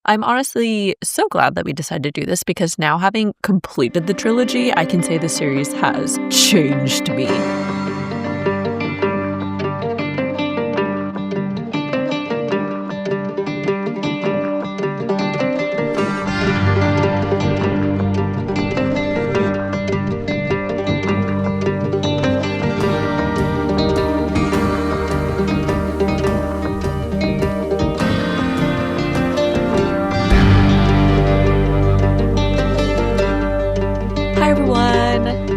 I'm honestly so glad that we decided to do this because now, having completed the trilogy, I can say the series has changed me.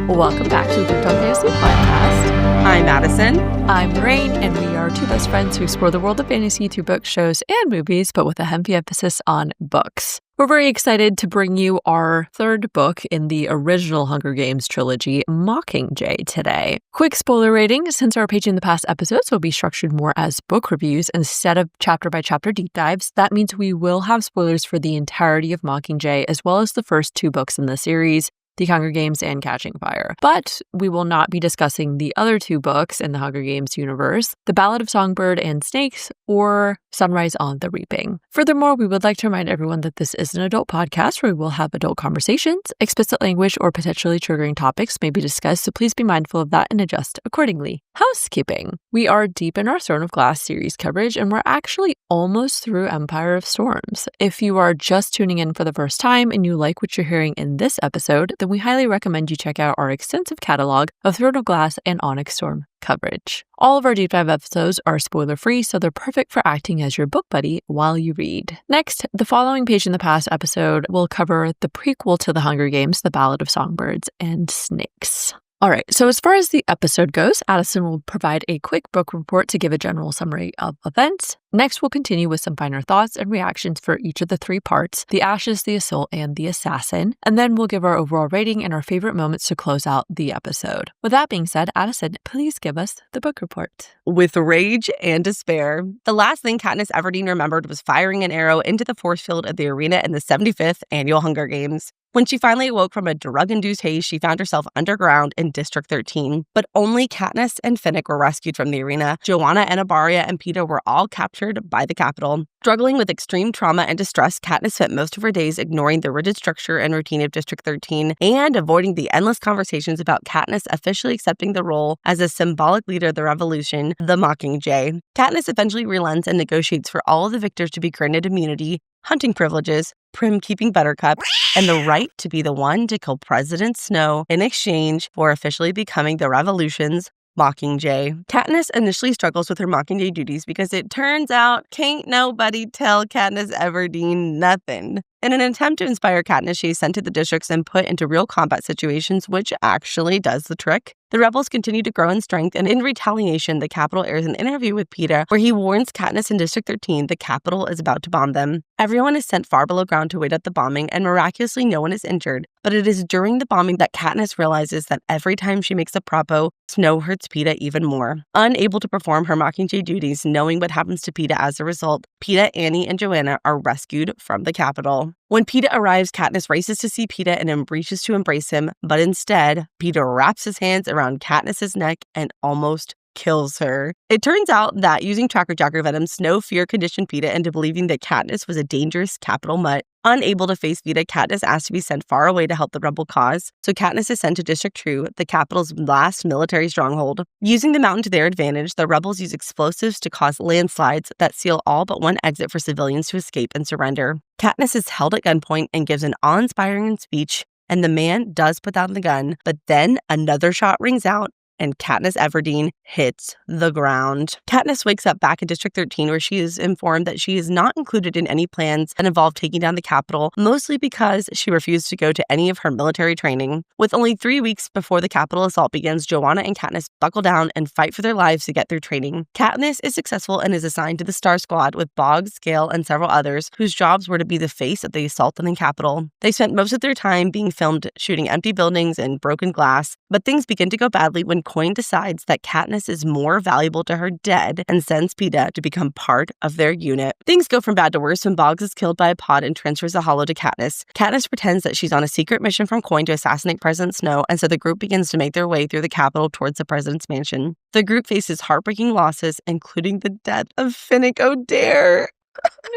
Welcome back to the Book Fantasy Podcast. I'm Addison. I'm Lorraine, and we are two best friends who explore the world of fantasy through books, shows, and movies, but with a heavy emphasis on books. We're very excited to bring you our third book in the original Hunger Games trilogy, Mockingjay, today. Quick spoiler rating, since our Page in the Past episodes will be structured more as book reviews instead of chapter-by-chapter deep dives, that means we will have spoilers for the entirety of Mockingjay, as well as the first two books in the series, The Hunger Games and Catching Fire. But we will not be discussing the other two books in the Hunger Games universe, The Ballad of Songbird and Snakes, or Sunrise on the Reaping. Furthermore, we would like to remind everyone that this is an adult podcast where we will have adult conversations. Explicit language or potentially triggering topics may be discussed, so please be mindful of that and adjust accordingly. Housekeeping. We are deep in our Throne of Glass series coverage, and we're actually almost through Empire of Storms. If you are just tuning in for the first time and you like what you're hearing in this episode, then we highly recommend you check out our extensive catalog of Throne of Glass and Onyx Storm coverage. All of our deep dive episodes are spoiler-free, so they're perfect for acting as your book buddy while you read. Next, the following Page in the Past episode will cover the prequel to The Hunger Games, The Ballad of Songbirds and Snakes. All right, so as far as the episode goes, Addison will provide a quick book report to give a general summary of events. Next, we'll continue with some finer thoughts and reactions for each of the three parts, the Ashes, the Assault, and the Assassin. And then we'll give our overall rating and our favorite moments to close out the episode. With that being said, Addison, please give us the book report. With rage and despair, the last thing Katniss Everdeen remembered was firing an arrow into the force field of the arena in the 75th Annual Hunger Games. When she finally awoke from a drug-induced haze, she found herself underground in District 13. But only Katniss and Finnick were rescued from the arena. Joanna and Abaria and Peeta were all captured by the Capitol. Struggling with extreme trauma and distress, Katniss spent most of her days ignoring the rigid structure and routine of District 13 and avoiding the endless conversations about Katniss officially accepting the role as a symbolic leader of the revolution, the Mockingjay. Katniss eventually relents and negotiates for all of the victors to be granted immunity, hunting privileges, prim-keeping Buttercup, and the right to be the one to kill President Snow in exchange for officially becoming the revolution's Mockingjay. Katniss initially struggles with her Mockingjay duties because it turns out can't nobody tell Katniss Everdeen nothing. In an attempt to inspire Katniss, she is sent to the districts and put into real combat situations, which actually does the trick. The rebels continue to grow in strength, and in retaliation, the Capitol airs an interview with Peeta where he warns Katniss in District 13 the Capitol is about to bomb them. Everyone is sent far below ground to wait at the bombing, and miraculously no one is injured. But it is during the bombing that Katniss realizes that every time she makes a propo, Snow hurts Peeta even more. Unable to perform her Mockingjay duties, knowing what happens to Peeta as a result, Peeta, Annie, and Joanna are rescued from the Capitol. When Peeta arrives, Katniss races to see Peeta and reaches to embrace him, but instead, Peeta wraps his hands around Katniss's neck and almost kills her. It turns out that using Tracker Jacker venom, Snow fear-conditioned Peeta into believing that Katniss was a dangerous Capitol mutt. Unable to face Peeta, Katniss asks to be sent far away to help the rebel cause, so Katniss is sent to District 2, the Capitol's last military stronghold. Using the mountain to their advantage, the rebels use explosives to cause landslides that seal all but one exit for civilians to escape and surrender. Katniss is held at gunpoint and gives an awe-inspiring speech, and the man does put down the gun, but then another shot rings out, and Katniss Everdeen hits the ground. Katniss wakes up back in District 13 where she is informed that she is not included in any plans that involve taking down the Capitol, mostly because she refused to go to any of her military training. With only 3 weeks before the Capitol assault begins, Joanna and Katniss buckle down and fight for their lives to get through training. Katniss is successful and is assigned to the Star Squad with Boggs, Gale, and several others whose jobs were to be the face of the assault on the Capitol. They spent most of their time being filmed shooting empty buildings and broken glass, but things begin to go badly when Coin decides that Katniss is more valuable to her dead and sends Peeta to become part of their unit. Things go from bad to worse when Boggs is killed by a pod and transfers the hollow to Katniss. Katniss pretends that she's on a secret mission from Coin to assassinate President Snow, and so the group begins to make their way through the Capitol towards the president's mansion. The group faces heartbreaking losses, including the death of Finnick Odair.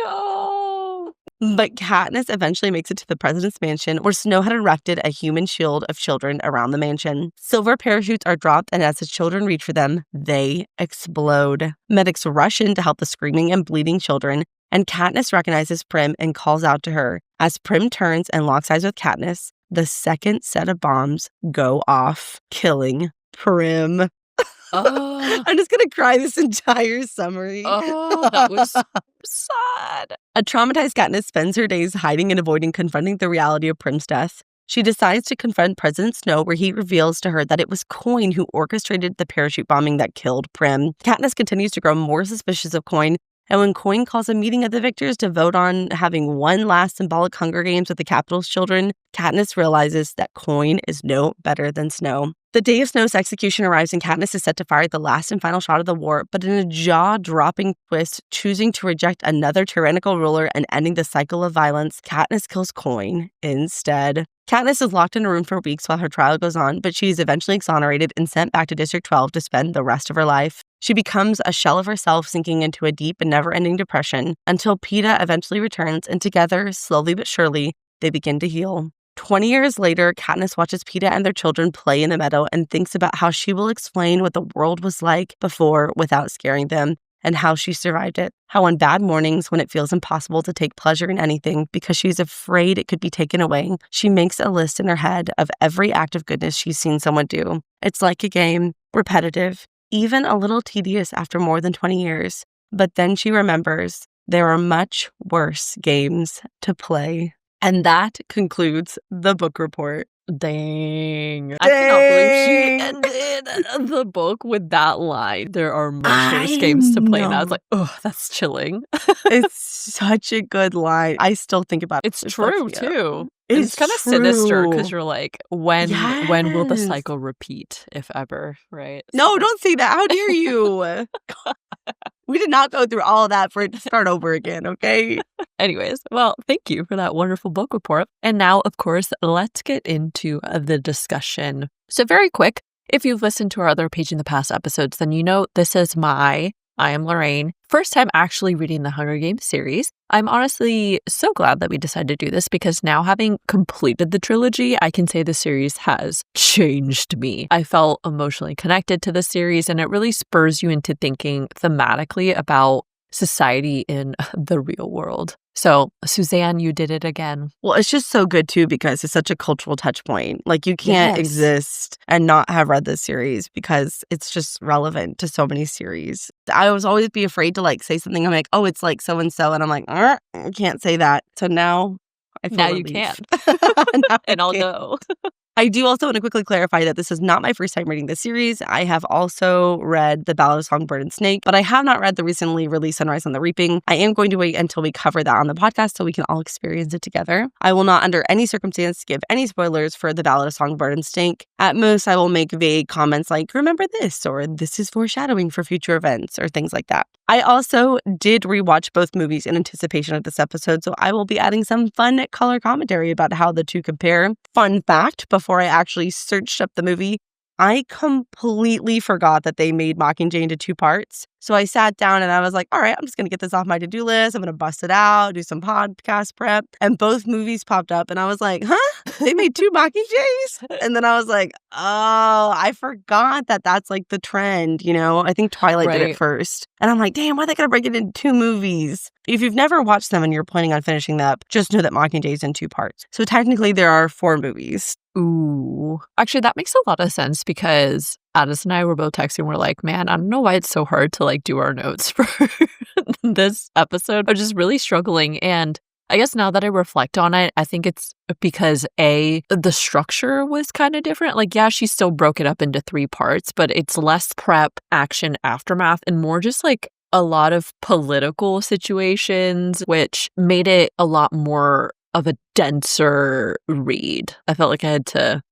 No. But Katniss eventually makes it to the president's mansion, where Snow had erected a human shield of children around the mansion. Silver parachutes are dropped, and as the children reach for them, they explode. Medics rush in to help the screaming and bleeding children, and Katniss recognizes Prim and calls out to her. As Prim turns and locks eyes with Katniss, the second set of bombs go off, killing Prim. Oh. I'm just going to cry this entire summary. Oh, that was sad. A traumatized Katniss spends her days hiding and avoiding confronting the reality of Prim's death. She decides to confront President Snow, where he reveals to her that it was Coin who orchestrated the parachute bombing that killed Prim. Katniss continues to grow more suspicious of Coin, and when Coin calls a meeting of the victors to vote on having one last symbolic Hunger Games with the Capitol's children, Katniss realizes that Coin is no better than Snow. The day of Snow's execution arrives, and Katniss is set to fire the last and final shot of the war, but in a jaw-dropping twist, choosing to reject another tyrannical ruler and ending the cycle of violence, Katniss kills Coin instead. Katniss is locked in a room for weeks while her trial goes on, but she is eventually exonerated and sent back to District 12 to spend the rest of her life. She becomes a shell of herself, sinking into a deep and never-ending depression, until Peeta eventually returns, and together, slowly but surely, they begin to heal. 20 years later, Katniss watches Peeta and their children play in the meadow and thinks about how she will explain what the world was like before without scaring them, and how she survived it. How on bad mornings, when it feels impossible to take pleasure in anything because she's afraid it could be taken away, she makes a list in her head of every act of goodness she's seen someone do. It's like a game, repetitive, even a little tedious after more than 20 years. But then she remembers there are much worse games to play. And that concludes the book report. Dang. I cannot believe she ended the book with that line. There are much worse games to play. And I was like, oh, that's chilling. It's such a good line. I still think about it. It's true, too. It's kind of sinister because you're like, when will the cycle repeat, if ever, right? No, don't say that. How dare you? We did not go through all of that for it to start over again, okay? Anyways, well, thank you for that wonderful book report. And now, of course, let's get into the discussion. So very quick, if you've listened to our other Page in the Past episodes, then you know this is I am Lorraine, first time actually reading the Hunger Games series. I'm honestly so glad that we decided to do this because now, having completed the trilogy, I can say the series has changed me. I felt emotionally connected to the series, and it really spurs you into thinking thematically about society in the real world. So, Suzanne, you did it again. Well, it's just so good, too, because it's such a cultural touch point. Like, you can't exist and not have read this series because it's just relevant to so many series. I was always be afraid to, say something. I'm like, oh, it's like so-and-so. And I'm like, I can't say that. So now I feel now relief. You can. And I'll know. I do also want to quickly clarify that this is not my first time reading this series. I have also read The Ballad of Songbird and Snake, but I have not read the recently released Sunrise on the Reaping. I am going to wait until we cover that on the podcast so we can all experience it together. I will not, under any circumstance, give any spoilers for The Ballad of Songbird and Snake. At most, I will make vague comments like, remember this, or this is foreshadowing for future events, or things like that. I also did rewatch both movies in anticipation of this episode, so I will be adding some fun color commentary about how the two compare. Fun fact, before I actually searched up the movie, I completely forgot that they made Mockingjay into 2 parts. So I sat down and I was like, all right, I'm just going to get this off my to-do list. I'm going to bust it out, do some podcast prep. And both movies popped up and I was like, huh? They made 2 Mockingjays? And then I was like, oh, I forgot that that's the trend, I think Twilight did it first. And I'm like, damn, why are they going to break it into 2 movies? If you've never watched them and you're planning on finishing them, just know that Mockingjay's in 2 parts. So technically there are 4 movies. Ooh. Actually, that makes a lot of sense because Addison and I were both texting. We're like, man, I don't know why it's so hard to do our notes for this episode. I'm just really struggling. And I guess now that I reflect on it, I think it's because the structure was kind of different. She still broke it up into 3 parts, but it's less prep, action, aftermath, and more just a lot of political situations, which made it a lot more of a denser read. I felt like I had to,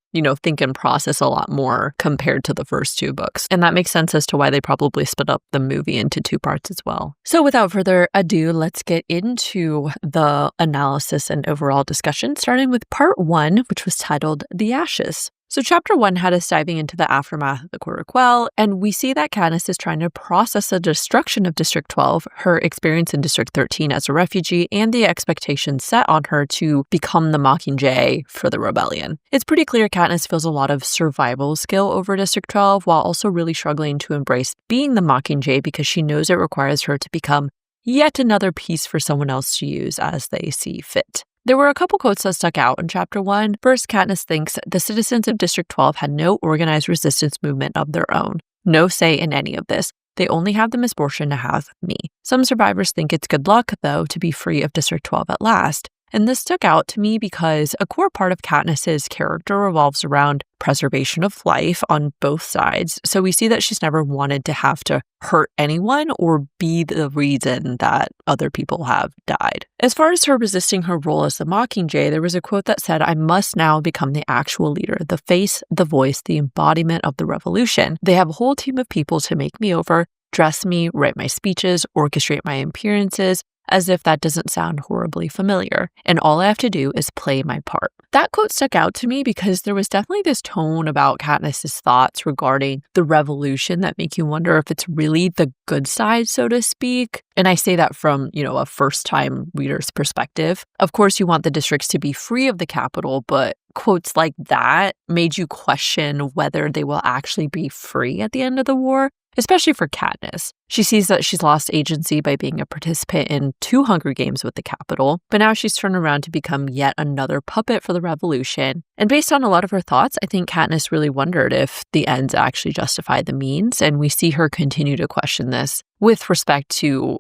think and process a lot more compared to the first 2 books. And that makes sense as to why they probably split up the movie into 2 parts as well. So without further ado, let's get into the analysis and overall discussion, starting with part 1, which was titled The Ashes. So chapter 1 had us diving into the aftermath of the Quirrell, and we see that Katniss is trying to process the destruction of District 12, her experience in District 13 as a refugee, and the expectations set on her to become the Mockingjay for the rebellion. It's pretty clear Katniss feels a lot of survival skill over District 12, while also really struggling to embrace being the Mockingjay because she knows it requires her to become yet another piece for someone else to use as they see fit. There were a couple quotes that stuck out in chapter 1. First, Katniss thinks the citizens of District 12 had no organized resistance movement of their own. No say in any of this. They only have the misfortune to have me. Some survivors think it's good luck, though, to be free of District 12 at last. And this stuck out to me because a core part of Katniss's character revolves around preservation of life on both sides. So we see that she's never wanted to have to hurt anyone or be the reason that other people have died. As far as her resisting her role as the Mockingjay, there was a quote that said, "I must now become the actual leader, the face, the voice, the embodiment of the revolution. They have a whole team of people to make me over, dress me, write my speeches, orchestrate my appearances, as if that doesn't sound horribly familiar. And all I have to do is play my part." That quote stuck out to me because there was definitely this tone about Katniss's thoughts regarding the revolution that make you wonder if it's really the good side, so to speak. And I say that from, a first-time reader's perspective. Of course, you want the districts to be free of the capital, but quotes like that made you question whether they will actually be free at the end of the war. Especially for Katniss. She sees that she's lost agency by being a participant in 2 Hunger Games with the Capitol, but now she's turned around to become yet another puppet for the revolution. And based on a lot of her thoughts, I think Katniss really wondered if the ends actually justify the means, and we see her continue to question this with respect to,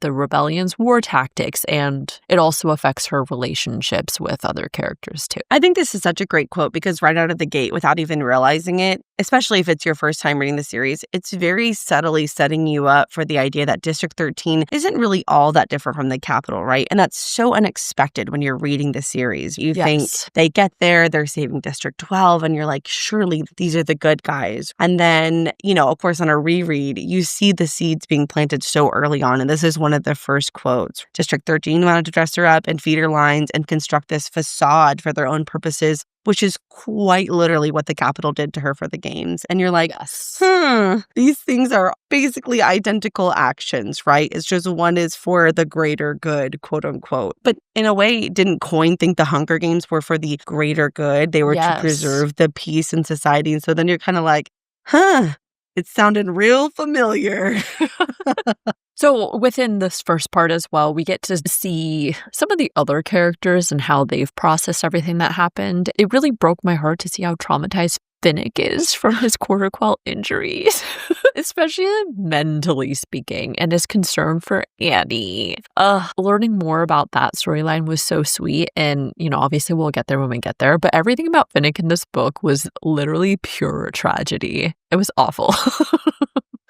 the rebellion's war tactics, and it also affects her relationships with other characters too. I think this is such a great quote because right out of the gate, without even realizing it, especially if it's your first time reading the series, it's very subtly setting you up for the idea that District 13 isn't really all that different from the Capitol, right? And that's so unexpected when you're reading the series. You think they get there, they're saving District 12, and you're like, surely these are the good guys. And then, of course, on a reread, you see the seeds being planted so early on. And this is one of the first quotes. District 13 wanted to dress her up and feed her lines and construct this facade for their own purposes, which is quite literally what the Capitol did to her for the games. And you're like, these things are basically identical actions, right? It's just one is for the greater good, quote unquote. But in a way, didn't Coin think the Hunger Games were for the greater good? They were to preserve the peace in society. And so then you're kind of like, it sounded real familiar. So within this first part as well, we get to see some of the other characters and how they've processed everything that happened. It really broke my heart to see how traumatized Finnick is from his Quirrell injuries, especially mentally speaking, and his concern for Annie. Learning more about that storyline was so sweet, and, obviously we'll get there when we get there, but everything about Finnick in this book was literally pure tragedy. It was awful.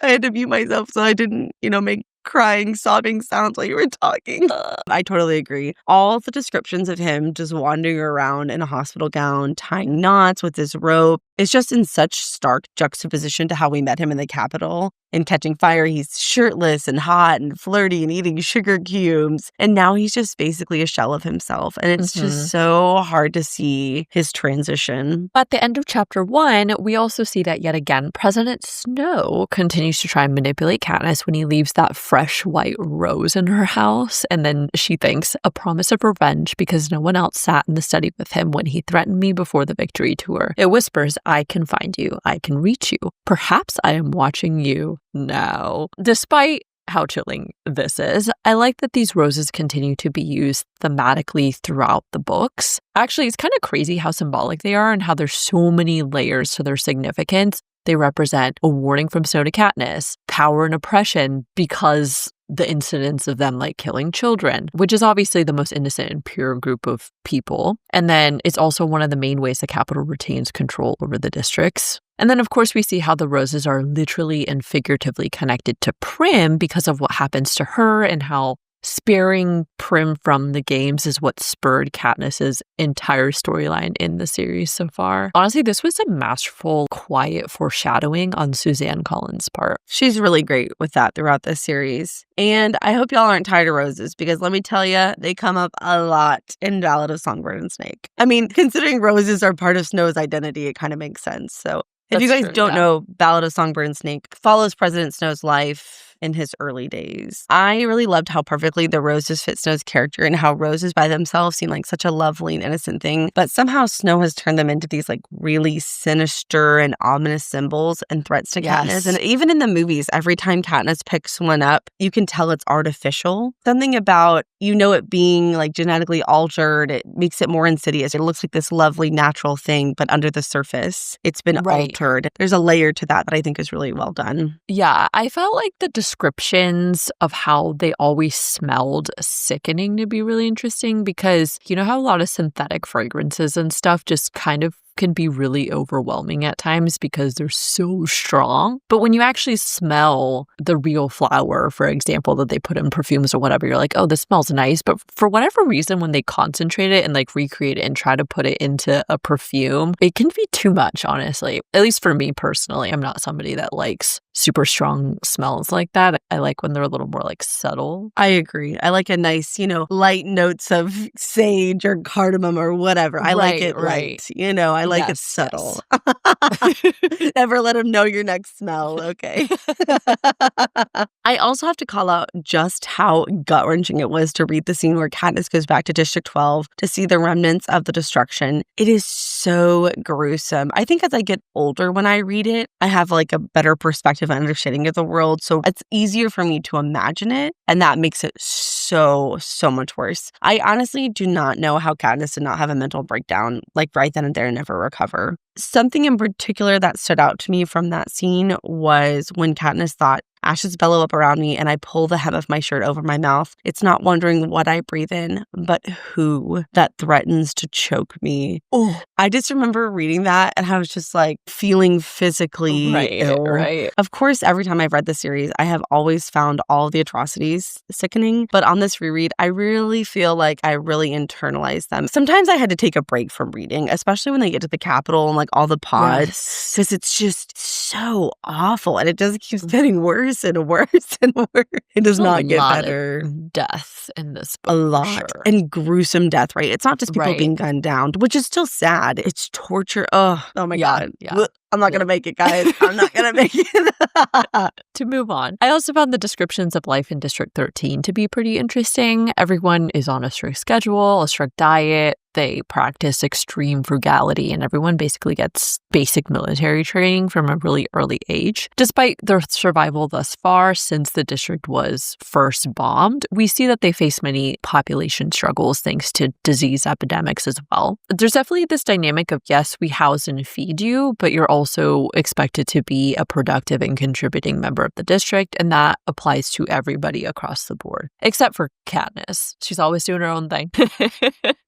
I had to mute myself so I didn't, make crying, sobbing sounds while you were talking. I totally agree. All the descriptions of him just wandering around in a hospital gown, tying knots with his rope, is just in such stark juxtaposition to how we met him in the Capitol. In Catching Fire, he's shirtless and hot and flirty and eating sugar cubes. And now he's just basically a shell of himself. And it's just so hard to see his transition. At the end of chapter 1, we also see that yet again, President Snow continues to try and manipulate Katniss when he leaves that fresh white rose in her house. And then she thinks a promise of revenge because no one else sat in the study with him when he threatened me before the victory tour. It whispers, "I can find you. I can reach you. Perhaps I am watching you now." Despite how chilling this is, I like that these roses continue to be used thematically throughout the books. Actually, it's kind of crazy how symbolic they are and how there's so many layers to their significance. They represent a warning from Snow to Katniss, power and oppression because the incidents of them killing children, which is obviously the most innocent and pure group of people. And then it's also one of the main ways the Capitol retains control over the districts. And then, of course, we see how the roses are literally and figuratively connected to Prim because of what happens to her and how sparing Prim from the games is what spurred Katniss's entire storyline in the series so far. Honestly, this was a masterful, quiet foreshadowing on Suzanne Collins' part. She's really great with that throughout this series. And I hope y'all aren't tired of roses, because let me tell you, they come up a lot in Ballad of Songbird and Snake. I mean, considering roses are part of Snow's identity, it kind of makes sense. So if you guys don't know, Ballad of Songbird and Snake follows President Snow's life in his early days. I really loved how perfectly the roses fit Snow's character, and how roses by themselves seem like such a lovely and innocent thing, but somehow Snow has turned them into these like really sinister and ominous symbols and threats to Katniss. And even in the movies, every time Katniss picks one up, you can tell it's artificial. Something about, it being like genetically altered, it makes it more insidious. It looks like this lovely natural thing, but under the surface, it's been altered. There's a layer to that I think is really well done. Yeah, I felt like the descriptions of how they always smelled sickening to be really interesting, because you know how a lot of synthetic fragrances and stuff just kind of can be really overwhelming at times because they're so strong. But when you actually smell the real flower, for example, that they put in perfumes or whatever, you're like, oh, this smells nice. But for whatever reason, when they concentrate it and like recreate it and try to put it into a perfume, it can be too much, honestly. At least for me personally, I'm not somebody that likes super strong smells like that. I like when they're a little more like subtle. I agree. I like a nice, light notes of sage or cardamom or whatever. I like it light. I like it subtle. Yes. Never let them know your next smell. Okay. I also have to call out just how gut-wrenching it was to read the scene where Katniss goes back to District 12 to see the remnants of the destruction. It is so gruesome. I think as I get older, when I read it, I have like a better perspective and understanding of the world. So it's easier for me to imagine it. And that makes it so much worse. I honestly do not know how Katniss did not have a mental breakdown like right then and there and never recover. Something in particular that stood out to me from that scene was when Katniss thought, ashes bellow up around me and I pull the hem of my shirt over my mouth. It's not wondering what I breathe in, but who that threatens to choke me. Oh, I just remember reading that and I was just like feeling physically ill. Right. Of course, every time I've read the series, I have always found all of the atrocities sickening. But on this reread, I really feel like I really internalized them. Sometimes I had to take a break from reading, especially when they get to the Capitol and like all the pods, because it's just so awful and it just keeps getting worse and worse and worse. It does not get better. Death in this book. A lot. Sure. And gruesome death, right? It's not just people being gunned down, which is still sad. It's torture. Oh my God. Yeah. I'm not going to make it, guys. I'm not going to make it. To move on, I also found the descriptions of life in District 13 to be pretty interesting. Everyone is on a strict schedule, a strict diet. They practice extreme frugality, and everyone basically gets basic military training from a really early age. Despite their survival thus far since the district was first bombed, we see that they face many population struggles thanks to disease epidemics as well. There's definitely this dynamic of, yes, we house and feed you, but you're also expected to be a productive and contributing member of the district, and that applies to everybody across the board, except for Katniss. She's always doing her own thing.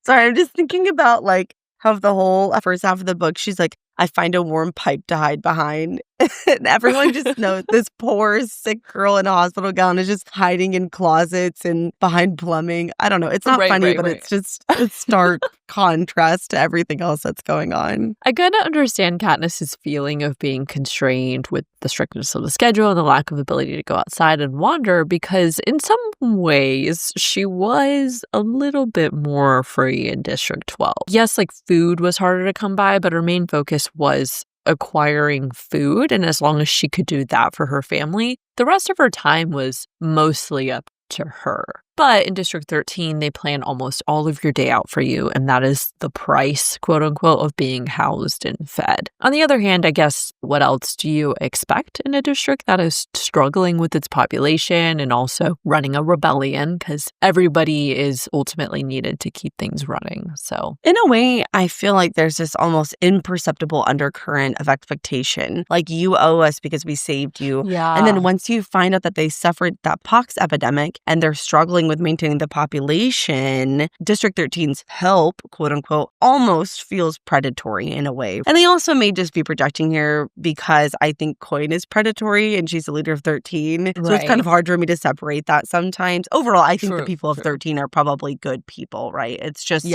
Sorry, I'm just thinking about like how the whole first half of the book, she's like, I find a warm pipe to hide behind. And everyone just knows this poor, sick girl in a hospital gown is just hiding in closets and behind plumbing. I don't know. It's not funny, but it's just a stark contrast to everything else that's going on. I kind of understand Katniss's feeling of being constrained with the strictness of the schedule and the lack of ability to go outside and wander, because in some ways, she was a little bit more free in District 12. Yes, like food was harder to come by, but her main focus was acquiring food, and as long as she could do that for her family, the rest of her time was mostly up to her. But in District 13, they plan almost all of your day out for you, and that is the price, quote unquote, of being housed and fed. On the other hand, I guess, what else do you expect in a district that is struggling with its population and also running a rebellion? Because everybody is ultimately needed to keep things running. So, in a way, I feel like there's this almost imperceptible undercurrent of expectation. Like, you owe us because we saved you. Yeah. And then once you find out that they suffered that pox epidemic and they're struggling struggling with maintaining the population, District 13's help, quote unquote, almost feels predatory in a way. And they also may just be projecting here because I think Coin is predatory and she's the leader of 13. Right. So it's kind of hard for me to separate that sometimes. Overall, I think the people of 13 are probably good people, right? It's just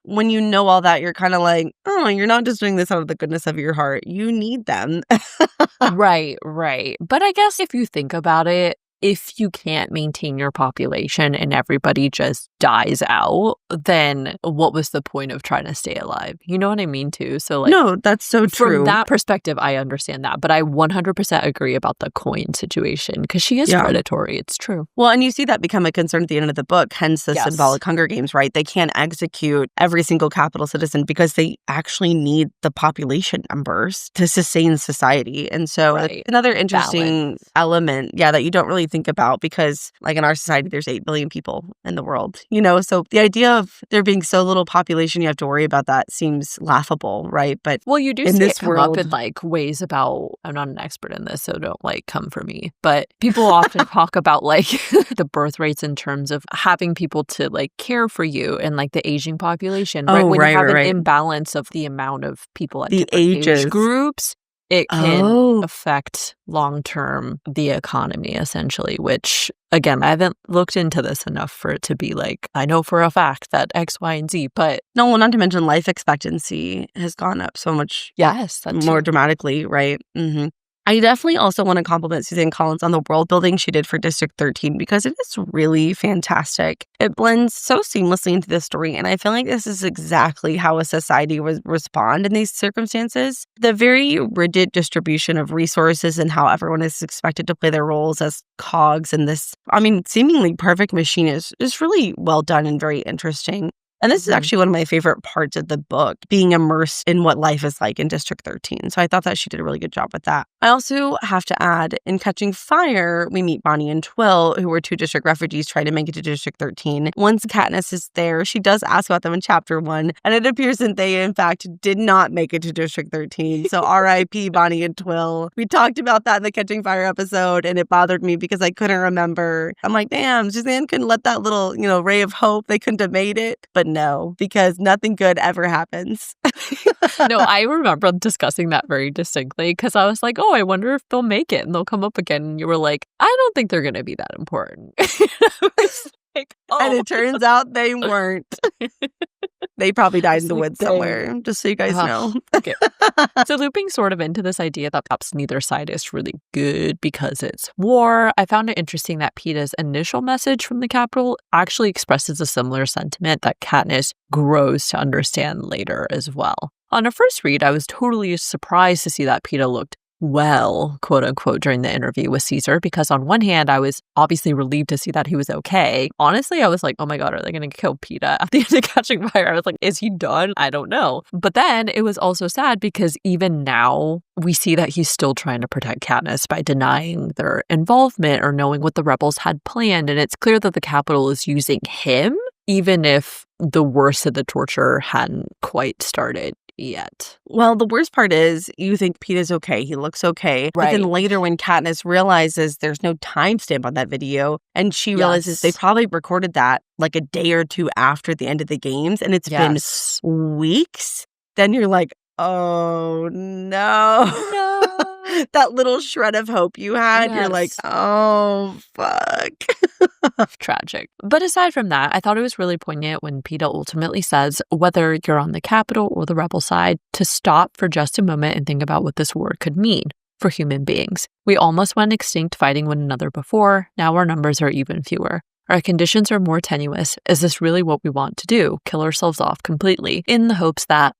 when you know all that, you're kind of like, oh, you're not just doing this out of the goodness of your heart. You need them. Right. But I guess if you think about it, if you can't maintain your population and everybody just dies out, then what was the point of trying to stay alive? You know what I mean, too? So, like, no, that's so true. From that perspective, I understand that. But I 100% agree about the Coin situation because she is predatory. It's true. Well, and you see that become a concern at the end of the book, hence the symbolic Hunger Games, right? They can't execute every single capital citizen because they actually need the population numbers to sustain society. And so it's another interesting element, that you don't really think about because, like, in our society, there's 8 billion people in the world, so the idea of there being so little population you have to worry about that seems laughable, right? But you do in see this it come world, up in like ways about, I'm not an expert in this, so don't come for me, but people often talk about like the birth rates in terms of having people to like care for you and like the aging population, right? When you have an imbalance of the amount of people at the age groups, it can affect long-term the economy, essentially, which, again, I haven't looked into this enough for it to be like, I know for a fact that X, Y, and Z, but... No, well, not to mention life expectancy has gone up so much more dramatically, right? Mm-hmm. I definitely also want to compliment Suzanne Collins on the world building she did for District 13 because it is really fantastic. It blends so seamlessly into the story, and I feel like this is exactly how a society would respond in these circumstances. The very rigid distribution of resources and how everyone is expected to play their roles as cogs in this, seemingly perfect machine is really well done and very interesting. And this is actually one of my favorite parts of the book, being immersed in what life is like in District 13. So I thought that she did a really good job with that. I also have to add, in Catching Fire, we meet Bonnie and Twill, who were 2 district refugees trying to make it to District 13. Once Katniss is there, she does ask about them in Chapter 1, and it appears that they, in fact, did not make it to District 13. So R.I.P. Bonnie and Twill. We talked about that in the Catching Fire episode, and it bothered me because I couldn't remember. I'm like, damn, Suzanne couldn't let that little, ray of hope. They couldn't have made it. But no, because nothing good ever happens. No, I remember discussing that very distinctly because I was like, oh, I wonder if they'll make it and they'll come up again. And you were like, I don't think they're going to be that important. Like, and it turns out they weren't. They probably died in the woods somewhere, just so you guys know. Okay. So looping sort of into this idea that perhaps neither side is really good because it's war, I found it interesting that Peeta's initial message from the Capitol actually expresses a similar sentiment that Katniss grows to understand later as well. On a first read, I was totally surprised to see that Peeta looked well, quote unquote, during the interview with Caesar, because on one hand, I was obviously relieved to see that he was okay. Honestly, I was like, oh my God, are they going to kill Peeta at the end of Catching Fire? I was like, is he done? I don't know. But then it was also sad because even now we see that he's still trying to protect Katniss by denying their involvement or knowing what the rebels had planned. And it's clear that the Capitol is using him, even if the worst of the torture hadn't quite started yet. Well, the worst part is you think Peeta's okay. He looks okay. Right. But then later when Katniss realizes there's no timestamp on that video and she realizes they probably recorded that like a day or 2 after the end of the games and it's been weeks, then you're like, oh no. That little shred of hope you had, you're like, oh, fuck. Tragic. But aside from that, I thought it was really poignant when Peeta ultimately says, whether you're on the Capitol or the rebel side, to stop for just a moment and think about what this war could mean for human beings. We almost went extinct fighting one another before. Now our numbers are even fewer. Our conditions are more tenuous. Is this really what we want to do? Kill ourselves off completely in the hopes that,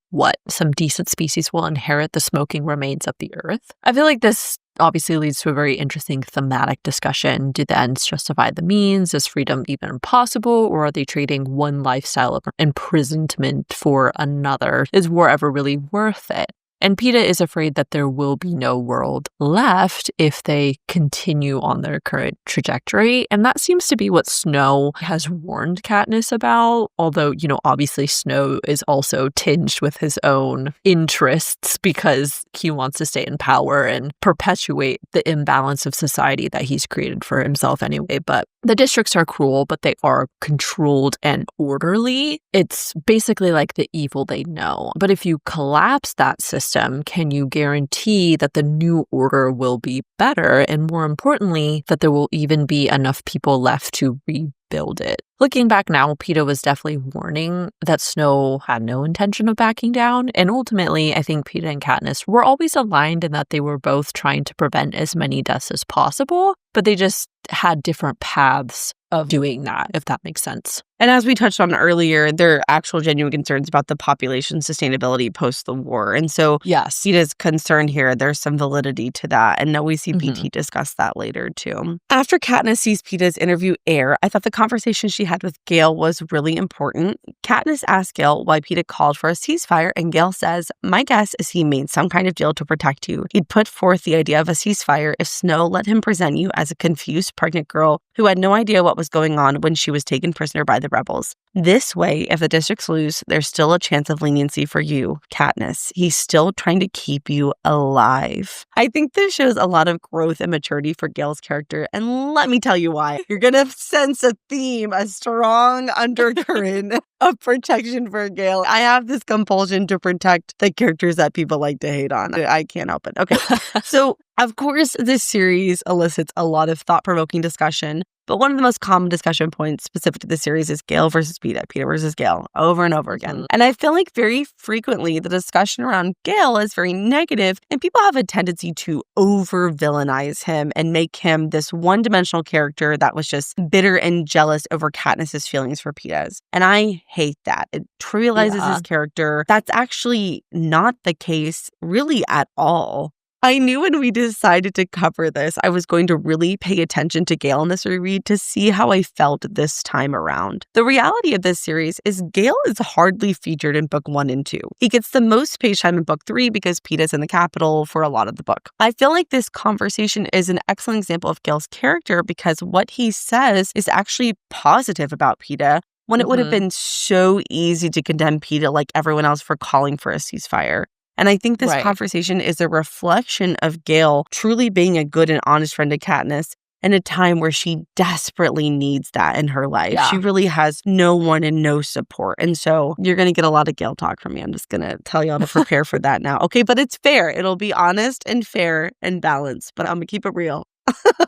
some decent species will inherit the smoking remains of the earth? I feel like this obviously leads to a very interesting thematic discussion. Do the ends justify the means? Is freedom even possible? Or are they trading one lifestyle of imprisonment for another? Is war ever really worth it? And Peeta is afraid that there will be no world left if they continue on their current trajectory. And that seems to be what Snow has warned Katniss about. Although, obviously Snow is also tinged with his own interests because he wants to stay in power and perpetuate the imbalance of society that he's created for himself anyway. But the districts are cruel, but they are controlled and orderly. It's basically like the evil they know. But if you collapse that system, can you guarantee that the new order will be better? And more importantly, that there will even be enough people left to rebuild it. Looking back now, Peeta was definitely warning that Snow had no intention of backing down. And ultimately, I think Peeta and Katniss were always aligned in that they were both trying to prevent as many deaths as possible, but they just had different paths of doing that, if that makes sense. And as we touched on earlier, there are actual genuine concerns about the population sustainability post the war. And so yes, Peeta's concern here, there's some validity to that. And now we see BT discuss that later too. After Katniss sees Peeta's interview air, I thought the conversation she had with Gale was really important. Katniss asked Gale why Peeta called for a ceasefire, and Gale says, "My guess is he made some kind of deal to protect you. He'd put forth the idea of a ceasefire if Snow let him present you as a confused pregnant girl who had no idea what was going on when she was taken prisoner by the rebels. This way, if the districts lose, there's still a chance of leniency for you, Katniss. He's still trying to keep you alive." I think this shows a lot of growth and maturity for Gale's character, and let me tell you why. You're going to sense a theme, a strong undercurrent of protection for Gale. I have this compulsion to protect the characters that people like to hate on. I can't help it. Okay, so of course, this series elicits a lot of thought-provoking discussion, but one of the most common discussion points specific to the series is Gale versus Peeta, Peeta versus Gale, over and over again. And I feel like very frequently the discussion around Gale is very negative, and people have a tendency to over-villainize him and make him this one-dimensional character that was just bitter and jealous over Katniss's feelings for Peeta's. And I hate that. It trivializes his character. That's actually not the case really at all. I knew when we decided to cover this, I was going to really pay attention to Gale in this reread to see how I felt this time around. The reality of this series is Gale is hardly featured in book 1 and 2. He gets the most page time in book 3 because Peeta's in the capital for a lot of the book. I feel like this conversation is an excellent example of Gale's character because what he says is actually positive about Peeta, when it would have been so easy to condemn Peeta like everyone else for calling for a ceasefire. And I think this conversation is a reflection of Gale truly being a good and honest friend to Katniss in a time where she desperately needs that in her life. She really has no one and no support. And so you're going to get a lot of Gale talk from me. I'm just going to tell y'all to prepare for that now. Okay, but it's fair. It'll be honest and fair and balanced, but I'm going to keep it real.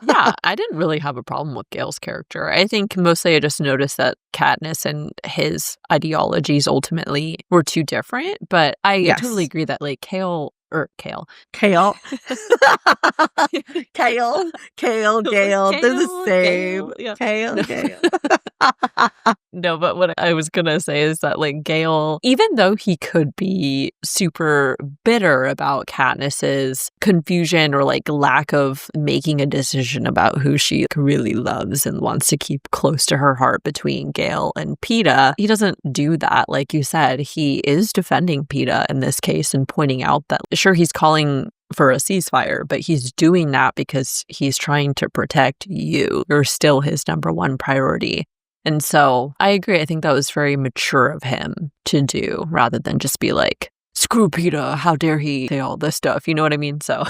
Yeah, I didn't really have a problem with Gale's character. I think mostly I just noticed that Katniss and his ideologies ultimately were too different. But I totally agree that like Gale. They're the same. Gale. No, but what I was going to say is that like Gale, even though he could be super bitter about Katniss's confusion or like lack of making a decision about who she really loves and wants to keep close to her heart between Gale and Peeta, he doesn't do that. Like you said, he is defending Peeta in this case and pointing out that sure, he's calling for a ceasefire, but he's doing that because he's trying to protect you. You're still his number one priority. And so I agree. I think that was very mature of him to do rather than just be like, screw Peeta, how dare he say all this stuff? You know what I mean? So,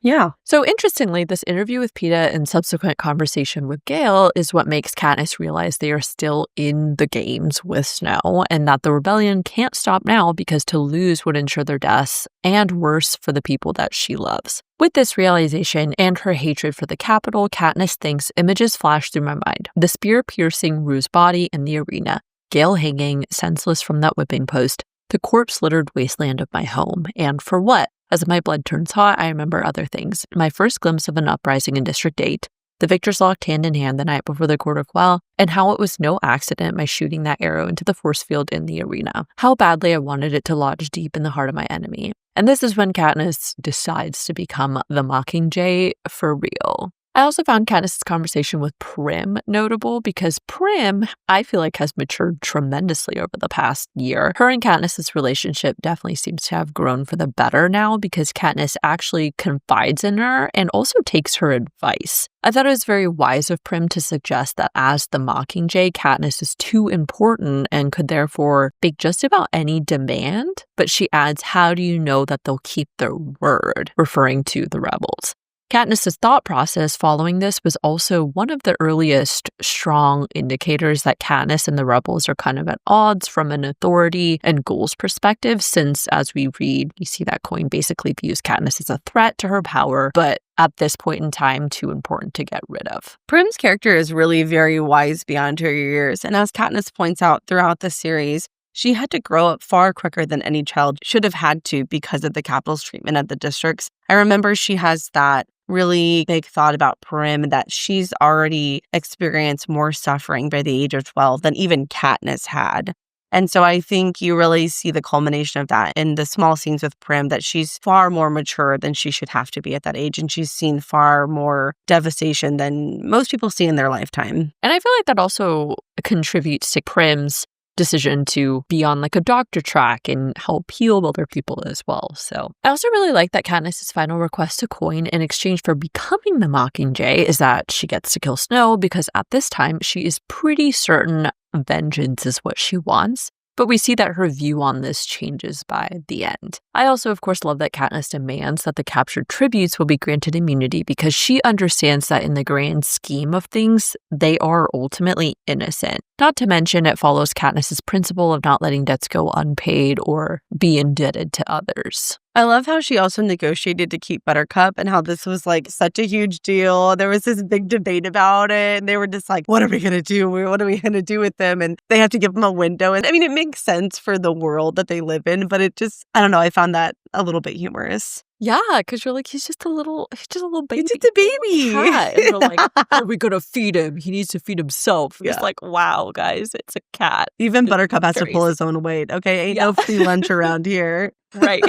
yeah. So interestingly, this interview with Peeta and subsequent conversation with Gale is what makes Katniss realize they are still in the games with Snow and that the rebellion can't stop now because to lose would ensure their deaths and worse for the people that she loves. With this realization and her hatred for the capital, Katniss thinks images flash through my mind. The spear-piercing Rue's body in the arena, Gale hanging senseless from that whipping post, the corpse-littered wasteland of my home. And for what? As my blood turns hot, I remember other things. My first glimpse of an uprising in District 8, the victors locked hand in hand the night before the Court of Quell, and how it was no accident my shooting that arrow into the force field in the arena. How badly I wanted it to lodge deep in the heart of my enemy. And this is when Katniss decides to become the Mockingjay for real. I also found Katniss's conversation with Prim notable because Prim, I feel like, has matured tremendously over the past year. Her and Katniss's relationship definitely seems to have grown for the better now because Katniss actually confides in her and also takes her advice. I thought it was very wise of Prim to suggest that as the Mockingjay, Katniss is too important and could therefore make just about any demand. But she adds, how do you know that they'll keep their word, referring to the rebels? Katniss's thought process following this was also one of the earliest strong indicators that Katniss and the rebels are kind of at odds from an authority and goals perspective, since as we read, you see that Coin basically views Katniss as a threat to her power, but at this point in time, too important to get rid of. Prim's character is really very wise beyond her years, and as Katniss points out throughout the series, she had to grow up far quicker than any child should have had to because of the Capitol's treatment of the districts. I remember she has that really big thought about Prim that she's already experienced more suffering by the age of 12 than even Katniss had. And so I think you really see the culmination of that in the small scenes with Prim, that she's far more mature than she should have to be at that age. And she's seen far more devastation than most people see in their lifetime. And I feel like that also contributes to Prim's decision to be on like a doctor track and help heal other people as well. So I also really like that Katniss's final request to Coin in exchange for becoming the Mockingjay is that she gets to kill Snow, because at this time she is pretty certain vengeance is what she wants. But we see that her view on this changes by the end. I also, of course, love that Katniss demands that the captured tributes will be granted immunity, because she understands that in the grand scheme of things, they are ultimately innocent. Not to mention, it follows Katniss's principle of not letting debts go unpaid or be indebted to others. I love how she also negotiated to keep Buttercup and how this was like such a huge deal. There was this big debate about it, and they were just like, what are we going to do? What are we going to do with them? And they have to give them a window. And I mean, it makes sense for the world that they live in, but it just, I don't know, I found that a little bit humorous. Yeah, because you're like, he's just a little baby. He's just a baby. Cat. And we're like, are we going to feed him? He needs to feed himself. Yeah. It's like, wow, guys, it's a cat. Even Buttercup has to pull his own weight. Okay, ain't no free lunch around here. Right.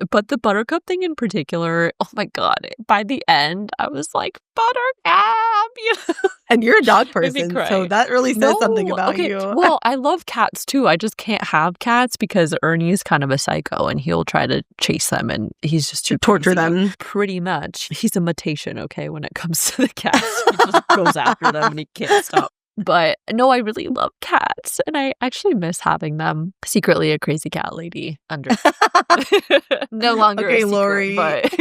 But the Buttercup thing in particular, oh my God, by the end, I was like, Buttercup! You know? And you're a dog person, so that really says something about you. Well, I love cats too. I just can't have cats because Ernie's kind of a psycho and he'll try to chase them and he's just too torture crazy. them. Pretty much. He's a mutation, okay, when it comes to the cats. He just goes after them and he can't stop. But no, I really love cats, and I actually miss having them. Secretly a crazy cat lady under. No longer okay, a secret, Lori. But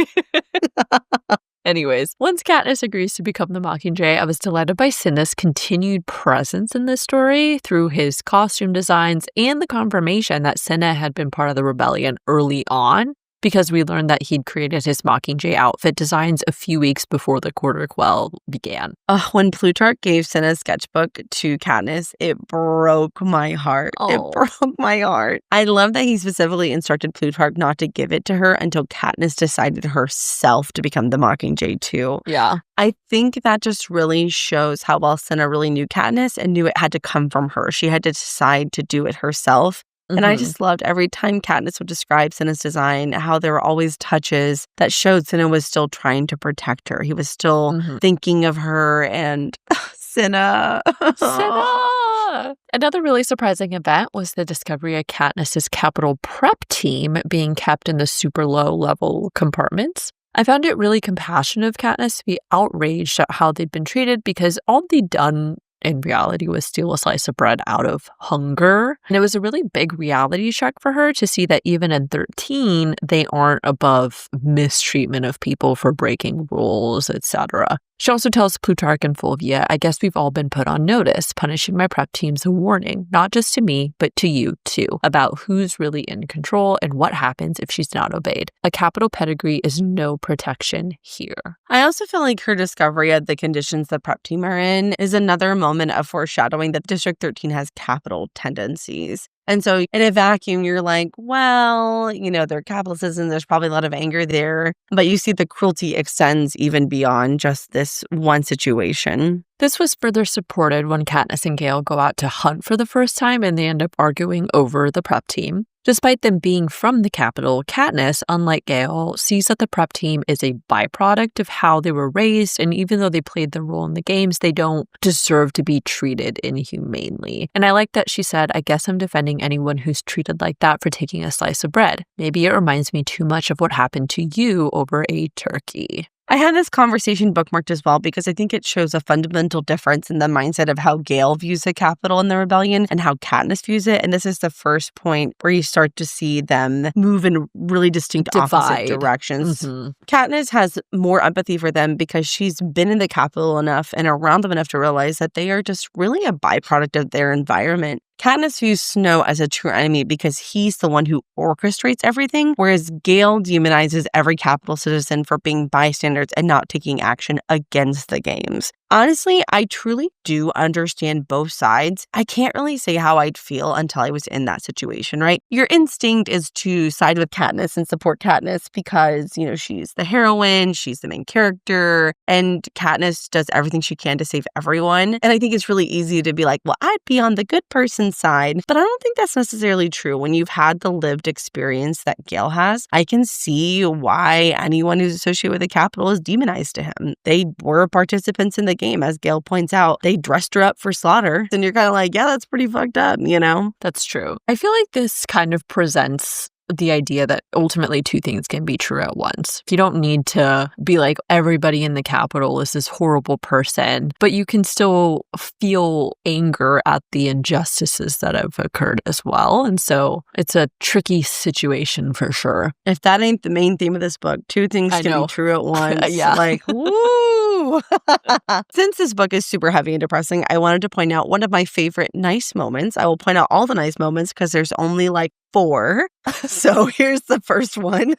anyways, once Katniss agrees to become the Mockingjay, I was delighted by Cinna's continued presence in this story through his costume designs and the confirmation that Cinna had been part of the rebellion early on, because we learned that he'd created his Mockingjay outfit designs a few weeks before the Quarter Quell began. When Plutarch gave Cinna's sketchbook to Katniss, it broke my heart. Oh. It broke my heart. I love that he specifically instructed Plutarch not to give it to her until Katniss decided herself to become the Mockingjay too. Yeah. I think that just really shows how well Cinna really knew Katniss and knew it had to come from her. She had to decide to do it herself. And I just loved every time Katniss would describe Cinna's design, how there were always touches that showed Cinna was still trying to protect her. He was still thinking of her, and Cinna. Cinna! Another really surprising event was the discovery of Katniss's capital prep team being kept in the super low level compartments. I found it really compassionate of Katniss to be outraged at how they'd been treated, because all they'd done in reality was steal a slice of bread out of hunger. And it was a really big reality check for her to see that even in 13, they aren't above mistreatment of people for breaking rules, etc. She also tells Plutarch and Fulvia, I guess we've all been put on notice. Punishing my prep team's a warning, not just to me, but to you too, about who's really in control and what happens if she's not obeyed. A capital pedigree is no protection here. I also feel like her discovery of the conditions the prep team are in is another moment of foreshadowing that District 13 has capital tendencies. And so in a vacuum, you're like, well, you know, they're capital citizens. There's probably a lot of anger there. But you see the cruelty extends even beyond just this one situation. This was further supported when Katniss and Gale go out to hunt for the first time and they end up arguing over the prep team. Despite them being from the capital, Katniss, unlike Gale, sees that the prep team is a byproduct of how they were raised, and even though they played the role in the games, they don't deserve to be treated inhumanely. And I like that she said, I guess I'm defending anyone who's treated like that for taking a slice of bread. Maybe it reminds me too much of what happened to you over a turkey. I had this conversation bookmarked as well because I think it shows a fundamental difference in the mindset of how Gale views the Capitol and the rebellion and how Katniss views it. And this is the first point where you start to see them move in really distinct opposite directions. Katniss has more empathy for them because she's been in the Capitol enough and around them enough to realize that they are just really a byproduct of their environment. Katniss views Snow as a true enemy because he's the one who orchestrates everything, whereas Gale demonizes every Capitol citizen for being bystanders and not taking action against the games. Honestly, I truly do understand both sides. I can't really say how I'd feel until I was in that situation, right? Your instinct is to side with Katniss and support Katniss because, she's the heroine, she's the main character, and Katniss does everything she can to save everyone. And I think it's really easy to be like, well, I'd be on the good person's side. But I don't think that's necessarily true. When you've had the lived experience that Gale has, I can see why anyone who's associated with the Capitol is demonized to him. They were participants in the game, as Gale points out. They dressed her up for slaughter. And you're kind of like, yeah, that's pretty fucked up, That's true. I feel like this kind of presents the idea that ultimately two things can be true at once. You don't need to be like everybody in the Capitol is this horrible person, but you can still feel anger at the injustices that have occurred as well. And so it's a tricky situation for sure. If that ain't the main theme of this book, two things can be true at once. Yeah. Like, woo! Since this book is super heavy and depressing, I wanted to point out one of my favorite nice moments. I will point out all the nice moments because there's only like 4. So here's the first one.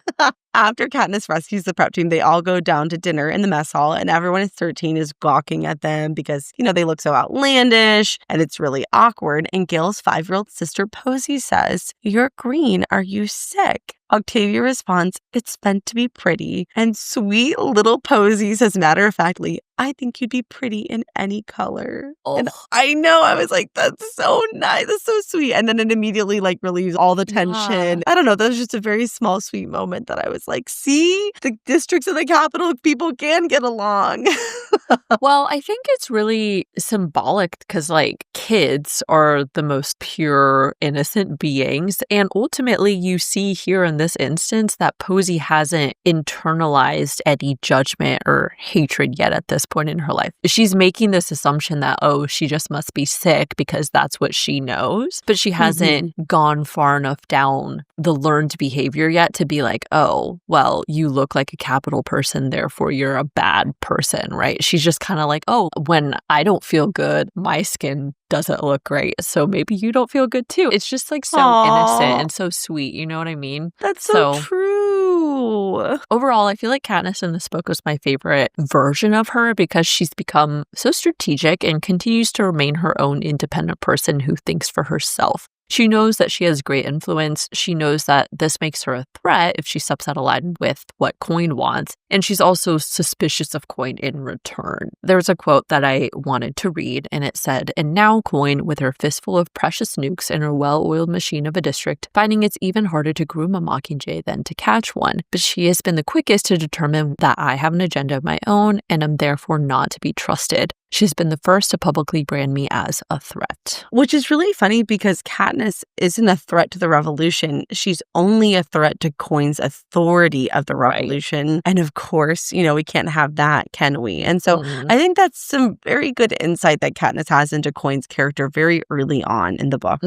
After Katniss rescues the prep team, they all go down to dinner in the mess hall, and everyone at 13 is gawking at them because, they look so outlandish, and it's really awkward. And Gale's 5-year-old sister Posey says, "You're green. Are you sick?" Octavia responds, "It's meant to be pretty." And sweet little Posey says matter-of-factly, "I think you'd be pretty in any color." Oh. And I know, I was like, that's so nice. That's so sweet. And then it immediately relieves all the tension. I don't know. That was just a very small, sweet moment that I was like, see, the districts of the Capitol, people can get along. Well, I think it's really symbolic because kids are the most pure, innocent beings. And ultimately, you see here in this instance that Posey hasn't internalized any judgment or hatred yet at this point in her life. She's making this assumption that, she just must be sick because that's what she knows. But she hasn't gone far enough down the learned behavior yet to be like, oh, well, you look like a Capitol person, therefore you're a bad person, right? She's just kind of like, oh, when I don't feel good, my skin doesn't look great. So maybe you don't feel good too. It's just so innocent and so sweet. You know what I mean? That's so true. Overall, I feel like Katniss in this book was my favorite version of her because she's become so strategic and continues to remain her own independent person who thinks for herself. She knows that she has great influence. She knows that this makes her a threat if she steps out of line with what Coin wants. And she's also suspicious of Coin in return. There's a quote that I wanted to read, and it said, "And now Coin, with her fistful of precious nukes and her well-oiled machine of a district, finding it's even harder to groom a Mockingjay than to catch one. But she has been the quickest to determine that I have an agenda of my own and am therefore not to be trusted. She's been the first to publicly brand me as a threat." Which is really funny because Katniss isn't a threat to the revolution. She's only a threat to Coin's authority of the revolution. Right. And of course, we can't have that, can we? And so I think that's some very good insight that Katniss has into Coin's character very early on in the book.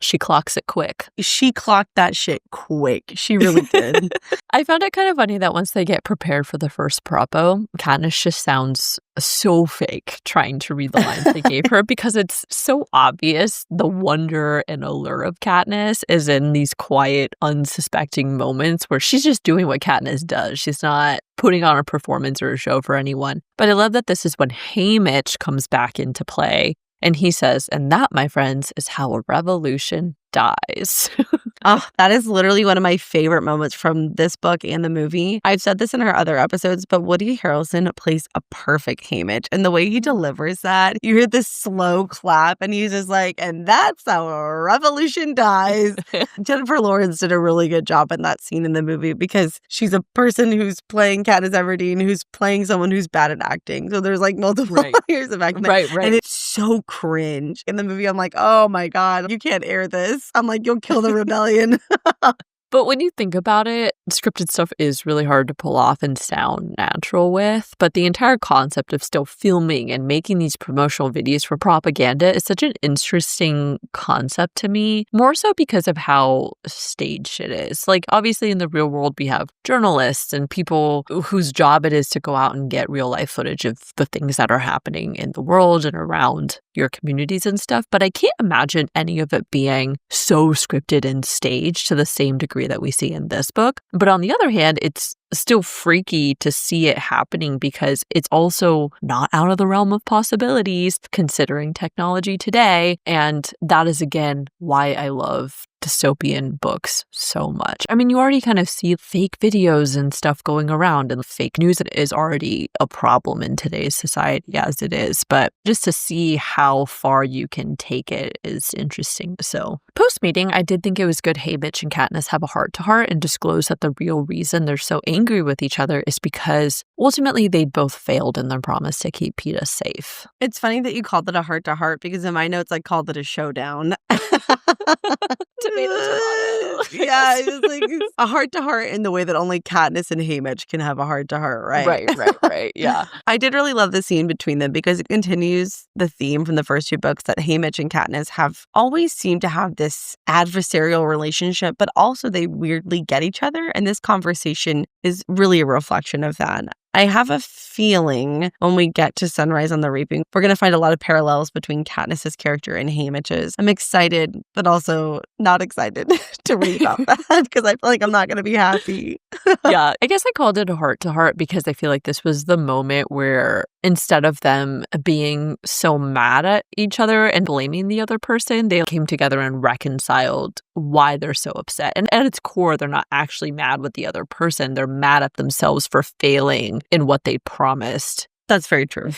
She clocks it quick. She clocked that shit quick. She really did. I found it kind of funny that once they get prepared for the first propo, Katniss just sounds so fake trying to read the lines they gave her because it's so obvious the wonder and allure of Katniss is in these quiet, unsuspecting moments where she's just doing what Katniss does. She's not putting on a performance or a show for anyone. But I love that this is when Haymitch comes back into play. And he says, "And that, my friends, is how a revolution dies." That is literally one of my favorite moments from this book and the movie. I've said this in our other episodes, but Woody Harrelson plays a perfect Haymitch. And the way he delivers that, you hear this slow clap and he's just like, "And that's how a revolution dies." Jennifer Lawrence did a really good job in that scene in the movie because she's a person who's playing Katniss Everdeen, who's playing someone who's bad at acting. So there's multiple layers of acting. Right. And it's so cringe. In the movie, I'm like, oh my God, you can't air this. I'm like, you'll kill the rebellion. But when you think about it, scripted stuff is really hard to pull off and sound natural with. But the entire concept of still filming and making these promotional videos for propaganda is such an interesting concept to me, more so because of how staged it is. Like, obviously, in the real world, we have journalists and people whose job it is to go out and get real life footage of the things that are happening in the world and around your communities and stuff. But I can't imagine any of it being so scripted and staged to the same degree that we see in this book. But on the other hand, it's still freaky to see it happening because it's also not out of the realm of possibilities considering technology today. And that is, again, why I love dystopian books so much. I mean, you already kind of see fake videos and stuff going around, and fake news is already a problem in today's society as it is. But just to see how far you can take it is interesting. So post-meeting, I did think it was good Haymitch and Katniss have a heart-to-heart and disclose that the real reason they're so angry with each other is because ultimately they both failed in their promise to keep Peeta safe. It's funny that you called it a heart-to-heart because in my notes I called it a showdown. Tomato. Yeah, it was like a heart-to-heart in the way that only Katniss and Haymitch can have a heart-to-heart, right? Right. Yeah. I did really love the scene between them because it continues the theme from the first two books that Haymitch and Katniss have always seemed to have this adversarial relationship, but also they weirdly get each other. And this conversation is really a reflection of that. I have a feeling when we get to Sunrise on the Reaping, we're going to find a lot of parallels between Katniss's character and Haymitch's. I'm excited, but also not excited to read about that because I feel like I'm not going to be happy. Yeah, I guess I called it a heart-to-heart because I feel like this was the moment where instead of them being so mad at each other and blaming the other person, they came together and reconciled why they're so upset. And at its core, they're not actually mad with the other person. They're mad at themselves for failing in what they promised. That's very true.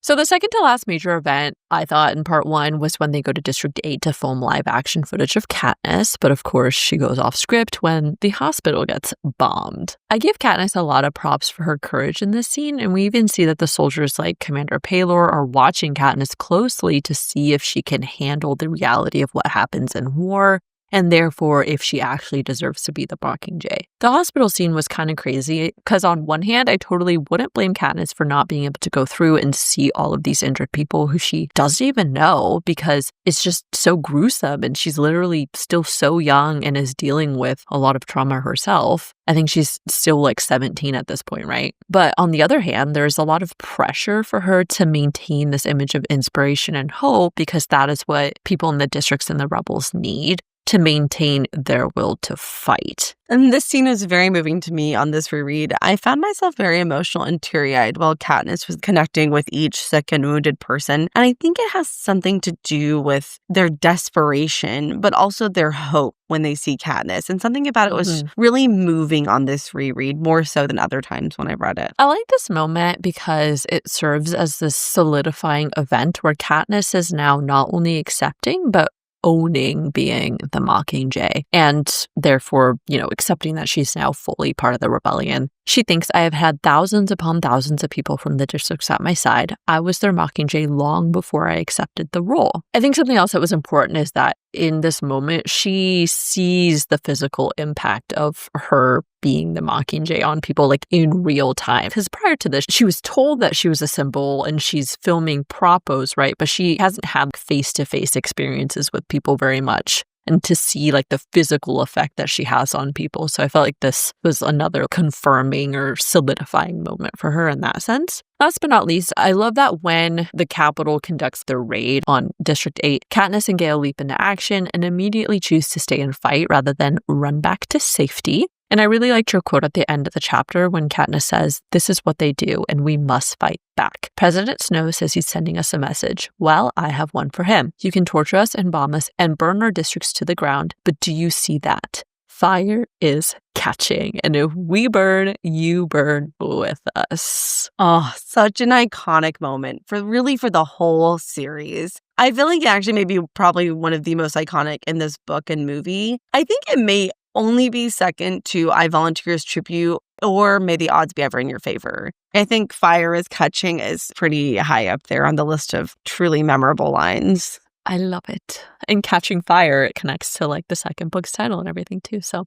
So the second to last major event, I thought in part one, was when they go to District 8 to film live action footage of Katniss. But of course, she goes off script when the hospital gets bombed. I give Katniss a lot of props for her courage in this scene. And we even see that the soldiers like Commander Paylor are watching Katniss closely to see if she can handle the reality of what happens in war, and therefore if she actually deserves to be the Mockingjay. The hospital scene was kind of crazy because on one hand, I totally wouldn't blame Katniss for not being able to go through and see all of these injured people who she doesn't even know because it's just so gruesome and she's literally still so young and is dealing with a lot of trauma herself. I think she's still like 17 at this point, right? But on the other hand, there's a lot of pressure for her to maintain this image of inspiration and hope because that is what people in the districts and the rebels need to maintain their will to fight. And this scene was very moving to me on this reread. I found myself very emotional and teary-eyed while Katniss was connecting with each sick and wounded person. And I think it has something to do with their desperation, but also their hope when they see Katniss. And something about it was really moving on this reread, more so than other times when I read it. I like this moment because it serves as this solidifying event where Katniss is now not only accepting, but owning being the Mockingjay and therefore, accepting that she's now fully part of the rebellion. She thinks, I have had thousands upon thousands of people from the districts at my side. I was their Mockingjay long before I accepted the role. I think something else that was important is that in this moment, she sees the physical impact of her being the Mockingjay on people like in real time. Because prior to this, she was told that she was a symbol and she's filming propos, right? But she hasn't had face-to-face experiences with people very much. And to see like the physical effect that she has on people. So I felt like this was another confirming or solidifying moment for her in that sense. Last but not least, I love that when the Capitol conducts their raid on District 8, Katniss and Gale leap into action and immediately choose to stay and fight rather than run back to safety. And I really liked your quote at the end of the chapter when Katniss says, "This is what they do, and we must fight back." President Snow says he's sending us a message. Well, I have one for him. You can torture us and bomb us and burn our districts to the ground, but do you see that? Fire is catching, and if we burn, you burn with us. Oh, such an iconic moment for the whole series. I feel like it actually may be probably one of the most iconic in this book and movie. I think it may only be second to I Volunteer as Tribute or May the Odds Be Ever in Your Favor. I think Fire is Catching is pretty high up there on the list of truly memorable lines. I love it. And catching fire, it connects to like the second book's title and everything too. So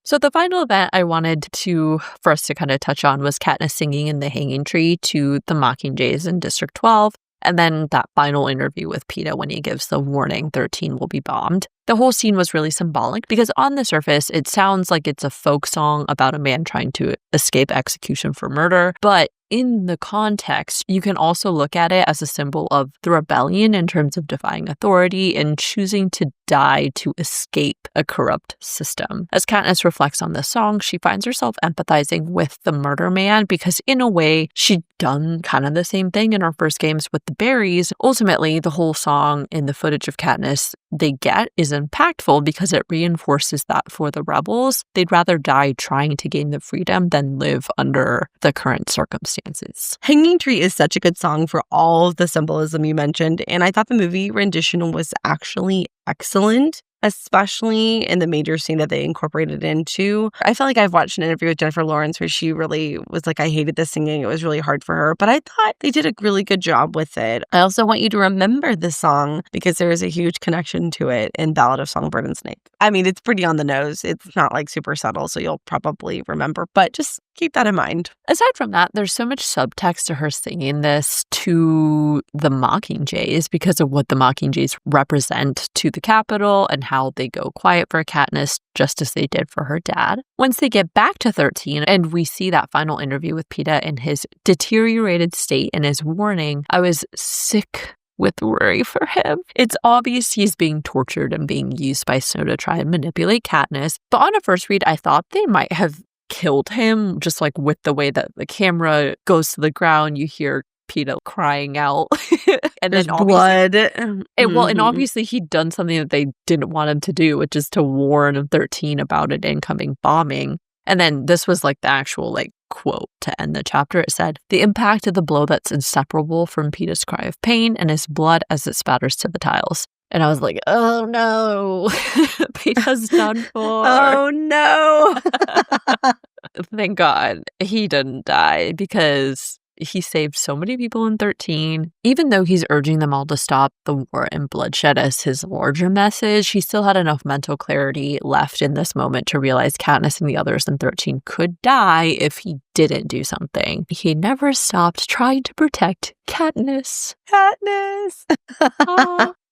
So the final event I wanted for us to kind of touch on was Katniss singing in the hanging tree to the Mockingjays in District 12. And then that final interview with Peeta when he gives the warning 13 will be bombed. The whole scene was really symbolic because on the surface, it sounds like it's a folk song about a man trying to escape execution for murder. But in the context, you can also look at it as a symbol of the rebellion in terms of defying authority and choosing to die to escape a corrupt system. As Katniss reflects on this song, she finds herself empathizing with the murder man because in a way, she'd done kind of the same thing in her first games with the berries. Ultimately, the whole song in the footage of Katniss they get is impactful because it reinforces that for the rebels, they'd rather die trying to gain the freedom than live under the current circumstances. Hanging Tree is such a good song for all of the symbolism you mentioned, and I thought the movie rendition was actually excellent, especially in the major scene that they incorporated into. I felt like I've watched an interview with Jennifer Lawrence where she really was like, I hated the singing. It was really hard for her, but I thought they did a really good job with it. I also want you to remember this song because there is a huge connection to it in Ballad of Songbird and Snake. I mean, it's pretty on the nose. It's not like super subtle, so you'll probably remember, but just keep that in mind. Aside from that, there's so much subtext to her singing this to the Mockingjays because of what the Mockingjays represent to the Capitol and how they go quiet for Katniss, just as they did for her dad. Once they get back to 13 and we see that final interview with Peeta in his deteriorated state and his warning, I was sick with worry for him. It's obvious he's being tortured and being used by Snow to try and manipulate Katniss, but on a first read, I thought they might have killed him, just like with the way that the camera goes to the ground, you hear Peeta crying out. And there's then blood. And obviously he'd done something that they didn't want him to do, which is to warn 13 about an incoming bombing. And then this was like the actual like quote to end the chapter. It said, "The impact of the blow that's inseparable from Peeta's cry of pain and his blood as it spatters to the tiles." And I was like, oh no, Peeta's done for. Oh no. Thank God he didn't die because he saved so many people in 13. Even though he's urging them all to stop the war and bloodshed as his larger message, he still had enough mental clarity left in this moment to realize Katniss and the others in 13 could die if he didn't do something. He never stopped trying to protect Katniss.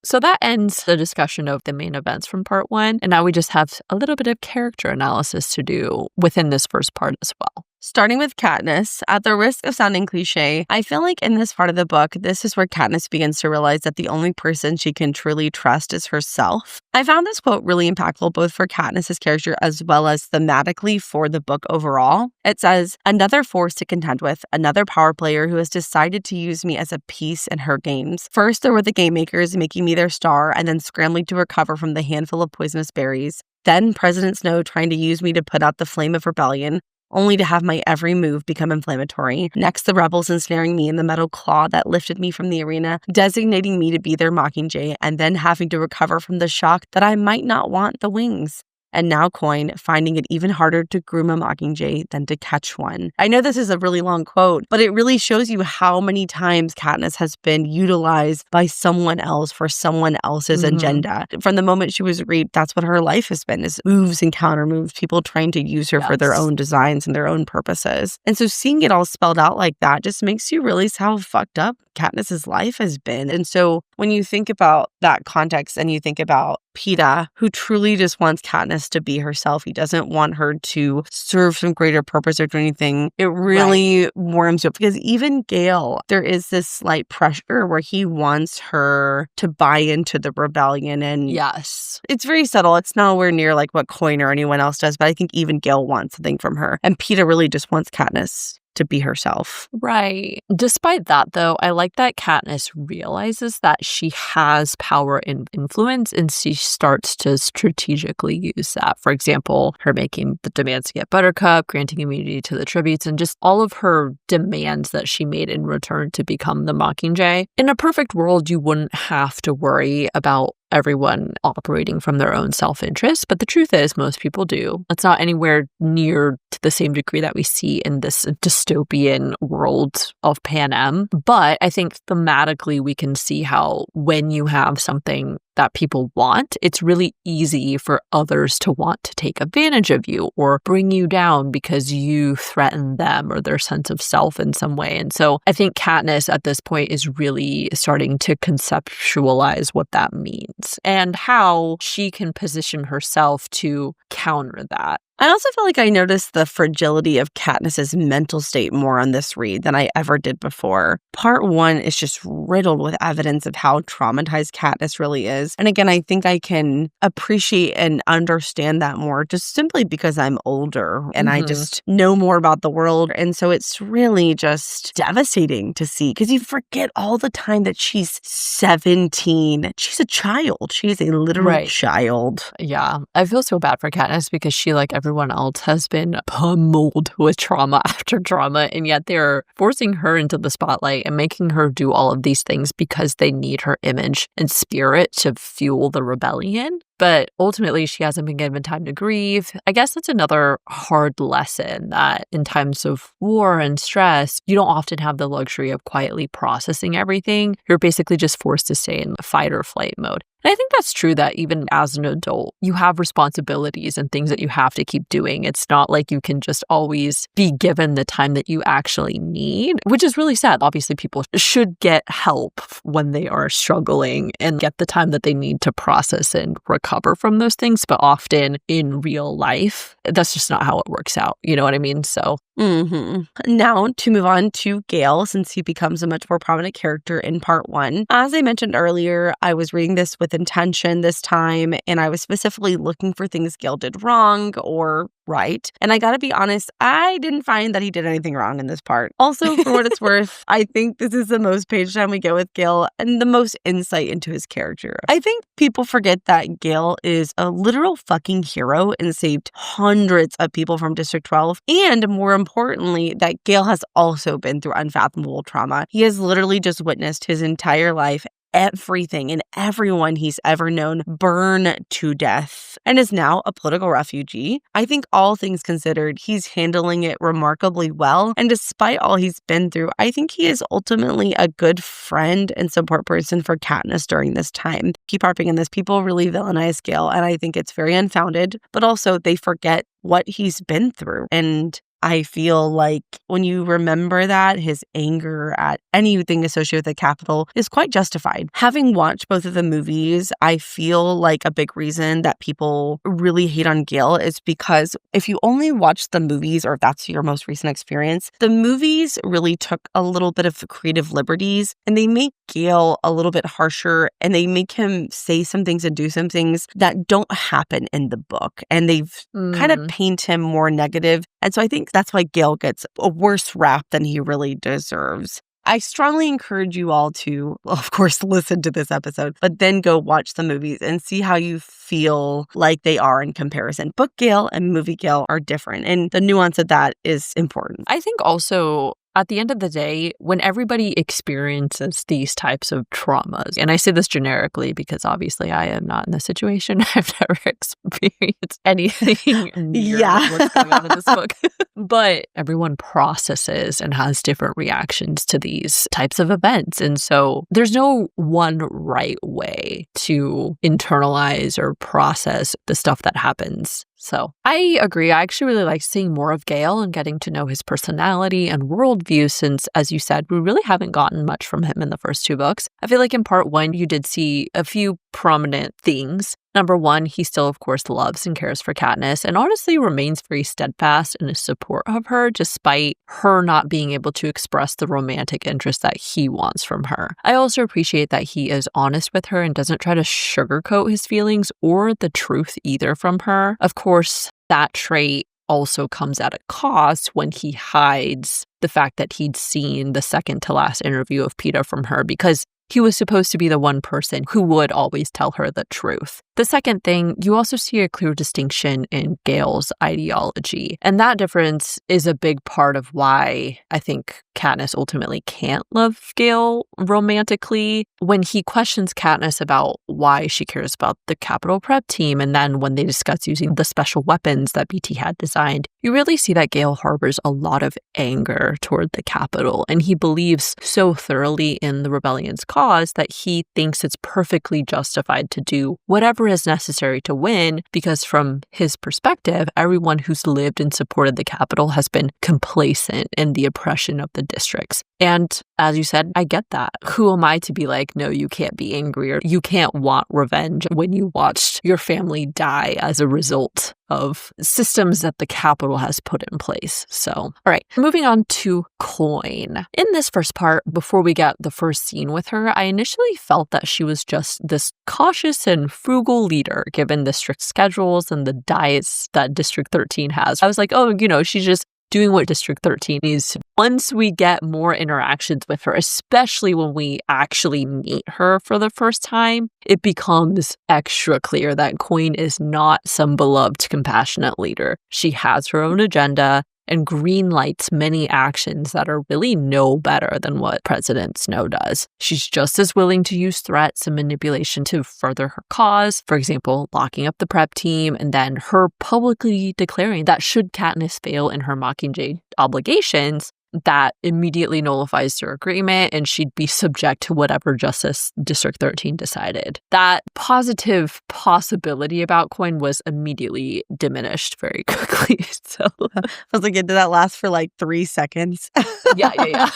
So that ends the discussion of the main events from part 1. And now we just have a little bit of character analysis to do within this first part as well. Starting with Katniss, at the risk of sounding cliche, I feel like in this part of the book, this is where Katniss begins to realize that the only person she can truly trust is herself. I found this quote really impactful both for Katniss's character as well as thematically for the book overall. It says, "Another force to contend with, another power player who has decided to use me as a piece in her games. First, there were the game makers making me their star and then scrambling to recover from the handful of poisonous berries. Then President Snow trying to use me to put out the flame of rebellion, only to have my every move become inflammatory. Next, the rebels ensnaring me in the metal claw that lifted me from the arena, designating me to be their Mockingjay, and then having to recover from the shock that I might not want the wings. And now Coin, finding it even harder to groom a Mockingjay than to catch one." I know this is a really long quote, but it really shows you how many times Katniss has been utilized by someone else for someone else's agenda. From the moment she was raped, that's what her life has been, is moves and counter moves, people trying to use her for their own designs and their own purposes. And so seeing it all spelled out like that just makes you realize how fucked up Katniss's life has been. And so when you think about that context and you think about Peeta, who truly just wants Katniss to be herself, he doesn't want her to serve some greater purpose or do anything, it really warms you up. Because even Gale, there is this slight pressure where he wants her to buy into the rebellion. And yes, it's very subtle. It's nowhere near like what Coin or anyone else does, but I think even Gale wants something from her. And Peeta really just wants Katniss to be herself. Right. Despite that, though, I like that Katniss realizes that she has power and influence, and she starts to strategically use that. For example, her making the demands to get Buttercup, granting immunity to the tributes, and just all of her demands that she made in return to become the Mockingjay. In a perfect world, you wouldn't have to worry about everyone operating from their own self-interest, but the truth is most people do. It's not anywhere near to the same degree that we see in this dystopian world of Panem. But I think thematically we can see how when you have something that people want, it's really easy for others to want to take advantage of you or bring you down because you threaten them or their sense of self in some way. And so I think Katniss at this point is really starting to conceptualize what that means and how she can position herself to counter that. I also feel like I noticed the fragility of Katniss's mental state more on this read than I ever did before. Part 1 is just riddled with evidence of how traumatized Katniss really is. And again, I think I can appreciate and understand that more just simply because I'm older and I just know more about the world. And so it's really just devastating to see because you forget all the time that she's 17. She's a child. She's a literal child. Yeah. I feel so bad for Katniss because she, like everyone else, has been pummeled with trauma after trauma, and yet they're forcing her into the spotlight and making her do all of these things because they need her image and spirit to fuel the rebellion. But ultimately, she hasn't been given time to grieve. I guess that's another hard lesson that in times of war and stress, you don't often have the luxury of quietly processing everything. You're basically just forced to stay in fight or flight mode. And I think that's true that even as an adult, you have responsibilities and things that you have to keep doing. It's not like you can just always be given the time that you actually need, which is really sad. Obviously, people should get help when they are struggling and get the time that they need to process and recover from those things. But often in real life, that's just not how it works out. You know what I mean? So Now, to move on to Gale, since he becomes a much more prominent character in part 1. As I mentioned earlier, I was reading this with intention this time, and I was specifically looking for things Gale did wrong or right. And I gotta be honest, I didn't find that he did anything wrong in this part. Also, for what it's worth, I think this is the most page time we get with Gale and the most insight into his character. I think people forget that Gale is a literal fucking hero and saved hundreds of people from District 12. And more importantly, that Gale has also been through unfathomable trauma. He has literally just witnessed his entire life, everything and everyone he's ever known burn to death and is now a political refugee. I think all things considered, he's handling it remarkably well. And despite all he's been through, I think he is ultimately a good friend and support person for Katniss during this time. Keep harping on this. People really villainize Gale, and I think it's very unfounded, but also they forget what he's been through. And I feel like when you remember that, his anger at anything associated with the Capitol is quite justified. Having watched both of the movies, I feel like a big reason that people really hate on Gale is because if you only watch the movies, or if that's your most recent experience, the movies really took a little bit of creative liberties and they make Gale a little bit harsher and they make him say some things and do some things that don't happen in the book. And they've kind of paint him more negative. And so I think that's why Gale gets a worse rap than he really deserves. I strongly encourage you all to, well, of course, listen to this episode, but then go watch the movies and see how you feel like they are in comparison. Book Gale and movie Gale are different, and the nuance of that is important. I think also, at the end of the day, when everybody experiences these types of traumas, and I say this generically because obviously I am not in this situation. I've never experienced anything near what's going on in this book. But everyone processes and has different reactions to these types of events. And so there's no one right way to internalize or process the stuff that happens. So I agree. I actually really like seeing more of Gale and getting to know his personality and worldview since, as you said, we really haven't gotten much from him in the first 2 books. I feel like in part 1, you did see a few prominent things. Number 1, he still, of course, loves and cares for Katniss and honestly remains very steadfast in his support of her despite her not being able to express the romantic interest that he wants from her. I also appreciate that he is honest with her and doesn't try to sugarcoat his feelings or the truth either from her. Of course, that trait also comes at a cost when he hides the fact that he'd seen the second to last interview of Peeta from her because he was supposed to be the one person who would always tell her the truth. The second thing, you also see a clear distinction in Gale's ideology. And that difference is a big part of why I think Katniss ultimately can't love Gale romantically. When he questions Katniss about why she cares about the Capitol Prep team, and then when they discuss using the special weapons that BT had designed, you really see that Gale harbors a lot of anger toward the Capitol. And he believes so thoroughly in the rebellion's cause that he thinks it's perfectly justified to do whatever is necessary to win, because from his perspective, everyone who's lived and supported the Capitol has been complacent in the oppression of the districts. And as you said, I get that. Who am I to be like, no, you can't be angry or you can't want revenge when you watched your family die as a result of systems that the Capitol has put in place. So, all right, moving on to Coin. In this first part, before we get the first scene with her, I initially felt that she was just this cautious and frugal leader, given the strict schedules and the diets that District 13 has. I was like, oh, she's just doing what District 13 is. Once we get more interactions with her, especially when we actually meet her for the first time, it becomes extra clear that Coin is not some beloved, compassionate leader. She has her own agenda and green lights many actions that are really no better than what President Snow does. She's just as willing to use threats and manipulation to further her cause. For example, locking up the prep team and then her publicly declaring that should Katniss fail in her Mockingjay obligations, that immediately nullifies her agreement and she'd be subject to whatever justice District 13 decided. That positive possibility about Coin was immediately diminished very quickly. So I was like, did that last for like 3 seconds? Yeah.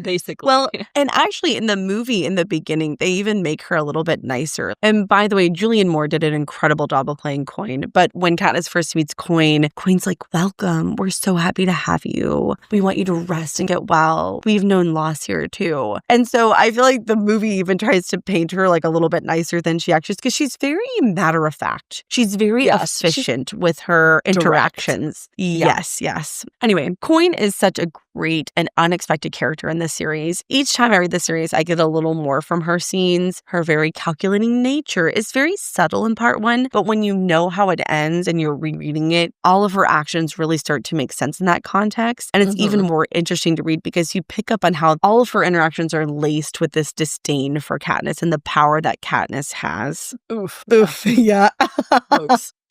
Basically. Well, and actually in the movie, in the beginning, they even make her a little bit nicer. And by the way, Julianne Moore did an incredible job of playing Coin. But when Katniss first meets Coin, Coin's like, welcome. We're so happy to have you. We want you to rest and get well. We've known loss here too. And so I feel like the movie even tries to paint her like a little bit nicer than she actually is, because she's very matter of fact. She's very efficient with her interactions. Yes. Anyway, Coin is such a great and unexpected character in this series. Each time I read the series, I get a little more from her scenes. Her very calculating nature is very subtle in part one, but when you know how it ends and you're rereading it, all of her actions really start to make sense in that context. And it's even more interesting to read because you pick up on how all of her interactions are laced with this disdain for Katniss and the power that Katniss has. Oof. Yeah.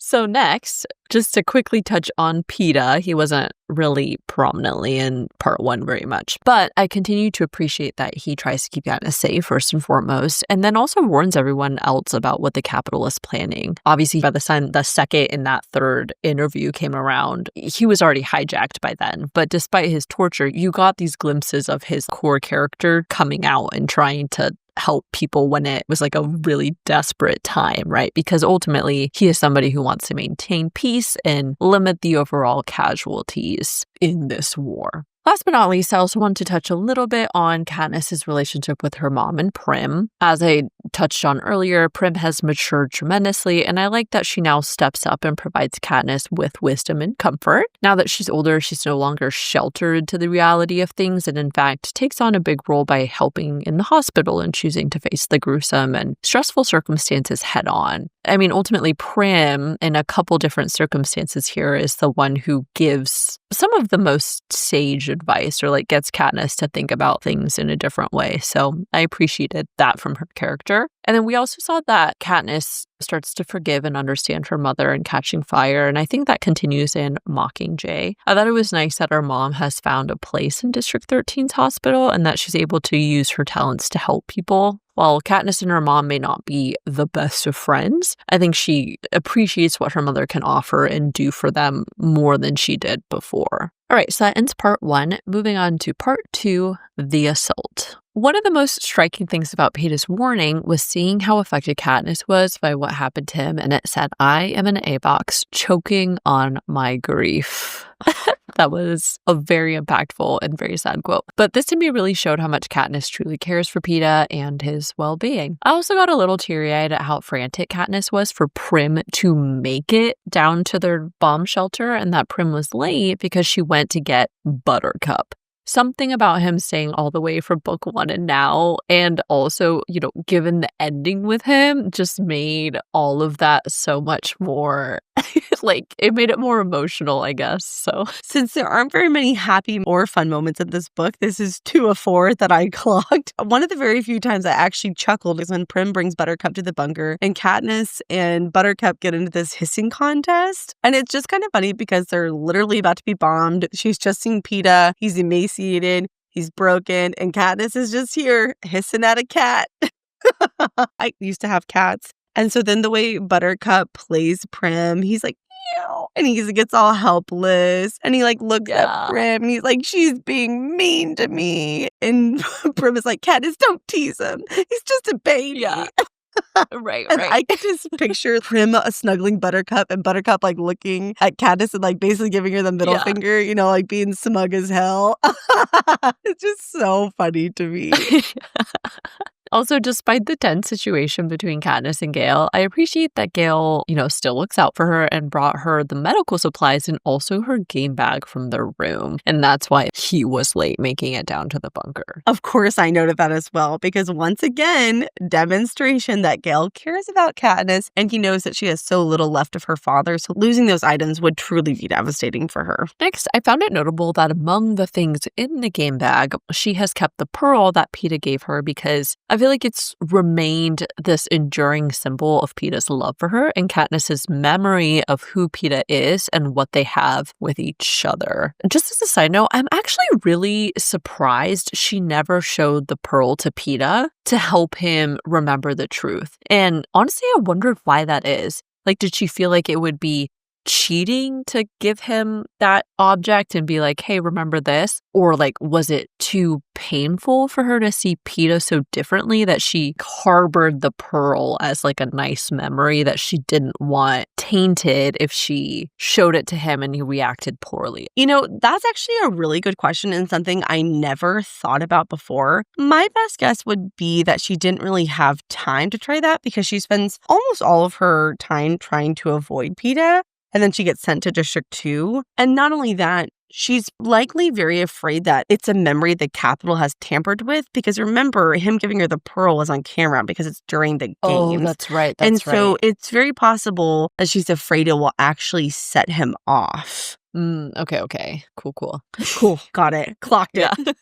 So next, just to quickly touch on Peeta, he wasn't really prominently in part one very much, but I continue to appreciate that he tries to keep Katniss safe first and foremost, and then also warns everyone else about what the Capitol is planning. Obviously, by the time the second and that third interview came around, he was already hijacked by then, but despite his torture, you got these glimpses of his core character coming out and trying to help people when it was like a really desperate time, right? Because ultimately, he is somebody who wants to maintain peace and limit the overall casualties in this war. Last but not least, I also want to touch a little bit on Katniss's relationship with her mom and Prim. As I touched on earlier, Prim has matured tremendously, and I like that she now steps up and provides Katniss with wisdom and comfort. Now that she's older, she's no longer sheltered to the reality of things, and in fact, takes on a big role by helping in the hospital and choosing to face the gruesome and stressful circumstances head on. I mean, ultimately, Prim, in a couple different circumstances here, is the one who gives some of the most sage advice or like gets Katniss to think about things in a different way. So I appreciated that from her character. And then we also saw that Katniss starts to forgive and understand her mother in Catching Fire. And I think that continues in Mockingjay. I thought it was nice that her mom has found a place in District 13's hospital and that she's able to use her talents to help people. While Katniss and her mom may not be the best of friends, I think she appreciates what her mother can offer and do for them more than she did before. All right, so that ends part one. Moving on to part two, the assault. One of the most striking things about Peeta's warning was seeing how affected Katniss was by what happened to him, and it said, "I am an A-box choking on my grief." That was a very impactful and very sad quote. But this to me really showed how much Katniss truly cares for Peeta and his well-being. I also got a little teary-eyed at how frantic Katniss was for Prim to make it down to their bomb shelter, and that Prim was late because she went to get Buttercup. something about him staying all the way from book 1 and now, and also, given the ending with him, just made all of that so much more, it made it more emotional, I guess, so. Since there aren't very many happy or fun moments in this book, this is 2 of 4 that I clocked. One of the very few times I actually chuckled is when Prim brings Buttercup to the bunker, and Katniss and Buttercup get into this hissing contest, and it's just kind of funny because they're literally about to be bombed. She's just seen Peeta. He's emaciated. He's broken. And Katniss is just here hissing at a cat. I used to have cats. And so then the way Buttercup plays Prim, he's like, ew, and he gets all helpless. And he looks at Prim and he's like, she's being mean to me. And Prim is like, Katniss, don't tease him. He's just a baby. Yeah. Right. And I could just picture Prim snuggling Buttercup and Buttercup looking at Katniss and basically giving her the middle finger, being smug as hell. It's just so funny to me. Also, despite the tense situation between Katniss and Gale, I appreciate that Gale, still looks out for her and brought her the medical supplies and also her game bag from their room. And that's why he was late making it down to the bunker. Of course, I noted that as well, because once again, demonstration that Gale cares about Katniss and he knows that she has so little left of her father, so losing those items would truly be devastating for her. Next, I found it notable that among the things in the game bag, she has kept the pearl that Peeta gave her because I feel like it's remained this enduring symbol of Peeta's love for her and Katniss's memory of who Peeta is and what they have with each other. Just as a side note, I'm actually really surprised she never showed the pearl to Peeta to help him remember the truth. And honestly, I wondered why that is. Did she feel like it would be cheating to give him that object and be like, hey, remember this? Or was it too painful for her to see Peeta so differently that she harbored the pearl as a nice memory that she didn't want tainted if she showed it to him and he reacted poorly? That's actually a really good question and something I never thought about before. My best guess would be that she didn't really have time to try that because she spends almost all of her time trying to avoid Peeta. And then she gets sent to District 2. And not only that, she's likely very afraid that it's a memory the Capitol has tampered with because remember, him giving her the pearl was on camera because it's during the games. Oh, that's right. So it's very possible that she's afraid it will actually set him off. Okay. Cool. Cool. Got it. Clocked it.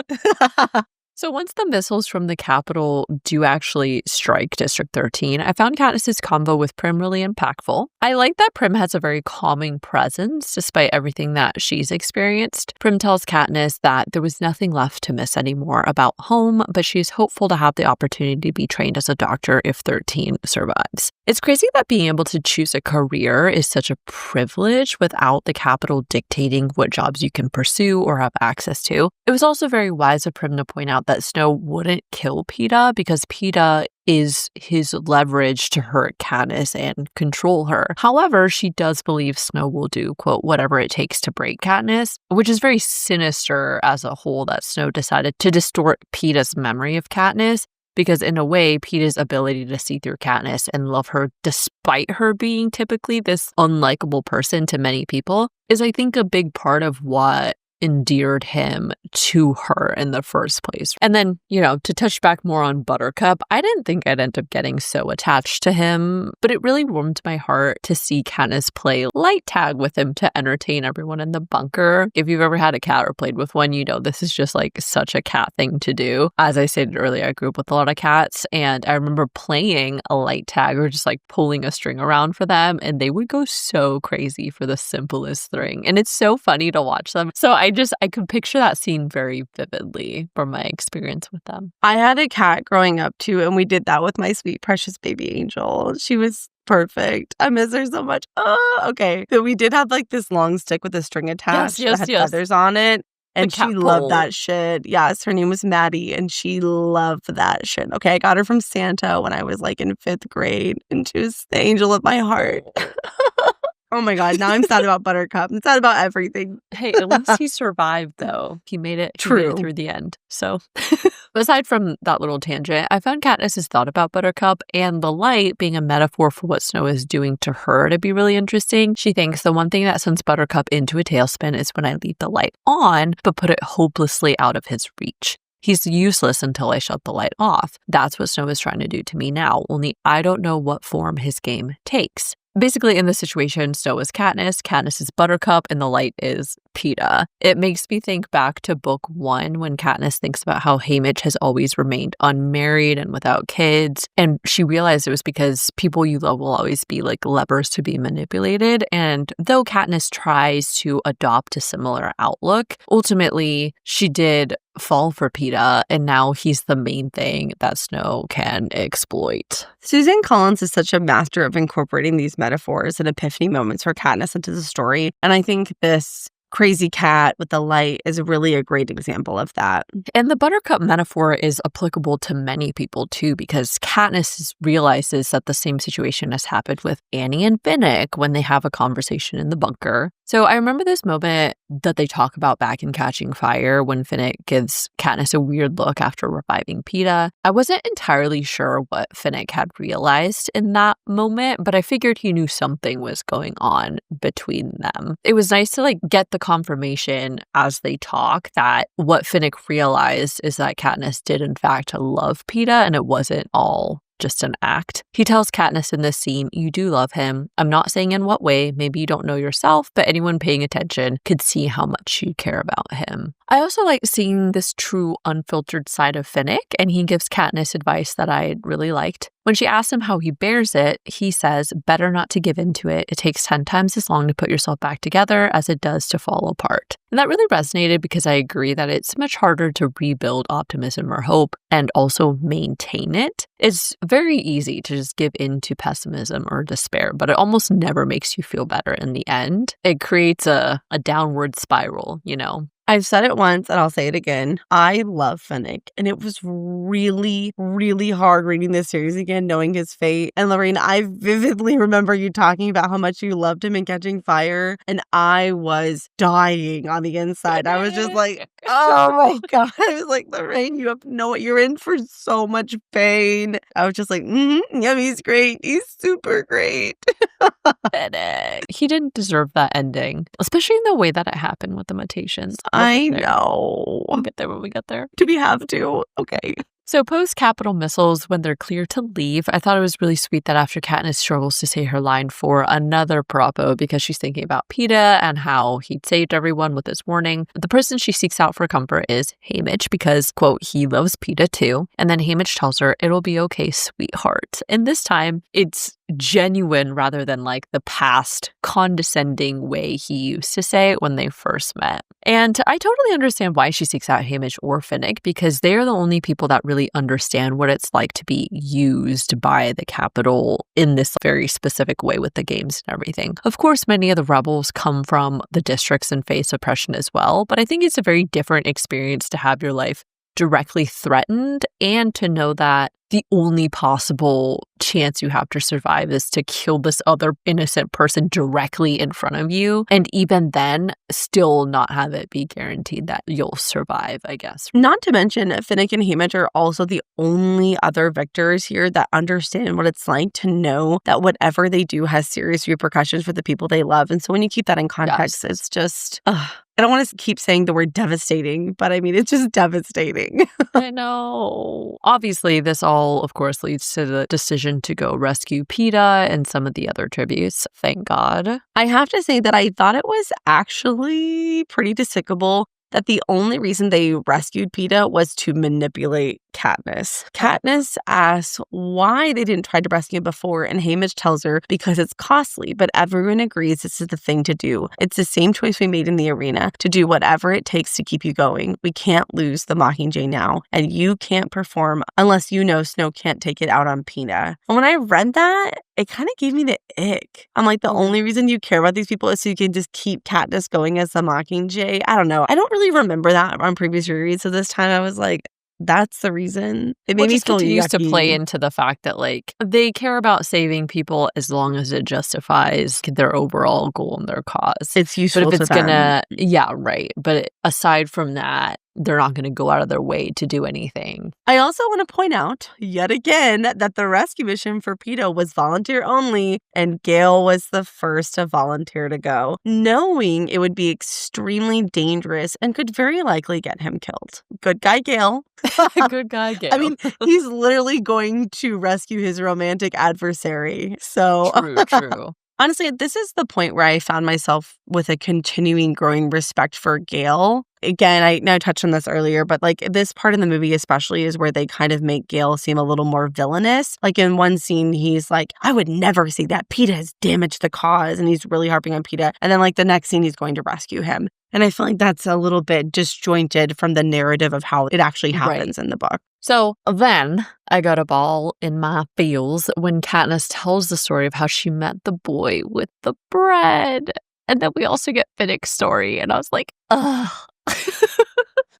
Yeah. So once the missiles from the Capitol do actually strike District 13, I found Katniss's convo with Prim really impactful. I like that Prim has a very calming presence despite everything that she's experienced. Prim tells Katniss that there was nothing left to miss anymore about home, but she's hopeful to have the opportunity to be trained as a doctor if 13 survives. It's crazy that being able to choose a career is such a privilege without the Capitol dictating what jobs you can pursue or have access to. It was also very wise of Prim to point out that Snow wouldn't kill Peeta because Peeta is his leverage to hurt Katniss and control her. However, she does believe Snow will do, quote, whatever it takes to break Katniss, which is very sinister as a whole that Snow decided to distort Peeta's memory of Katniss because in a way, Peeta's ability to see through Katniss and love her despite her being typically this unlikable person to many people is, I think, a big part of what endeared him to her in the first place. And then, to touch back more on Buttercup, I didn't think I'd end up getting so attached to him, but it really warmed my heart to see Katniss play light tag with him to entertain everyone in the bunker. If you've ever had a cat or played with one, this is just such a cat thing to do. As I stated earlier, I grew up with a lot of cats, and I remember playing a light tag or just pulling a string around for them, and they would go so crazy for the simplest thing. And it's so funny to watch them. So I could picture that scene very vividly from my experience with them. I had a cat growing up too, and we did that with my sweet, precious baby Angel. She was perfect. I miss her so much. Oh, okay. So we did have this long stick with a string attached that had feathers on it. And she loved that shit. Yes, her name was Maddie, and she loved that shit. Okay, I got her from Santa when I was in 5th grade, and she was the angel of my heart. Oh my God, now I'm sad about Buttercup. I'm sad about everything. Hey, at least he survived, though. He made it True. through the end. So, aside from that little tangent, I found Katniss's thought about Buttercup and the light being a metaphor for what Snow is doing to her to be really interesting. She thinks the one thing that sends Buttercup into a tailspin is when I leave the light on, but put it hopelessly out of his reach. He's useless until I shut the light off. That's what Snow is trying to do to me now, only I don't know what form his game takes. Basically, in this situation, Snow is Katniss, Katniss is Buttercup, and the light is Peeta. It makes me think back to book 1 when Katniss thinks about how Haymitch has always remained unmarried and without kids. And she realized it was because people you love will always be like levers to be manipulated. And though Katniss tries to adopt a similar outlook, ultimately she did fall for Peeta, and now he's the main thing that Snow can exploit. Suzanne Collins is such a master of incorporating these metaphors and epiphany moments for Katniss into the story, and I think this crazy cat with the light is really a great example of that. And the Buttercup metaphor is applicable to many people too, because Katniss realizes that the same situation has happened with Annie and Finnick when they have a conversation in the bunker. So I remember this moment that they talk about back in Catching Fire when Finnick gives Katniss a weird look after reviving Peeta. I wasn't entirely sure what Finnick had realized in that moment, but I figured he knew something was going on between them. It was nice to get the confirmation as they talk that what Finnick realized is that Katniss did in fact love Peeta and it wasn't all just an act. He tells Katniss in this scene, "You do love him. I'm not saying in what way, maybe you don't know yourself, but anyone paying attention could see how much you care about him." I also like seeing this true unfiltered side of Finnick, and he gives Katniss advice that I really liked. When she asks him how he bears it, he says, "Better not to give into it. It takes 10 times as long to put yourself back together as it does to fall apart." And that really resonated because I agree that it's much harder to rebuild optimism or hope and also maintain it. It's very easy to just give in to pessimism or despair, but it almost never makes you feel better in the end. It creates a downward spiral, you know? I've said it once and I'll say it again. I love Finnick, and it was really, really hard reading this series again, knowing his fate. And Lorraine, I vividly remember you talking about how much you loved him in Catching Fire, and I was dying on the inside. I was just like, oh my God. I was like, Lorraine, you have you're in for so much pain. I was just like, yeah, he's great. He's super great. Finnick. He didn't deserve that ending, especially in the way that it happened with the mutations. I know. We'll get there when we get there. Do we have to? Okay. So post-capital missiles, when they're clear to leave, I thought it was really sweet that after Katniss struggles to say her line for another propo because she's thinking about Peeta and how he'd saved everyone with his warning, the person she seeks out for comfort is Haymitch because, quote, he loves Peeta too. And then Haymitch tells her, "It'll be okay, sweetheart." And this time, it's genuine rather than the past condescending way he used to say it when they first met. And I totally understand why she seeks out Haymitch or Finnick because they are the only people that really understand what it's like to be used by the Capitol in this very specific way with the games and everything. Of course, many of the rebels come from the districts and face oppression as well, but I think it's a very different experience to have your life directly threatened and to know that the only possible chance you have to survive is to kill this other innocent person directly in front of you. And even then, still not have it be guaranteed that you'll survive, I guess. Not to mention, Finnick and Haymitch are also the only other victors here that understand what it's like to know that whatever they do has serious repercussions for the people they love. And so when you keep that in context, it's just... I don't want to keep saying the word devastating, but I mean, it's just devastating. I know. Obviously, this all, of course, leads to the decision to go rescue Peeta and some of the other tributes. Thank God. I have to say that I thought it was actually pretty despicable that the only reason they rescued Peeta was to manipulate Katniss. Katniss asks why they didn't try to rescue him before, and Haymitch tells her because it's costly, but everyone agrees this is the thing to do. It's the same choice we made in the arena, to do whatever it takes to keep you going. We can't lose the Mockingjay now, and you can't perform unless you know Snow can't take it out on Peeta. And when I read that, it kind of gave me the ick. I'm like, the only reason you care about these people is so you can just keep Katniss going as the Mockingjay. I don't know. I don't really remember that on previous rereads, so this time I was like, that's the reason. It made Well, me just feel continues to play yucky. into the fact that, like, they care about saving people as long as it justifies their overall goal and their cause. It's But useful if to it's them. gonna, yeah, right. But aside from that, they're not gonna go out of their way to do anything. I also want to point out, yet again, that the rescue mission for PETA was volunteer only, and Gail was the first to volunteer to go, knowing it would be extremely dangerous and could very likely get him killed. Good guy, Gail. Good guy, Gail. I mean, he's literally going to rescue his romantic adversary. So True. honestly, this is the point where I found myself with a continuing growing respect for Gail. Again, I touched on this earlier, but like this part in the movie especially is where they kind of make Gail seem a little more villainous. Like in one scene, he's like, I would never say that. PETA has damaged the cause. And he's really harping on PETA. And then like the next scene, he's going to rescue him. And I feel like that's a little bit disjointed from the narrative of how it actually happens in the book. So then I got a ball in my feels when Katniss tells the story of how she met the boy with the bread. And then we also get Finnick's story. And I was like, ugh.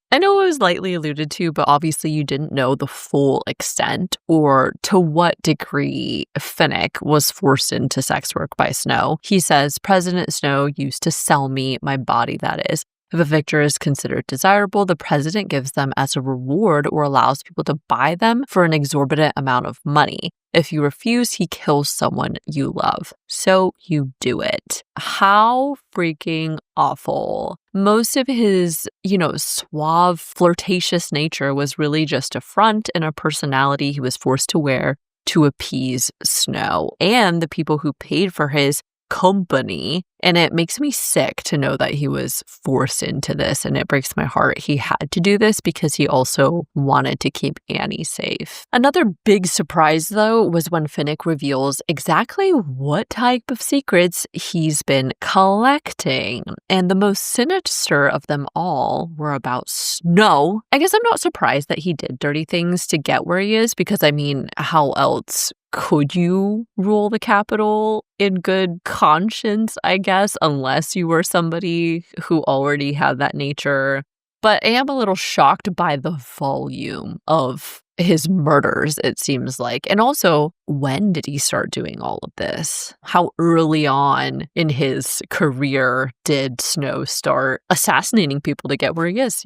I know it was lightly alluded to, but obviously you didn't know the full extent or to what degree Finnick was forced into sex work by Snow. He says, President Snow used to sell me, my body that is. If a victor is considered desirable, the president gives them as a reward or allows people to buy them for an exorbitant amount of money. If you refuse, he kills someone you love. So you do it. How freaking awful. Most of his, suave, flirtatious nature was really just a front and a personality he was forced to wear to appease Snow and the people who paid for his company. And it makes me sick to know that he was forced into this, and it breaks my heart he had to do this because he also wanted to keep Annie safe. Another big surprise, though, was when Finnick reveals exactly what type of secrets he's been collecting. And the most sinister of them all were about Snow. I guess I'm not surprised that he did dirty things to get where he is, because, I mean, how else could you rule the capital in good conscience, I guess, unless you were somebody who already had that nature? But I am a little shocked by the volume of his murders, it seems like. And also, when did he start doing all of this? How early on in his career did Snow start assassinating people to get where he is,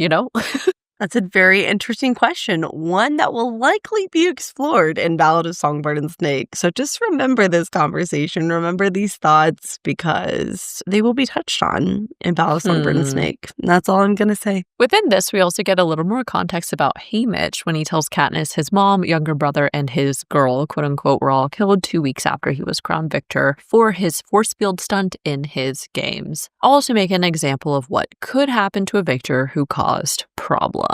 That's a very interesting question, one that will likely be explored in Ballad of Songbird and Snake. So just remember this conversation, remember these thoughts, because they will be touched on in Ballad of Songbird and Snake. That's all I'm going to say. Within this, we also get a little more context about Haymitch when he tells Katniss his mom, younger brother, and his girl, quote unquote, were all killed 2 weeks after he was crowned victor for his force field stunt in his games. I'll also make an example of what could happen to a victor who caused problems.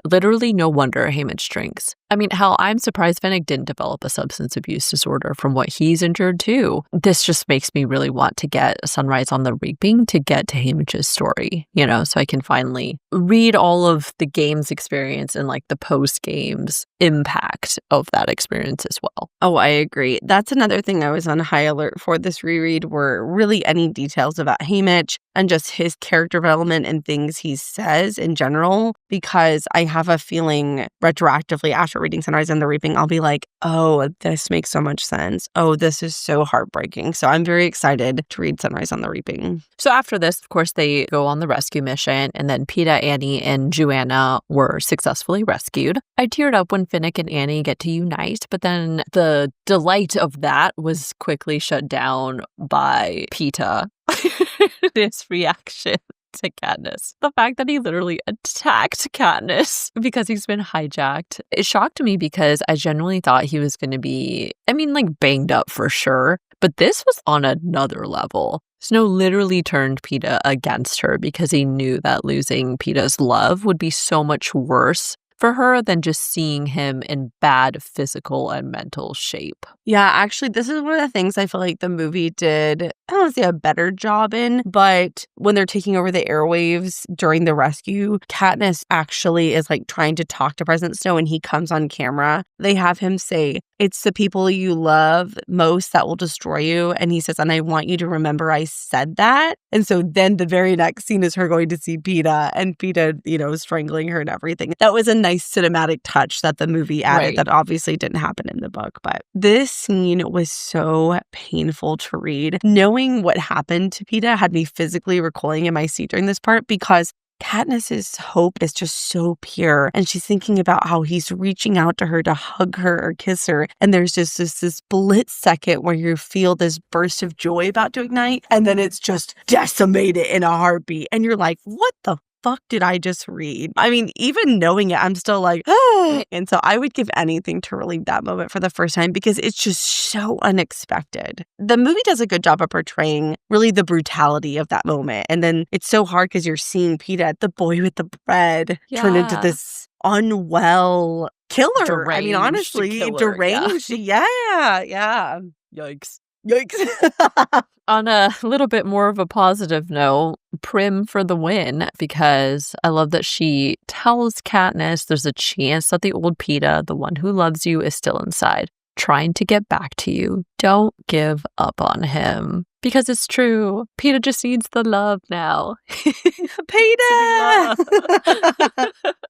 Literally, no wonder Haymitch drinks. I mean, hell, I'm surprised Finnick didn't develop a substance abuse disorder from what he's endured too. This just makes me really want to get Sunrise on the Reaping to get to Haymitch's story, so I can finally read all of the game's experience and like the post-games impact of that experience as well. Oh, I agree. That's another thing I was on high alert for this reread, were really any details about Haymitch and just his character development and things he says in general, because I have a feeling retroactively after reading Sunrise on the Reaping, I'll be like, oh, this makes so much sense. Oh, this is so heartbreaking. So I'm very excited to read Sunrise on the Reaping. So after this, of course, they go on the rescue mission, and then PETA, Annie, and Joanna were successfully rescued. I teared up when Finnick and Annie get to unite, but then the delight of that was quickly shut down by PETA. His reaction to Katniss. The fact that he literally attacked Katniss because he's been hijacked. It shocked me because I genuinely thought he was going to be, banged up for sure. But this was on another level. Snow literally turned PETA against her because he knew that losing PETA's love would be so much worse for her than just seeing him in bad physical and mental shape. Yeah, actually, this is one of the things I feel like the movie did, I don't want to say a better job in, but when they're taking over the airwaves during the rescue, Katniss actually is like trying to talk to President Snow, and he comes on camera. They have him say, it's the people you love most that will destroy you. And he says, and I want you to remember I said that. And so then the very next scene is her going to see PETA, and PETA, strangling her and everything. That was a nice cinematic touch that the movie added that obviously didn't happen in the book. But this scene was so painful to read. Knowing what happened to Peeta had me physically recoiling in my seat during this part because Katniss's hope is just so pure. And she's thinking about how he's reaching out to her to hug her or kiss her. And there's just this split second where you feel this burst of joy about to ignite. And then it's just decimated in a heartbeat. And you're like, what the fuck did I just read? I mean, even knowing it, I'm still like, oh. And so I would give anything to relive that moment for the first time because it's just so unexpected. The movie does a good job of portraying really the brutality of that moment. And then it's so hard because you're seeing Peeta, the boy with the bread, turn into this unwell killer. Deranged I mean, honestly, killer, deranged. Yeah. Yikes. Yikes. On a little bit more of a positive note, Prim for the win, because I love that she tells Katniss there's a chance that the old Peeta, the one who loves you, is still inside, trying to get back to you. Don't give up on him. Because it's true. Peeta just needs the love now. Peeta!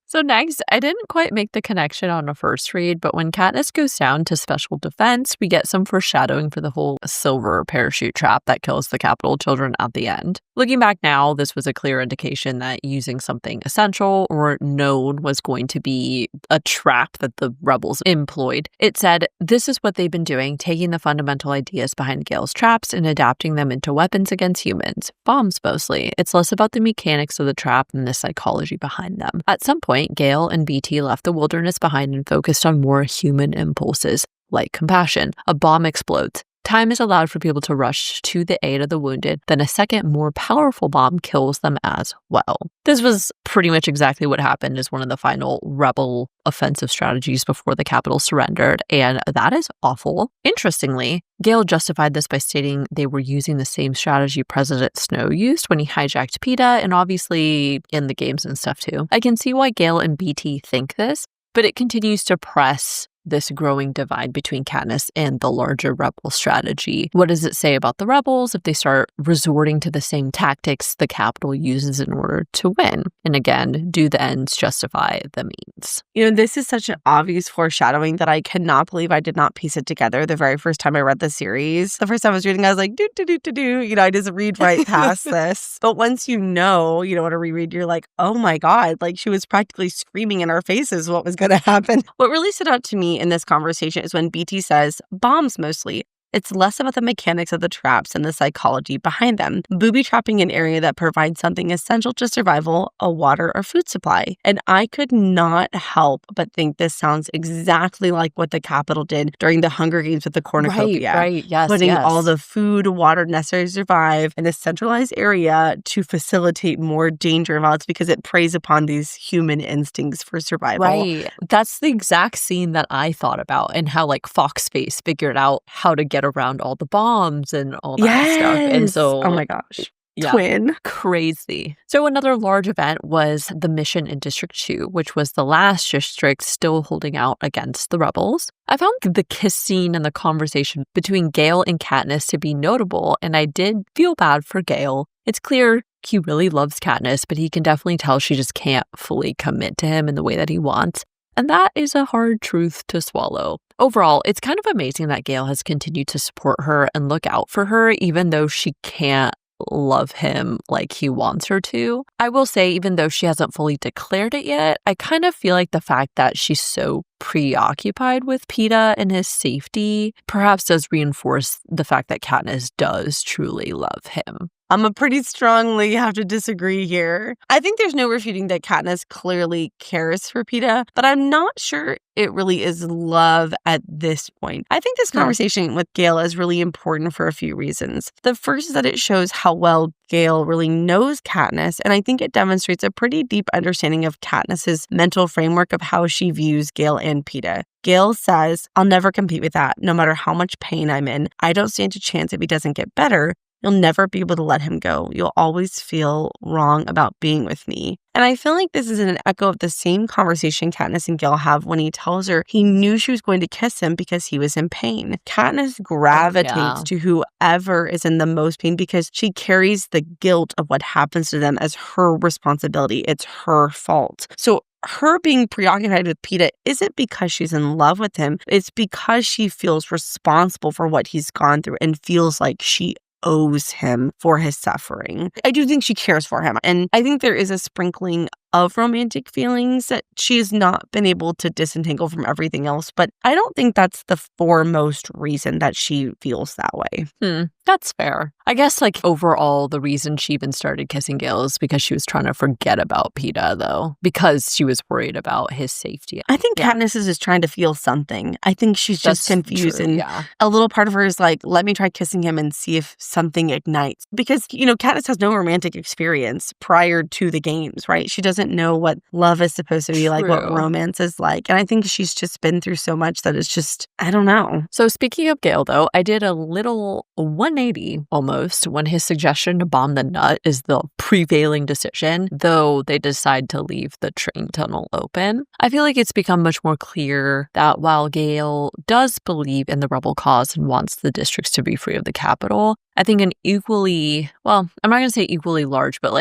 So next, I didn't quite make the connection on a first read, but when Katniss goes down to special defense, we get some foreshadowing for the whole silver parachute trap that kills the Capitol children at the end. Looking back now, this was a clear indication that using something essential or known was going to be a trap that the rebels employed. It said, this is what they've been doing, taking the fundamental ideas behind Gale's traps and adapting them into weapons against humans. Bombs mostly. It's less about the mechanics of the trap than the psychology behind them. At some point, Gale and BT left the wilderness behind and focused on more human impulses, like compassion. A bomb explodes. Time is allowed for people to rush to the aid of the wounded, then a second, more powerful bomb kills them as well. This was pretty much exactly what happened as one of the final rebel offensive strategies before the Capitol surrendered, and that is awful. Interestingly, Gale justified this by stating they were using the same strategy President Snow used when he hijacked Peeta, and obviously in the games and stuff too. I can see why Gale and BT think this, but it continues to press this growing divide between Katniss and the larger rebel strategy. What does it say about the rebels if they start resorting to the same tactics the Capitol uses in order to win? And again, do the ends justify the means? You know, this is such an obvious foreshadowing that I cannot believe I did not piece it together the very first time I read the series. The first time I was reading, I was like, I just read right past this. But once you know what to reread, you're like, oh my God, like she was practically screaming in our faces what was going to happen. What really stood out to me in this conversation is when BT says, bombs mostly. It's less about the mechanics of the traps and the psychology behind them. Booby trapping an area that provides something essential to survival, a water or food supply. And I could not help but think this sounds exactly like what the Capitol did during the Hunger Games with the cornucopia. Right, yes, putting all the food, water necessary to survive in a centralized area to facilitate more danger and violence because it preys upon these human instincts for survival. Right. That's the exact scene that I thought about, and how like Foxface figured out how to get around all the bombs and all that stuff. And so, oh my gosh. Yeah. Twin. Crazy. So another large event was the mission in District 2, which was the last district still holding out against the rebels. I found the kiss scene and the conversation between Gale and Katniss to be notable, and I did feel bad for Gale. It's clear he really loves Katniss, but he can definitely tell she just can't fully commit to him in the way that he wants. And that is a hard truth to swallow. Overall, it's kind of amazing that Gale has continued to support her and look out for her, even though she can't love him like he wants her to. I will say, even though she hasn't fully declared it yet, I kind of feel like the fact that she's so preoccupied with Peeta and his safety perhaps does reinforce the fact that Katniss does truly love him. I'm going to pretty strongly have to disagree here. I think there's no refuting that Katniss clearly cares for Peeta, but I'm not sure it really is love at this point. I think this conversation with Gale is really important for a few reasons. The first is that it shows how well Gale really knows Katniss, and I think it demonstrates a pretty deep understanding of Katniss's mental framework of how she views Gale and Peeta. Gale says, I'll never compete with that, no matter how much pain I'm in. I don't stand a chance if he doesn't get better. You'll never be able to let him go. You'll always feel wrong about being with me. And I feel like this is an echo of the same conversation Katniss and Gale have when he tells her he knew she was going to kiss him because he was in pain. Katniss gravitates to whoever is in the most pain because she carries the guilt of what happens to them as her responsibility. It's her fault. So her being preoccupied with Peeta isn't because she's in love with him. It's because she feels responsible for what he's gone through and feels like she owes him for his suffering. I do think she cares for him. And I think there is a sprinkling of romantic feelings that she has not been able to disentangle from everything else. But I don't think that's the foremost reason that she feels that way. That's fair. I guess, overall, the reason she even started kissing Gale is because she was trying to forget about Peeta, though, because she was worried about his safety. I think Katniss is just trying to feel something. I think she's just confused. True, and a little part of her is like, let me try kissing him and see if something ignites. Because, Katniss has no romantic experience prior to the games, right? She doesn't know what love is supposed to be like, what romance is like. And I think she's just been through so much that it's just, I don't know. So speaking of Gale, though, I did a little 180 almost when his suggestion to bomb the nut is the prevailing decision, though they decide to leave the train tunnel open. I feel like it's become much more clear that while Gale does believe in the rebel cause and wants the districts to be free of the capital, I think an equally, well, I'm not going to say equally large, but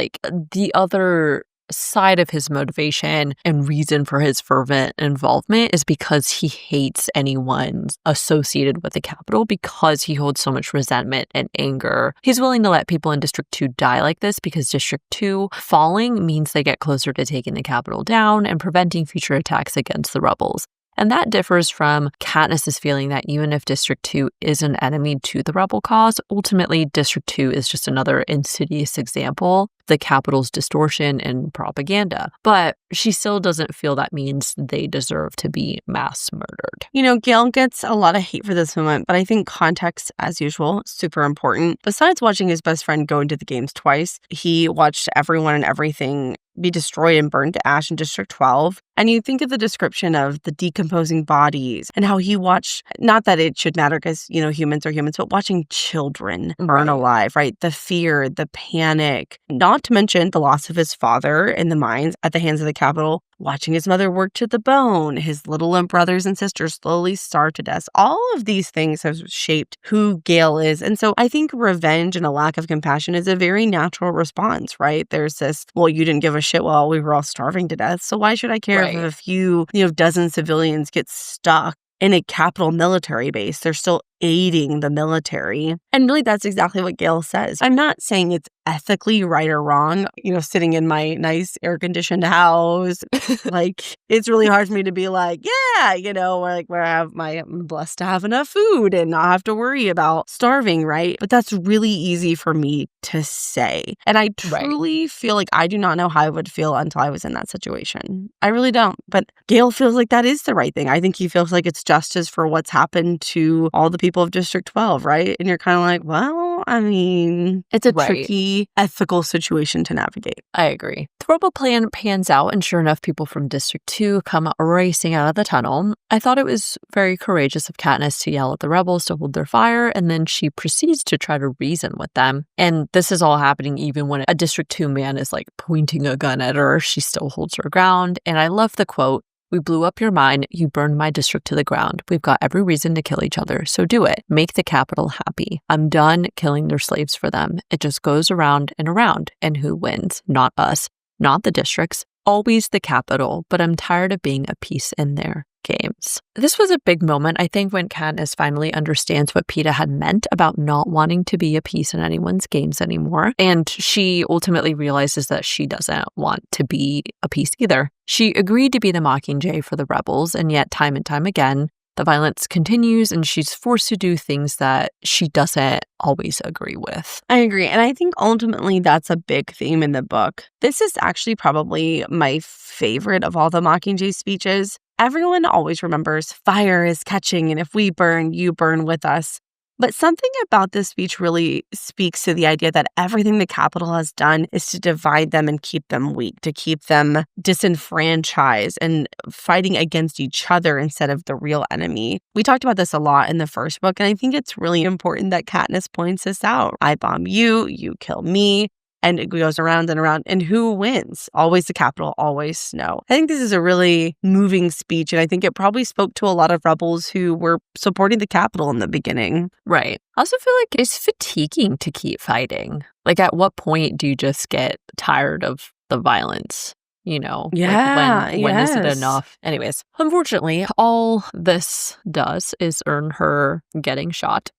the other side of his motivation and reason for his fervent involvement is because he hates anyone associated with the capital because he holds so much resentment and anger. He's willing to let people in District 2 die like this because District 2 falling means they get closer to taking the capital down and preventing future attacks against the rebels. And that differs from Katniss's feeling that even if District 2 is an enemy to the rebel cause, ultimately District 2 is just another insidious example of the capital's distortion and propaganda. But she still doesn't feel that means they deserve to be mass murdered. Gale gets a lot of hate for this moment, but I think context, as usual, super important. Besides watching his best friend go into the games twice, he watched everyone and everything be destroyed and burned to ash in District 12. And you think of the description of the decomposing bodies and how he watched, not that it should matter because, humans are humans, but watching children burn alive, right? The fear, the panic, not to mention the loss of his father in the mines at the hands of the capital, watching his mother work to the bone, his little brothers and sisters slowly starve to death. All of these things have shaped who Gale is. And so I think revenge and a lack of compassion is a very natural response, right? There's this, well, you didn't give a shit while we were all starving to death, so why should I care if a few, dozen civilians get stuck in a capital military base? They're still aiding the military. And really, that's exactly what Gale says. I'm not saying it's ethically right or wrong, sitting in my nice air-conditioned house. It's really hard for me to be like, I'm blessed to have enough food and not have to worry about starving, right? But that's really easy for me to say. And I truly feel like I do not know how I would feel until I was in that situation. I really don't. But Gale feels like that is the right thing. I think he feels like it's justice for what's happened to all the people of District 12, right? And you're kind of like, well, I mean, it's a tricky ethical situation to navigate. I agree. The rebel plan pans out, and sure enough, people from District 2 come racing out of the tunnel. I thought it was very courageous of Katniss to yell at the rebels to hold their fire, and then she proceeds to try to reason with them. And this is all happening even when a District 2 man is pointing a gun at her. She still holds her ground. And I love the quote, "We blew up your mine, you burned my district to the ground. We've got every reason to kill each other, so do it. Make the capital happy. I'm done killing their slaves for them. It just goes around. And who wins? Not us, not the districts, always the capital, but I'm tired of being a piece in their games." This was a big moment, I think, when Katniss finally understands what Peeta had meant about not wanting to be a piece in anyone's games anymore. And she ultimately realizes that she doesn't want to be a piece either. She agreed to be the Mockingjay for the rebels, and yet time and time again, the violence continues and she's forced to do things that she doesn't always agree with. I agree. And I think ultimately that's a big theme in the book. This is actually probably my favorite of all the Mockingjay speeches. Everyone always remembers fire is catching, and if we burn, you burn with us. But something about this speech really speaks to the idea that everything the capital has done is to divide them and keep them weak, to keep them disenfranchised and fighting against each other instead of the real enemy. We talked about this a lot in the first book, and I think it's really important that Katniss points this out. I bomb you, you kill me. And it goes around and around. And who wins? Always the capital, always Snow. I think this is a really moving speech. And I think it probably spoke to a lot of rebels who were supporting the capital in the beginning. Right. I also feel like it's fatiguing to keep fighting. At what point do you just get tired of the violence? when is it enough? Anyways, unfortunately, all this does is earn her getting shot.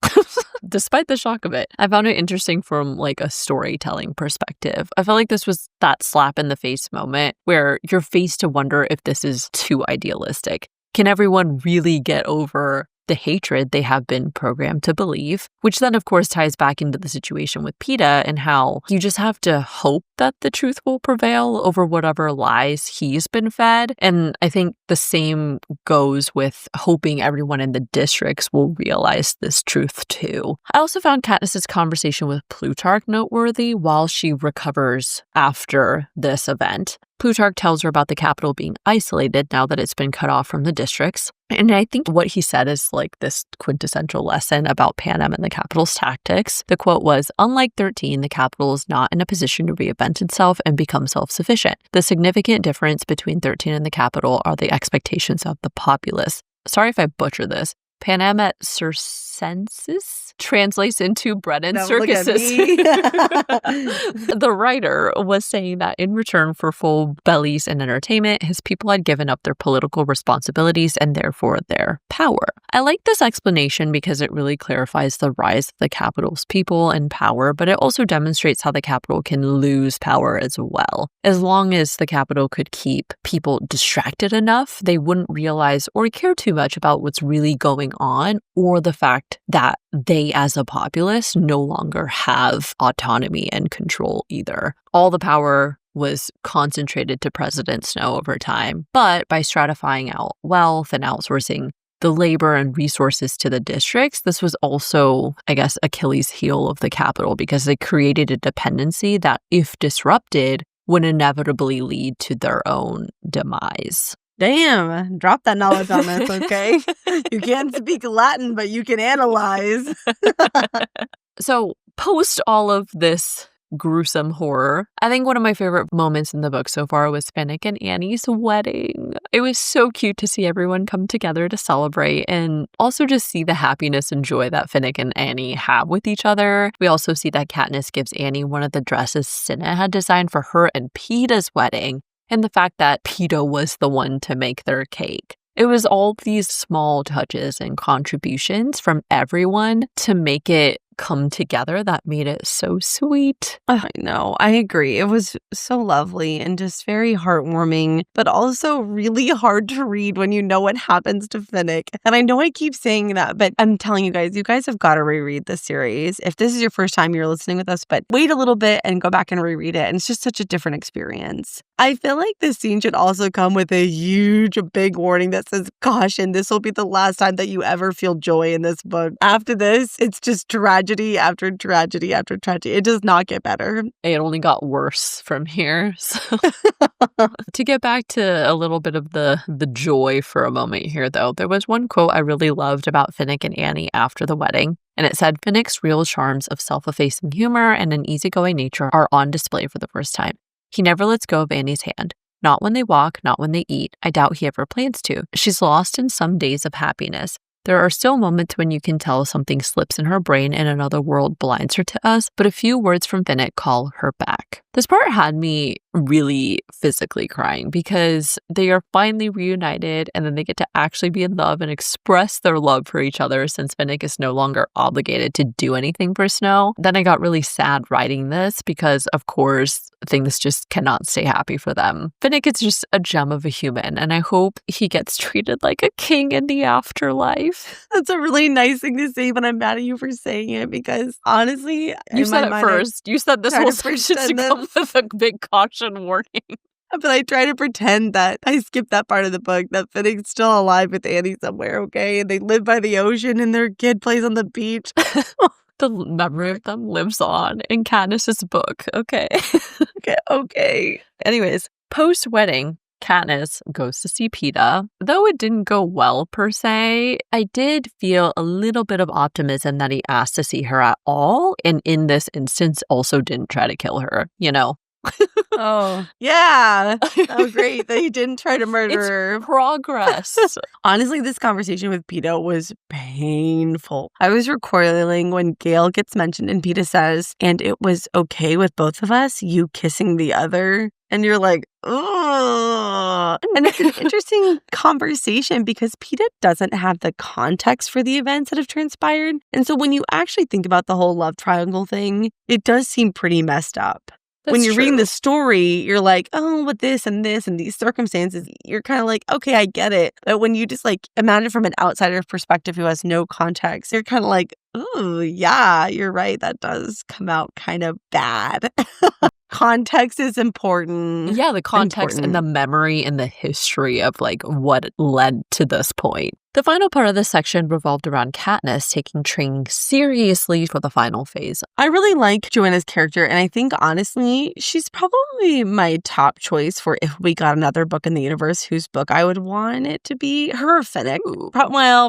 Despite the shock of it, I found it interesting from like a storytelling perspective. I felt like this was that slap in the face moment where you're faced to wonder if this is too idealistic. Can everyone really get over the hatred they have been programmed to believe? Which then, of course, ties back into the situation with PETA and how you just have to hope that the truth will prevail over whatever lies he's been fed. And I think the same goes with hoping everyone in the districts will realize this truth too. I also found Katniss's conversation with Plutarch noteworthy while she recovers after this event. Plutarch tells her about the capital being isolated now that it's been cut off from the districts. And I think what he said is like this quintessential lesson about Panem and the capital's tactics. The quote was, "Unlike 13, the capital is not in a position to reinvent itself and become self-sufficient. The significant difference between 13 and the capital are the expectations of the populace." Sorry if I butcher this. Panem at Circenses translates into bread and circuses. The writer was saying that in return for full bellies and entertainment, his people had given up their political responsibilities and therefore their power. I like this explanation because it really clarifies the rise of the capital's people and power, but it also demonstrates how the capital can lose power as well. As long as the capital could keep people distracted enough, they wouldn't realize or care too much about what's really going on, or the fact that they as a populace no longer have autonomy and control either. All the power was concentrated to President Snow over time, but by stratifying out wealth and outsourcing the labor and resources to the districts, this was also, I guess, Achilles' heel of the capital because they created a dependency that, if disrupted, would inevitably lead to their own demise. Damn, drop that knowledge on us, okay? You can't speak Latin, but you can analyze. So, post all of this gruesome horror, I think one of my favorite moments in the book so far was Finnick and Annie's wedding. It was so cute to see everyone come together to celebrate and also just see the happiness and joy that Finnick and Annie have with each other. We also see that Katniss gives Annie one of the dresses Cinna had designed for her and Peeta's wedding, and the fact that Peeta was the one to make their cake. It was all these small touches and contributions from everyone to make it come together that made it so sweet. I know. I agree. It was so lovely and just very heartwarming, but also really hard to read when you know what happens to Finnick. And I know I keep saying that, but I'm telling you guys have got to reread this series. If this is your first time you're listening with us, but wait a little bit and go back and reread it. And it's just such a different experience. I feel like this scene should also come with a huge, big warning that says, caution, this will be the last time that you ever feel joy in this book. After this, it's just tragedy after tragedy after tragedy. It does not get better. It only got worse from here. So to get back to a little bit of the joy for a moment here, though, there was one quote I really loved about Finnick and Annie after the wedding. And it said, "Finnick's real charms of self-effacing humor and an easygoing nature are on display for the first time. He never lets go of Annie's hand. Not when they walk, not when they eat. I doubt he ever plans to. She's lost in some days of happiness. There are still moments when you can tell something slips in her brain and another world blinds her to us, but a few words from Finnick call her back." This part had me really physically crying because they are finally reunited and then they get to actually be in love and express their love for each other since Finnick is no longer obligated to do anything for Snow. Then I got really sad writing this because, of course, things just cannot stay happy for them. Finnick is just a gem of a human, and I hope he gets treated like a king in the afterlife. That's a really nice thing to say, but I'm mad at you for saying it because, honestly, you said it first. You said this whole section should come with a big caution warning. But I try to pretend that I skipped that part of the book, that Finnick's still alive with Annie somewhere, okay? And they live by the ocean and their kid plays on the beach. The memory of them lives on in Katniss's book, okay? Okay. Anyways, post-wedding, Katniss goes to see Peeta. Though it didn't go well per se, I did feel a little bit of optimism that he asked to see her at all, and in this instance also didn't try to kill her, Oh, yeah. Oh, great that he didn't try to murder her. Progress. Honestly, this conversation with Peeta was painful. I was recoiling when Gale gets mentioned and Peeta says, "And it was okay with both of us, you kissing the other." And you're like, oh, And it's an interesting conversation because Peeta doesn't have the context for the events that have transpired. And so when you actually think about the whole love triangle thing, it does seem pretty messed up. When you're reading the story, you're like, oh, with this and these circumstances, you're kind of like, okay, I get it. But when you just like imagine from an outsider's perspective who has no context, you're kind of like, oh, yeah, you're right. That does come out kind of bad. Context is important. Yeah, the context and the memory and the history of like what led to this point. The final part of this section revolved around Katniss taking training seriously for the final phase. I really like Joanna's character, and I think, honestly, she's probably my top choice for if we got another book in the universe whose book I would want it to be. Her or Finnick.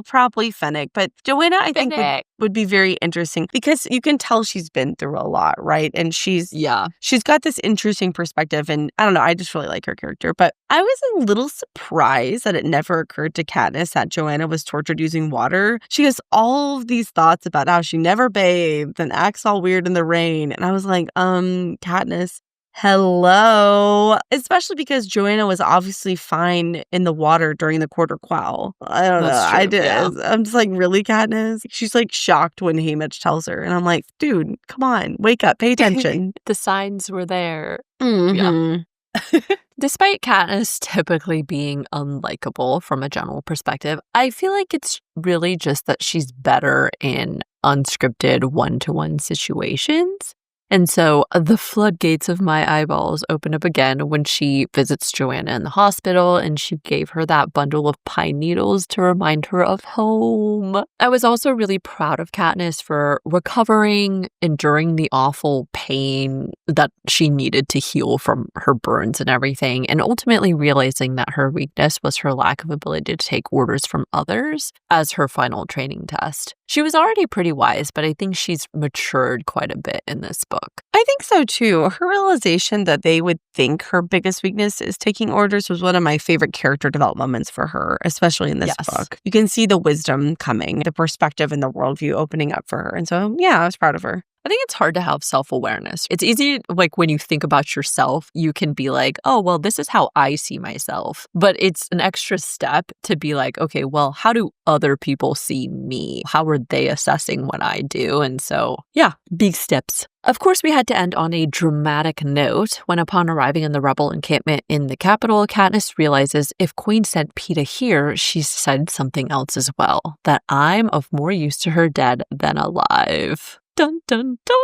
Probably Finnick, but Joanna, I think, would be very interesting because you can tell she's been through a lot, right? And she's got this interesting perspective, and I don't know, I just really like her character. But I was a little surprised that it never occurred to Katniss that Joanna was tortured using water. She has all of these thoughts about how she never bathed and acts all weird in the rain. And I was like, Katniss, hello. Especially because Joanna was obviously fine in the water during the quarter quell. I don't know. Yeah. I'm just like, really, Katniss? She's like shocked when Haymitch tells her. And I'm like, dude, come on, wake up, pay attention. The signs were there. Mm-hmm. Yeah. Despite Katniss typically being unlikable from a general perspective, I feel like it's really just that she's better in unscripted one-to-one situations. And so the floodgates of my eyeballs open up again when she visits Joanna in the hospital and she gave her that bundle of pine needles to remind her of home. I was also really proud of Katniss for recovering, enduring the awful pain that she needed to heal from her burns and everything, and ultimately realizing that her weakness was her lack of ability to take orders from others as her final training test. She was already pretty wise, but I think she's matured quite a bit in this book. I think so, too. Her realization that they would think her biggest weakness is taking orders was one of my favorite character development moments for her, especially in this book. You can see the wisdom coming, the perspective and the worldview opening up for her. And so, yeah, I was proud of her. I think it's hard to have self-awareness. It's easy, like when you think about yourself, you can be like, oh, well, this is how I see myself. But it's an extra step to be like, okay, well, how do other people see me? How are they assessing what I do? And so, yeah, big steps. Of course, we had to end on a dramatic note when, upon arriving in the rebel encampment in the capital, Katniss realizes if Queen sent Peeta here, she's said something else as well, that I'm of more use to her dead than alive. Dun, dun, dun.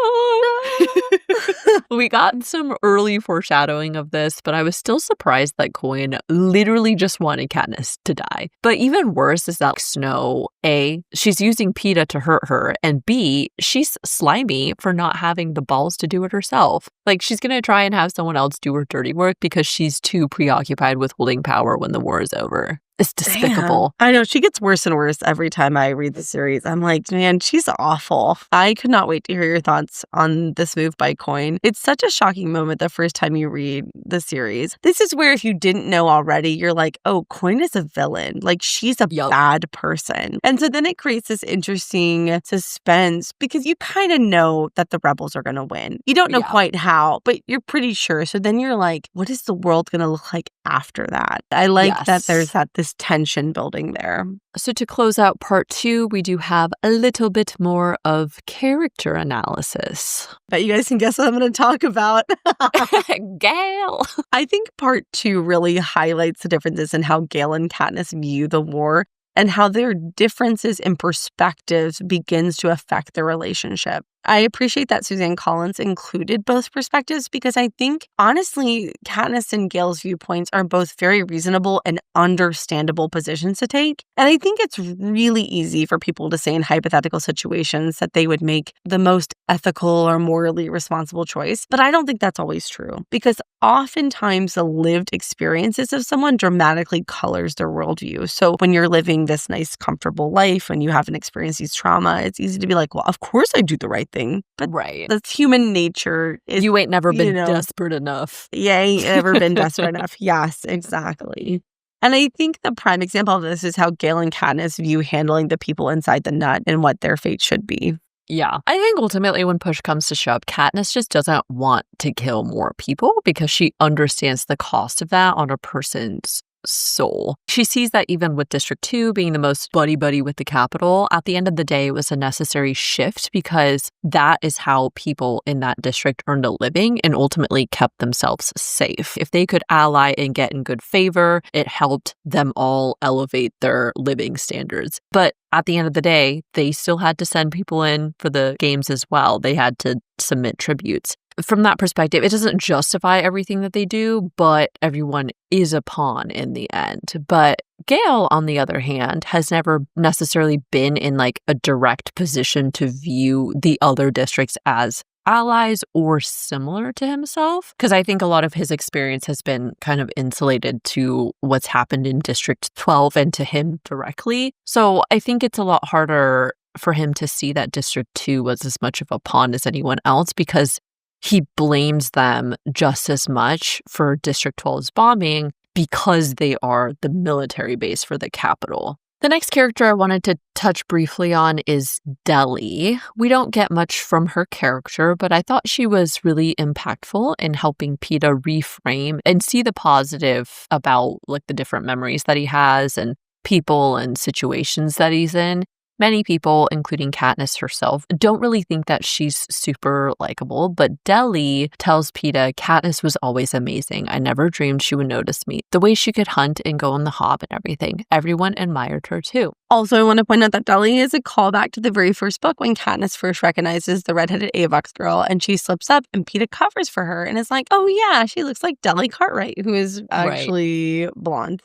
We got some early foreshadowing of this, but I was still surprised that Coin literally just wanted Katniss to die. But even worse is that Snow, A, she's using Peeta to hurt her, and B, she's slimy for not having the balls to do it herself. Like, she's going to try and have someone else do her dirty work because she's too preoccupied with holding power when the war is over. It's despicable. Damn. I know. She gets worse and worse every time I read the series. I'm like, man, she's awful. I could not wait to hear your thoughts on this move by Coin. It's such a shocking moment the first time you read the series. This is where if you didn't know already, you're like, oh, Coin is a villain. Like, she's a bad person. And so then it creates this interesting suspense because you kind of know that the rebels are going to win. You don't know quite how, but you're pretty sure. So then you're like, what is the world going to look like after that? I like that there's this tension building there. So to close out part 2, we do have a little bit more of character analysis. Bet you guys can guess what I'm going to talk about. Gale! I think part 2 really highlights the differences in how Gale and Katniss view the war and how their differences in perspectives begins to affect their relationship. I appreciate that Suzanne Collins included both perspectives because I think, honestly, Katniss and Gale's viewpoints are both very reasonable and understandable positions to take. And I think it's really easy for people to say in hypothetical situations that they would make the most ethical or morally responsible choice. But I don't think that's always true because oftentimes the lived experiences of someone dramatically colors their worldview. So when you're living this nice, comfortable life, when you haven't experienced these trauma, it's easy to be like, well, of course I do the right thing. But that's human nature. You ain't never been desperate enough. Yeah, ain't ever been desperate enough. Yes, exactly. And I think the prime example of this is how Gale and Katniss view handling the people inside the nut and what their fate should be. Yeah. I think ultimately when push comes to shove, Katniss just doesn't want to kill more people because she understands the cost of that on a person's soul. She sees that even with District 2 being the most buddy-buddy with the Capitol, at the end of the day, it was a necessary shift because that is how people in that district earned a living and ultimately kept themselves safe. If they could ally and get in good favor, it helped them all elevate their living standards. But at the end of the day, they still had to send people in for the games as well. They had to submit tributes. From that perspective, it doesn't justify everything that they do, but everyone is a pawn in the end. But Gale, on the other hand, has never necessarily been in like a direct position to view the other districts as allies or similar to himself, because I think a lot of his experience has been kind of insulated to what's happened in District 12 and to him directly. So I think it's a lot harder for him to see that District 2 was as much of a pawn as anyone else because he blames them just as much for District 12's bombing because they are the military base for the Capitol. The next character I wanted to touch briefly on is Deli. We don't get much from her character, but I thought she was really impactful in helping Peeta reframe and see the positive about like the different memories that he has and people and situations that he's in. Many people, including Katniss herself, don't really think that she's super likable, but Deli tells Peeta, Katniss was always amazing. I never dreamed she would notice me. The way she could hunt and go on the hob and everything. Everyone admired her too. Also, I want to point out that Deli is a callback to the very first book when Katniss first recognizes the redheaded Avox girl and she slips up and Peeta covers for her and is like, oh yeah, she looks like Deli Cartwright, who is actually blonde.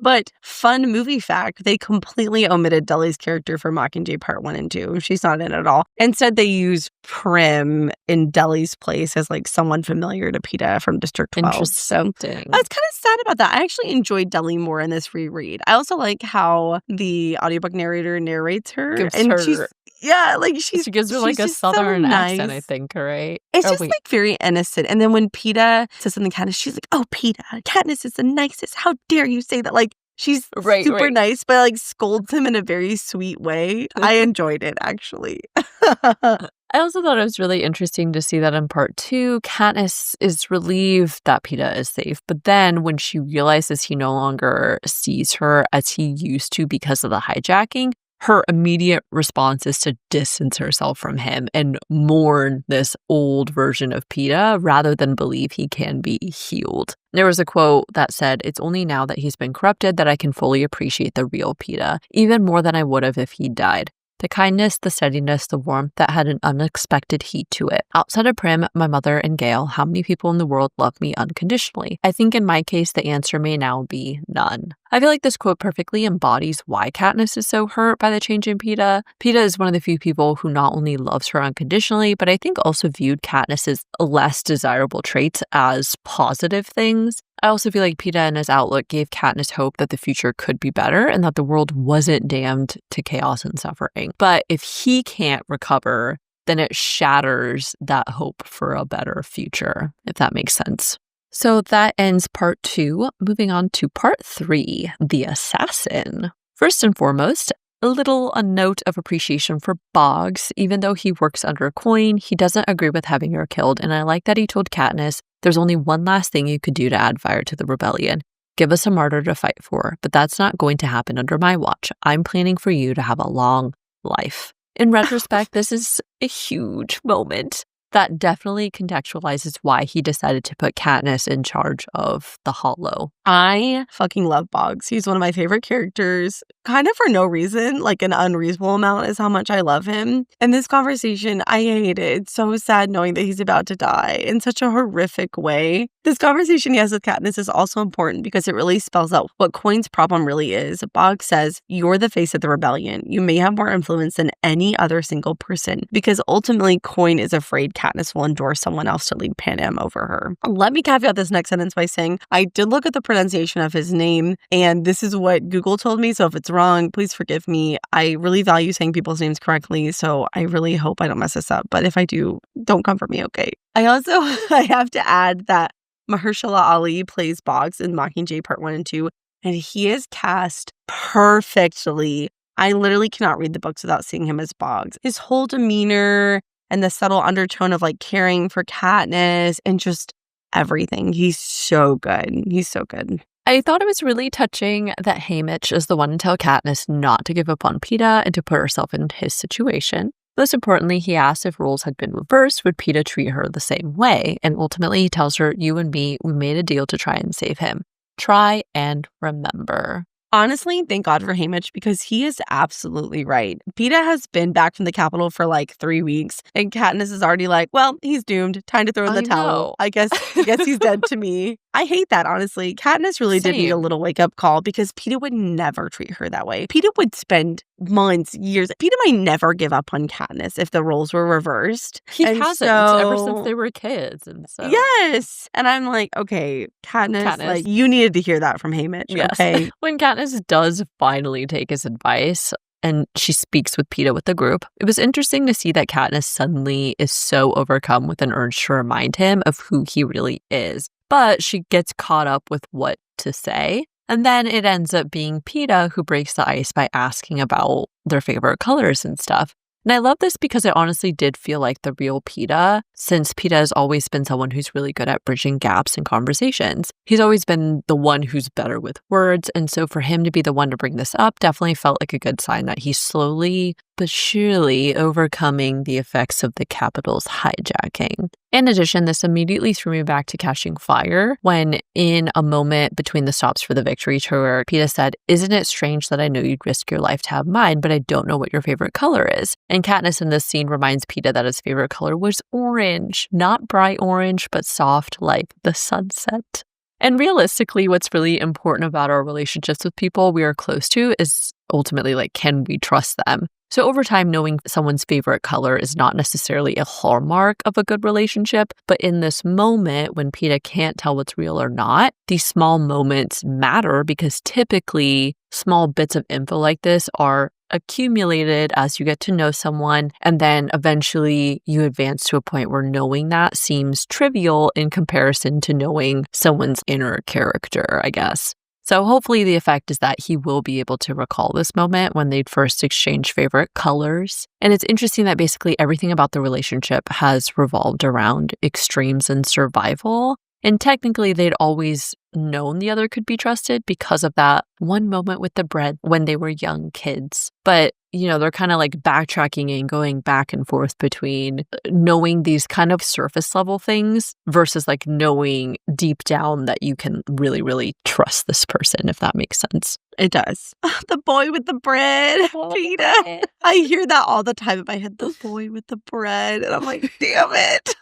But fun movie fact, they completely omitted Deli's character for Mockingjay Part 1 and 2. She's not in it at all. Instead, they use Prim in Deli's place as like someone familiar to Peeta from District 12. So I was kind of sad about that. I actually enjoyed Deli more in this reread. I also like how the audiobook narrator narrates her. She gives her like a southern accent, I think, right? It's like very innocent. And then when Peeta says something Katniss, she's like, oh, Peeta, Katniss is the nicest. How dare you say that? Like, she's super nice, but like scolds him in a very sweet way. I enjoyed it, actually. I also thought it was really interesting to see that in Part 2, Katniss is relieved that Peeta is safe. But then when she realizes he no longer sees her as he used to because of the hijacking, her immediate response is to distance herself from him and mourn this old version of Peeta rather than believe he can be healed. There was a quote that said, it's only now that he's been corrupted that I can fully appreciate the real Peeta, even more than I would have if he died. The kindness, the steadiness, the warmth that had an unexpected heat to it. Outside of Prim, my mother, and Gale, how many people in the world love me unconditionally? I think in my case, the answer may now be none. I feel like this quote perfectly embodies why Katniss is so hurt by the change in Peeta. Peeta is one of the few people who not only loves her unconditionally, but I think also viewed Katniss's less desirable traits as positive things. I also feel like Peeta and his outlook gave Katniss hope that the future could be better and that the world wasn't damned to chaos and suffering. But if he can't recover, then it shatters that hope for a better future, if that makes sense. So that ends Part 2. Moving on to Part 3, The Assassin. First and foremost, a note of appreciation for Boggs. Even though he works under a coin, he doesn't agree with having her killed, and I like that he told Katniss, there's only one last thing you could do to add fire to the rebellion. Give us a martyr to fight for, but that's not going to happen under my watch. I'm planning for you to have a long life. In retrospect, this is a huge moment that definitely contextualizes why he decided to put Katniss in charge of the Hollow. I fucking love Boggs. He's one of my favorite characters, kind of for no reason, like an unreasonable amount is how much I love him. And this conversation, I hate it. It's so sad knowing that he's about to die in such a horrific way. This conversation he has with Katniss is also important because it really spells out what Coin's problem really is. Boggs says, you're the face of the rebellion. You may have more influence than any other single person because ultimately Coin is afraid Katniss will endorse someone else to lead Pan Am over her. Let me caveat this next sentence by saying I did look at the pronunciation of his name, and this is what Google told me, so if it's wrong, please forgive me. I really value saying people's names correctly, so I really hope I don't mess this up, but if I do, don't come for me, okay? I have to add that Mahershala Ali plays Boggs in Mockingjay Part 1 and 2, and he is cast perfectly I literally cannot read the books without seeing him as Boggs. His whole demeanor and the subtle undertone of like caring for Katniss and just everything. He's so good. He's so good. I thought it was really touching that Haymitch is the one to tell Katniss not to give up on Peeta and to put herself in his situation. Most importantly, he asks if roles had been reversed, would Peeta treat her the same way? And ultimately, he tells her, you and me, we made a deal to try and save him. Try and remember. Honestly, thank God for Haymitch because he is absolutely right. Peeta has been back from the Capitol for like 3 weeks, and Katniss is already like, well, he's doomed. Time to throw in the towel. I guess he's dead to me. I hate that, honestly. Katniss really did need a little wake-up call because Peeta would never treat her that way. Peeta would spend months, years. Peeta might never give up on Katniss if the roles were reversed. He hasn't ever since they were kids. And so yes. And I'm like, okay, Katniss, like, you needed to hear that from Haymitch, yes. Okay? When Katniss does finally take his advice and she speaks with Peeta with the group, it was interesting to see that Katniss suddenly is so overcome with an urge to remind him of who he really is. But she gets caught up with what to say. And then it ends up being Peeta who breaks the ice by asking about their favorite colors and stuff. And I love this because it honestly did feel like the real Peeta, since Peeta has always been someone who's really good at bridging gaps in conversations. He's always been the one who's better with words, and so for him to be the one to bring this up definitely felt like a good sign that he's slowly but surely overcoming the effects of the Capitol's hijacking. In addition, this immediately threw me back to Catching Fire when, in a moment between the stops for the victory tour, Peeta said, "Isn't it strange that I know you'd risk your life to have mine, but I don't know what your favorite color is?" And Katniss in this scene reminds Peeta that his favorite color was orange, not bright orange, but soft like the sunset. And realistically, what's really important about our relationships with people we are close to is ultimately, like, can we trust them? So over time, knowing someone's favorite color is not necessarily a hallmark of a good relationship, but in this moment, when Peeta can't tell what's real or not, these small moments matter because typically small bits of info like this are accumulated as you get to know someone, and then eventually you advance to a point where knowing that seems trivial in comparison to knowing someone's inner character, I guess. So hopefully the effect is that he will be able to recall this moment when they'd first exchanged favorite colors. And it's interesting that basically everything about the relationship has revolved around extremes and survival. And technically they'd always known the other could be trusted because of that one moment with the bread when they were young kids. But, you know, they're kind of like backtracking and going back and forth between knowing these kind of surface level things versus like knowing deep down that you can really, really trust this person, if that makes sense. It does. The boy with the bread, Peeta. I hear that all the time in my head, the boy with the bread. And I'm like, damn it.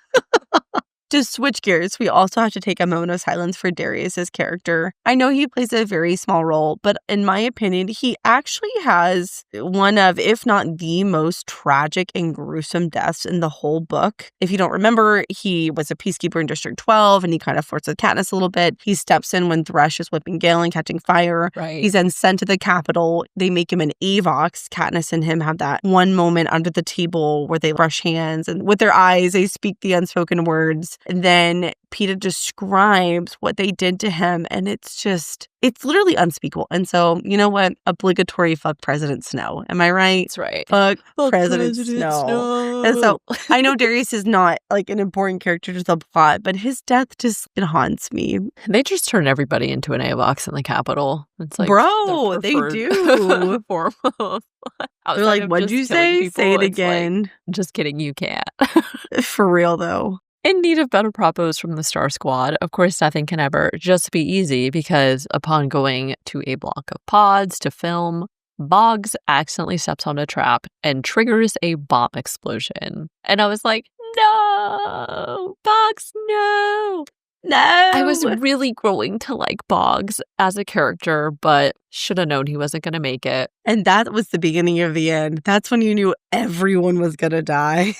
To switch gears, we also have to take a moment of silence for Darius's character. I know he plays a very small role, but in my opinion, he actually has one of, if not the most tragic and gruesome deaths in the whole book. If you don't remember, he was a peacekeeper in District 12, and he kind of flirts with Katniss a little bit. He steps in when Thresh is whipping Gale and catching fire. Right. He's then sent to the Capitol. They make him an Avox. Katniss and him have that one moment under the table where they brush hands, and with their eyes, they speak the unspoken words. And then Peeta describes what they did to him, and it's literally unspeakable. And so, you know what? Obligatory fuck President Snow. Am I right? That's right. Fuck President Snow. And so, I know Darius is not like an important character to the plot, but his death it haunts me. They just turn everybody into an AVOX in the Capitol. It's like, bro, they do. Foremost. They're like, what'd you say? People, say it again. Like, just kidding, you can't. For real, though. In need of better propos from the Star Squad, of course, nothing can ever just be easy because upon going to a block of pods to film, Boggs accidentally steps on a trap and triggers a bomb explosion. And I was like, no, Boggs, no. No. I was really growing to like Boggs as a character, but should have known he wasn't going to make it. And that was the beginning of the end. That's when you knew everyone was going to die.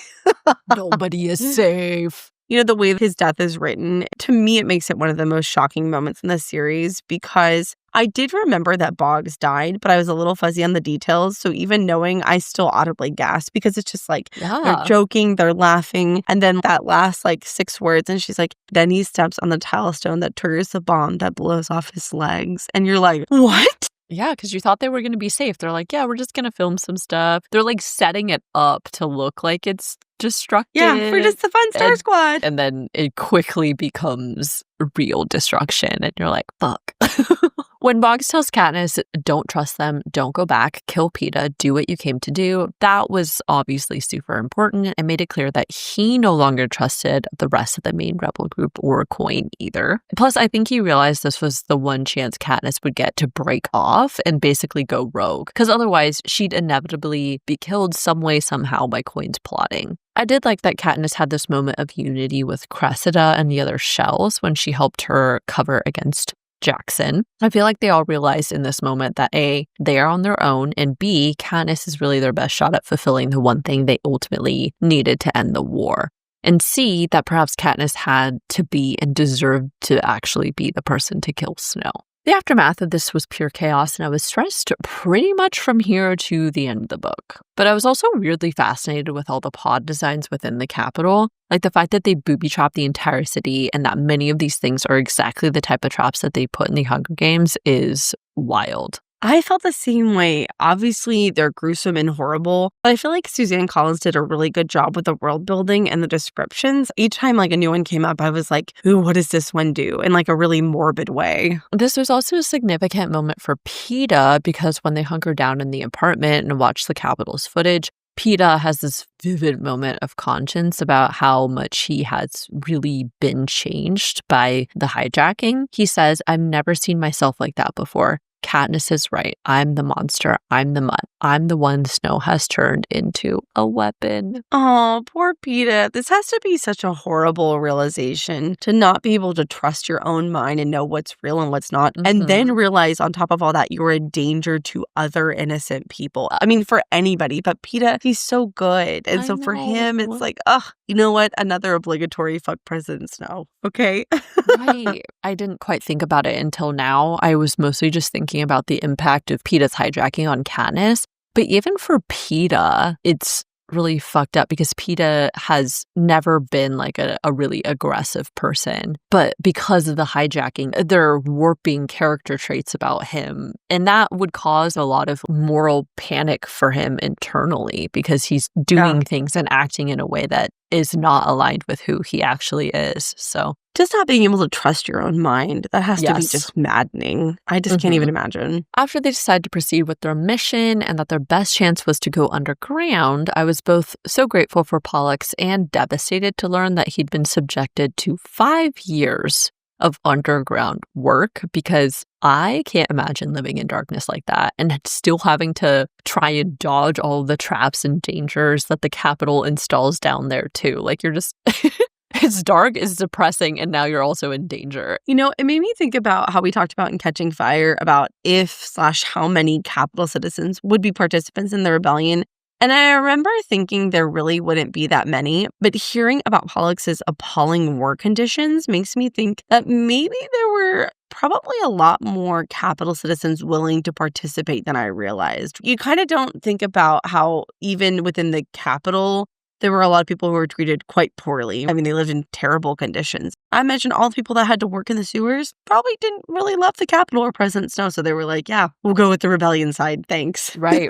Nobody is safe. You know, the way his death is written, to me, it makes it one of the most shocking moments in the series because I did remember that Boggs died, but I was a little fuzzy on the details. So even knowing, I still audibly gasped because it's just like, they're joking, they're laughing. And then that last like 6 words, and she's like, then he steps on the tile stone that triggers the bomb that blows off his legs. And you're like, what? Yeah, because you thought they were going to be safe. They're like, yeah, we're just going to film some stuff. They're like setting it up to look like it's destructive. Yeah, we're just the fun Star Squad. And then it quickly becomes real destruction. And you're like, fuck. When Boggs tells Katniss, don't trust them, don't go back, kill Peeta, do what you came to do, that was obviously super important and made it clear that he no longer trusted the rest of the main rebel group or Coin either. Plus, I think he realized this was the one chance Katniss would get to break off and basically go rogue, because otherwise she'd inevitably be killed some way, somehow by Coin's plotting. I did like that Katniss had this moment of unity with Cressida and the other Shells when she helped her cover against Jackson. I feel like they all realized in this moment that A, they are on their own, and B, Katniss is really their best shot at fulfilling the one thing they ultimately needed to end the war. And C, that perhaps Katniss had to be and deserved to actually be the person to kill Snow. The aftermath of this was pure chaos, and I was stressed pretty much from here to the end of the book. But I was also weirdly fascinated with all the pod designs within the Capitol, like the fact that they booby-trapped the entire city and that many of these things are exactly the type of traps that they put in the Hunger Games is wild. I felt the same way. Obviously, they're gruesome and horrible, but I feel like Suzanne Collins did a really good job with the world building and the descriptions. Each time like a new one came up, I was like, ooh, what does this one do? In like a really morbid way. This was also a significant moment for Peeta because when they hunker down in the apartment and watch the Capitol's footage, Peeta has this vivid moment of conscience about how much he has really been changed by the hijacking. He says, I've never seen myself like that before. Katniss is right. I'm the monster. I'm the mud. I'm the one Snow has turned into a weapon. Oh, poor Peeta. This has to be such a horrible realization to not be able to trust your own mind and know what's real and what's not. Mm-hmm. And then realize on top of all that, you're a danger to other innocent people. I mean, for anybody, but Peeta, he's so good. And so for him, it's like, ugh, you know what? Another obligatory fuck President Snow. Okay. Right. I didn't quite think about it until now. I was mostly just thinking about the impact of Peeta's hijacking on Katniss. But even for Peeta, it's really fucked up because Peeta has never been like a really aggressive person. But because of the hijacking, they're warping character traits about him. And that would cause a lot of moral panic for him internally because he's doing things and acting in a way that is not aligned with who he actually is. So just not being able to trust your own mind, that has to be just maddening. I just can't even imagine. After they decided to proceed with their mission and that their best chance was to go underground, I was both so grateful for Pollux and devastated to learn that he'd been subjected to 5 years of underground work, because I can't imagine living in darkness like that and still having to try and dodge all the traps and dangers that the Capitol installs down there too. Like, you're just... It's dark, it's depressing, and now you're also in danger. You know, it made me think about how we talked about in Catching Fire about if/how many Capitol citizens would be participants in the rebellion. And I remember thinking there really wouldn't be that many, but hearing about Pollux's appalling war conditions makes me think that maybe there were probably a lot more Capitol citizens willing to participate than I realized. You kind of don't think about how even within the Capitol, there were a lot of people who were treated quite poorly. I mean, they lived in terrible conditions. I imagine all the people that had to work in the sewers probably didn't really love the Capitol or President Snow, so they were like, yeah, we'll go with the rebellion side, thanks. Right.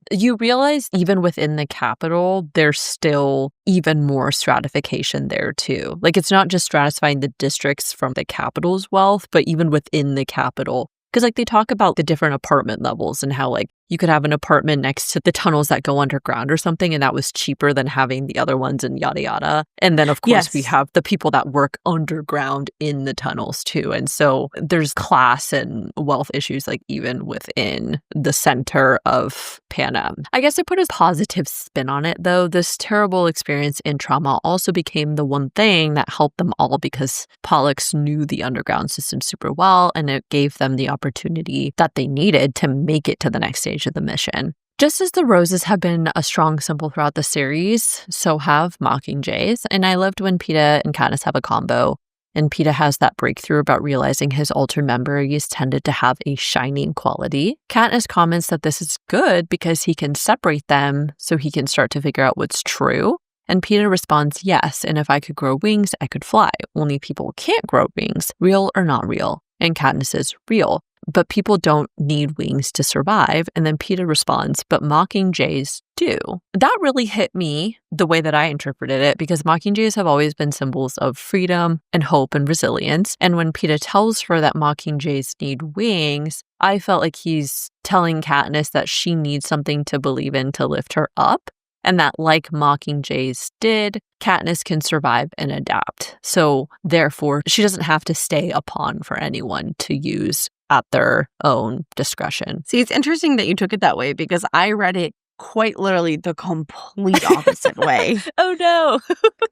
You realize even within the Capitol, there's still even more stratification there too. Like, it's not just stratifying the districts from the Capitol's wealth, but even within the Capitol. Because, like, they talk about the different apartment levels and how, like, you could have an apartment next to the tunnels that go underground or something, and that was cheaper than having the other ones and yada yada. And then, of course, we have the people that work underground in the tunnels too. And so there's class and wealth issues, like, even within the center of Panem. I guess I put a positive spin on it, though. This terrible experience and trauma also became the one thing that helped them all, because Pollux knew the underground system super well, and it gave them the opportunity that they needed to make it to the next stage of the mission. Just as the roses have been a strong symbol throughout the series, so have Mockingjays, and I loved when Peeta and Katniss have a combo, and Peeta has that breakthrough about realizing his altered memories tended to have a shining quality. Katniss comments that this is good because he can separate them so he can start to figure out what's true. And Peeta responds, yes, and if I could grow wings, I could fly. Only people can't grow wings, real or not real. And Katniss says, real. but people don't need wings to survive. And then Peeta responds, but mockingjays do. That really hit me the way that I interpreted it, because mockingjays have always been symbols of freedom and hope and resilience. And when Peeta tells her that mockingjays need wings, I felt like he's telling Katniss that she needs something to believe in to lift her up. And that, like mockingjays did, Katniss can survive and adapt. So therefore, she doesn't have to stay a pawn for anyone to use at their own discretion. See, it's interesting that you took it that way, because I read it quite literally the complete opposite way. Oh no.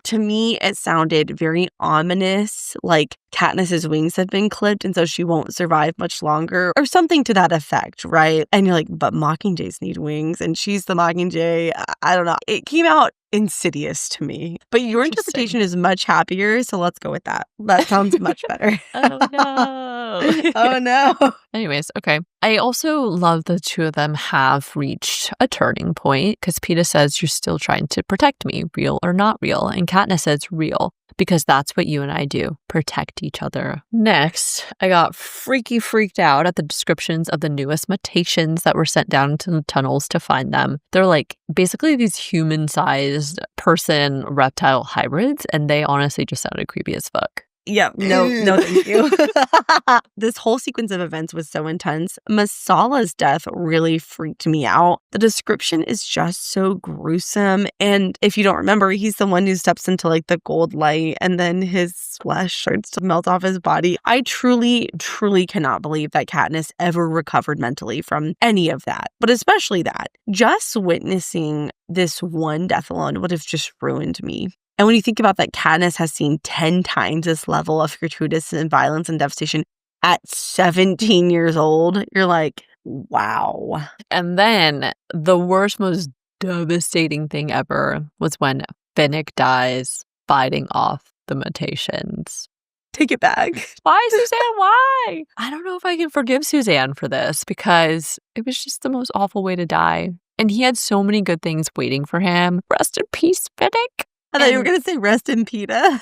To me, it sounded very ominous, like Katniss's wings have been clipped and so she won't survive much longer, or something to that effect, right? And you're like, but mockingjays need wings and she's the Mockingjay. I don't know. It came out insidious to me. But your interpretation is much happier, so let's go with that. That sounds much better. Oh no. Oh no. Anyways, okay. I also love the two of them have reached a turning point, because Peeta says, you're still trying to protect me, real or not real. And Katniss says real, because that's what you and I do, protect each other. Next, I got freaked out at the descriptions of the newest mutations that were sent down into the tunnels to find them. They're like basically these human-sized person reptile hybrids, and they honestly just sounded creepy as fuck. Yeah, no, thank you. This whole sequence of events was so intense. Masala's death really freaked me out. The description is just so gruesome. And if you don't remember, he's the one who steps into like the gold light and then his flesh starts to melt off his body. I truly cannot believe that Katniss ever recovered mentally from any of that, but especially that. Just witnessing this one death alone would have just ruined me. And when you think about that, Katniss has seen 10 times this level of gratuitous and violence and devastation at 17 years old, you're like, wow. And then the worst, most devastating thing ever was when Finnick dies fighting off the mutations. Take it back. Why, Suzanne? Why? I don't know if I can forgive Suzanne for this, because it was just the most awful way to die. And he had so many good things waiting for him. Rest in peace, Finnick. I thought you were going to say rest in Peeta.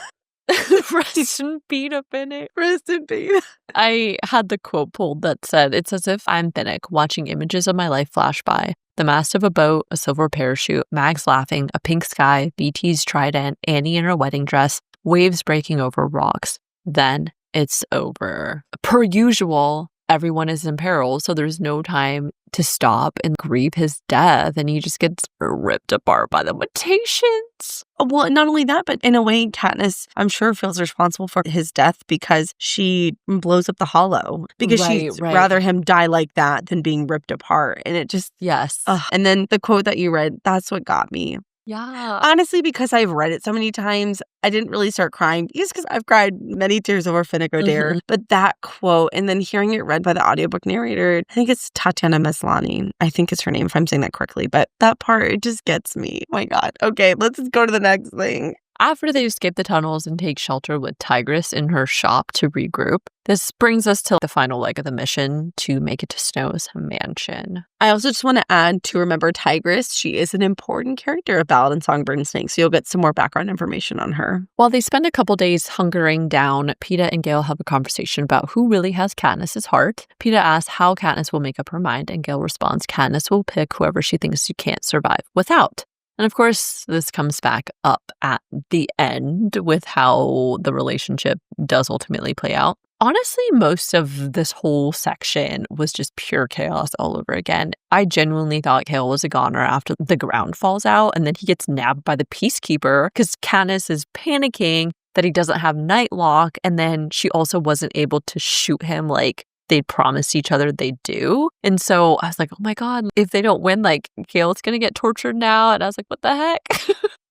Rest in Peeta, Finnick. Rest in Peeta. I had the quote pulled that said, it's as if I'm Finnick watching images of my life flash by. The mast of a boat, a silver parachute, Mags laughing, a pink sky, BT's trident, Annie in her wedding dress, waves breaking over rocks. Then it's over. Per usual, everyone is in peril, so there's no time to stop and grieve his death, and he just gets ripped apart by the mutations. Well, not only that, but in a way, Katniss, I'm sure, feels responsible for his death because she blows up the hollow. Because she'd rather him die like that than being ripped apart. And it just... Yes. And then the quote that you read, that's what got me. Yeah. Honestly, because I've read it so many times, I didn't really start crying. Just because I've cried many tears over Finnick Odair. But that quote, and then hearing it read by the audiobook narrator, I think it's Tatiana Maslany. I think it's her name, if I'm saying that correctly. But that part, it just gets me. Oh my God. Okay, let's go to the next thing. After they escape the tunnels and take shelter with Tigress in her shop to regroup, this brings us to the final leg of the mission to make it to Snow's mansion. I also just want to add to remember Tigress. She is an important character of Ballad and Songbird and Snake, so you'll get some more background information on her. While they spend a couple days hunkering down, Peeta and Gale have a conversation about who really has Katniss's heart. Peeta asks how Katniss will make up her mind, and Gale responds, Katniss will pick whoever she thinks you can't survive without. And of course, this comes back up at the end with how the relationship does ultimately play out. Honestly, most of this whole section was just pure chaos all over again. I genuinely thought Gale was a goner after the ground falls out, and then he gets nabbed by the Peacekeeper because Katniss is panicking that he doesn't have Nightlock, and then she also wasn't able to shoot him like they'd promised each other they do. And so I was like, oh my God, if they don't win, like, Gale's going to get tortured now. And I was like, what the heck?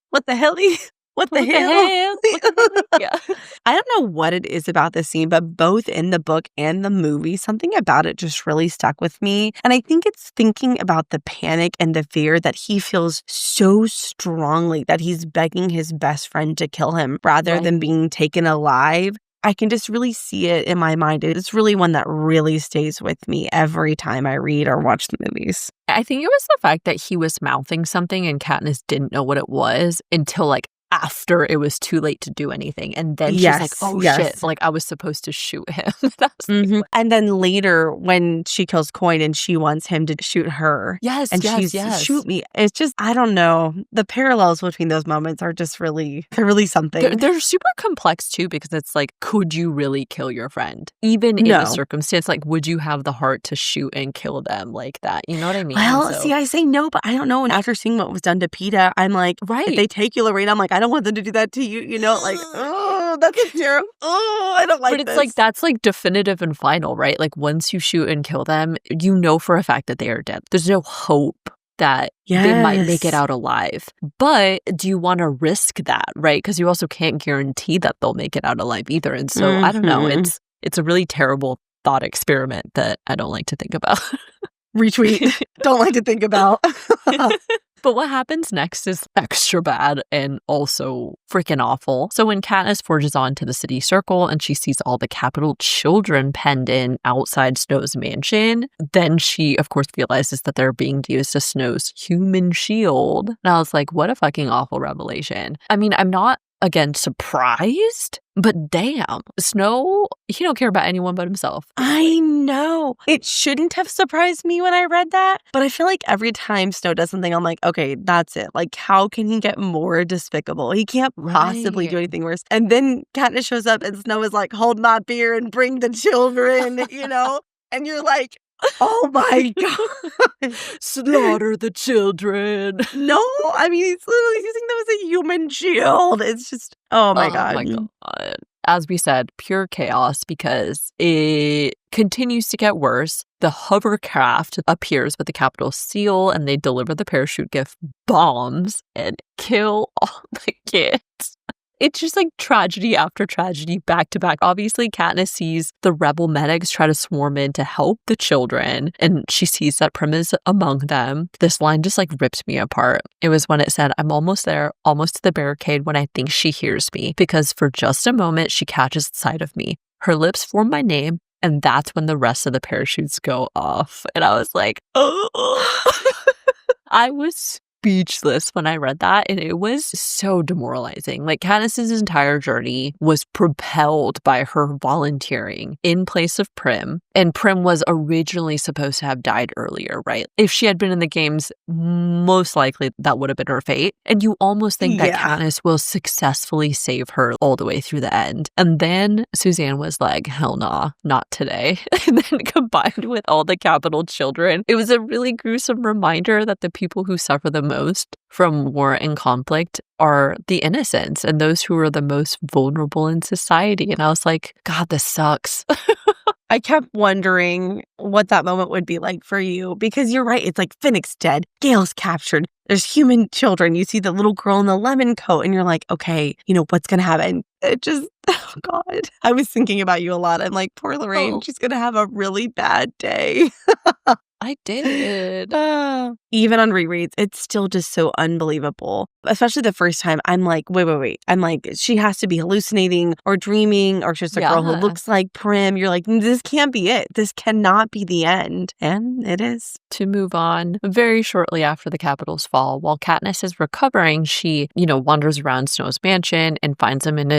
What the hell? What the hell? Yeah. I don't know what it is about this scene, but both in the book and the movie, something about it just really stuck with me. And I think it's thinking about the panic and the fear that he feels so strongly that he's begging his best friend to kill him rather than being taken alive. I can just really see it in my mind. It's really one that really stays with me every time I read or watch the movies. I think it was the fact that he was mouthing something and Katniss didn't know what it was until like after it was too late to do anything. And then she's like, oh shit, like I was supposed to shoot him. And then later when she kills Coin and she wants him to shoot her. Yes, and she's shoot me. It's just, I don't know. The parallels between those moments are just really, they're really something. They're super complex too, because it's like, could you really kill your friend? Even in a circumstance, like, would you have the heart to shoot and kill them like that? You know what I mean? Well, see, I say no, but I don't know. And after seeing what was done to PETA, I'm like, if they take you, Lorraine, I'm like, I don't want them to do that to you. You know, like, oh, that's a terrible. Oh, I don't like But it's like, that's like definitive and final, right? Like, once you shoot and kill them, you know for a fact that they are dead. There's no hope that they might make it out alive. But do you want to risk that, right? Because you also can't guarantee that they'll make it out alive either. And so, I don't know. It's a really terrible thought experiment that I don't like to think about. Retweet. Don't like to think about. But what happens next is extra bad and also freaking awful. So when Katniss forges on to the city circle and she sees all the Capitol children penned in outside Snow's mansion, then she, of course, realizes that they're being used as Snow's human shield. And I was like, what a fucking awful revelation. I mean, I'm not, again, surprised, but damn, Snow, he don't care about anyone but himself. I know. It shouldn't have surprised me when I read that, but I feel like every time Snow does something, I'm like, okay, that's it. Like, how can he get more despicable? He can't possibly do anything worse. And then Katniss shows up and Snow is like, hold my beer and bring the children, you know? And you're like, oh my God. Slaughter the children. No, I mean, he's literally using them as a human shield. It's just, oh my God. My God. As we said, pure chaos because it continues to get worse. The hovercraft appears with the Capitol seal and they deliver the parachute gift bombs and kill all the kids. It's just like tragedy after tragedy back to back. Obviously, Katniss sees the rebel medics try to swarm in to help the children, and she sees that Prim is among them. This line just like ripped me apart. It was when it said, I'm almost there, almost to the barricade when I think she hears me, because for just a moment, she catches sight of me. Her lips form my name, and that's when the rest of the parachutes go off. And I was like, oh. I was speechless when I read that, and it was so demoralizing. Like, Katniss's entire journey was propelled by her volunteering in place of Prim, and Prim was originally supposed to have died earlier, right? If she had been in the games, most likely that would have been her fate. And you almost think that Katniss will successfully save her all the way through the end. And then Suzanne was like, hell nah, not today. And then combined with all the Capitol children, it was a really gruesome reminder that the people who suffer the most from war and conflict are the innocents and those who are the most vulnerable in society. And I was like, God, this sucks. I kept wondering what that moment would be like for you, because you're right. It's like Finnick's dead. Gale's captured. There's human children. You see the little girl in the lemon coat and you're like, okay, you know, what's going to happen? It just, oh God. I was thinking about you a lot. I'm like, poor Lorraine, she's going to have a really bad day. I did. Even on rereads, it's still just so unbelievable. Especially the first time, I'm like, wait. I'm like, she has to be hallucinating or dreaming, or just a girl who looks like Prim. You're like, this can't be it. This cannot be the end. And it is. To move on, very shortly after the Capitol's fall, while Katniss is recovering, she, wanders around Snow's mansion and finds him in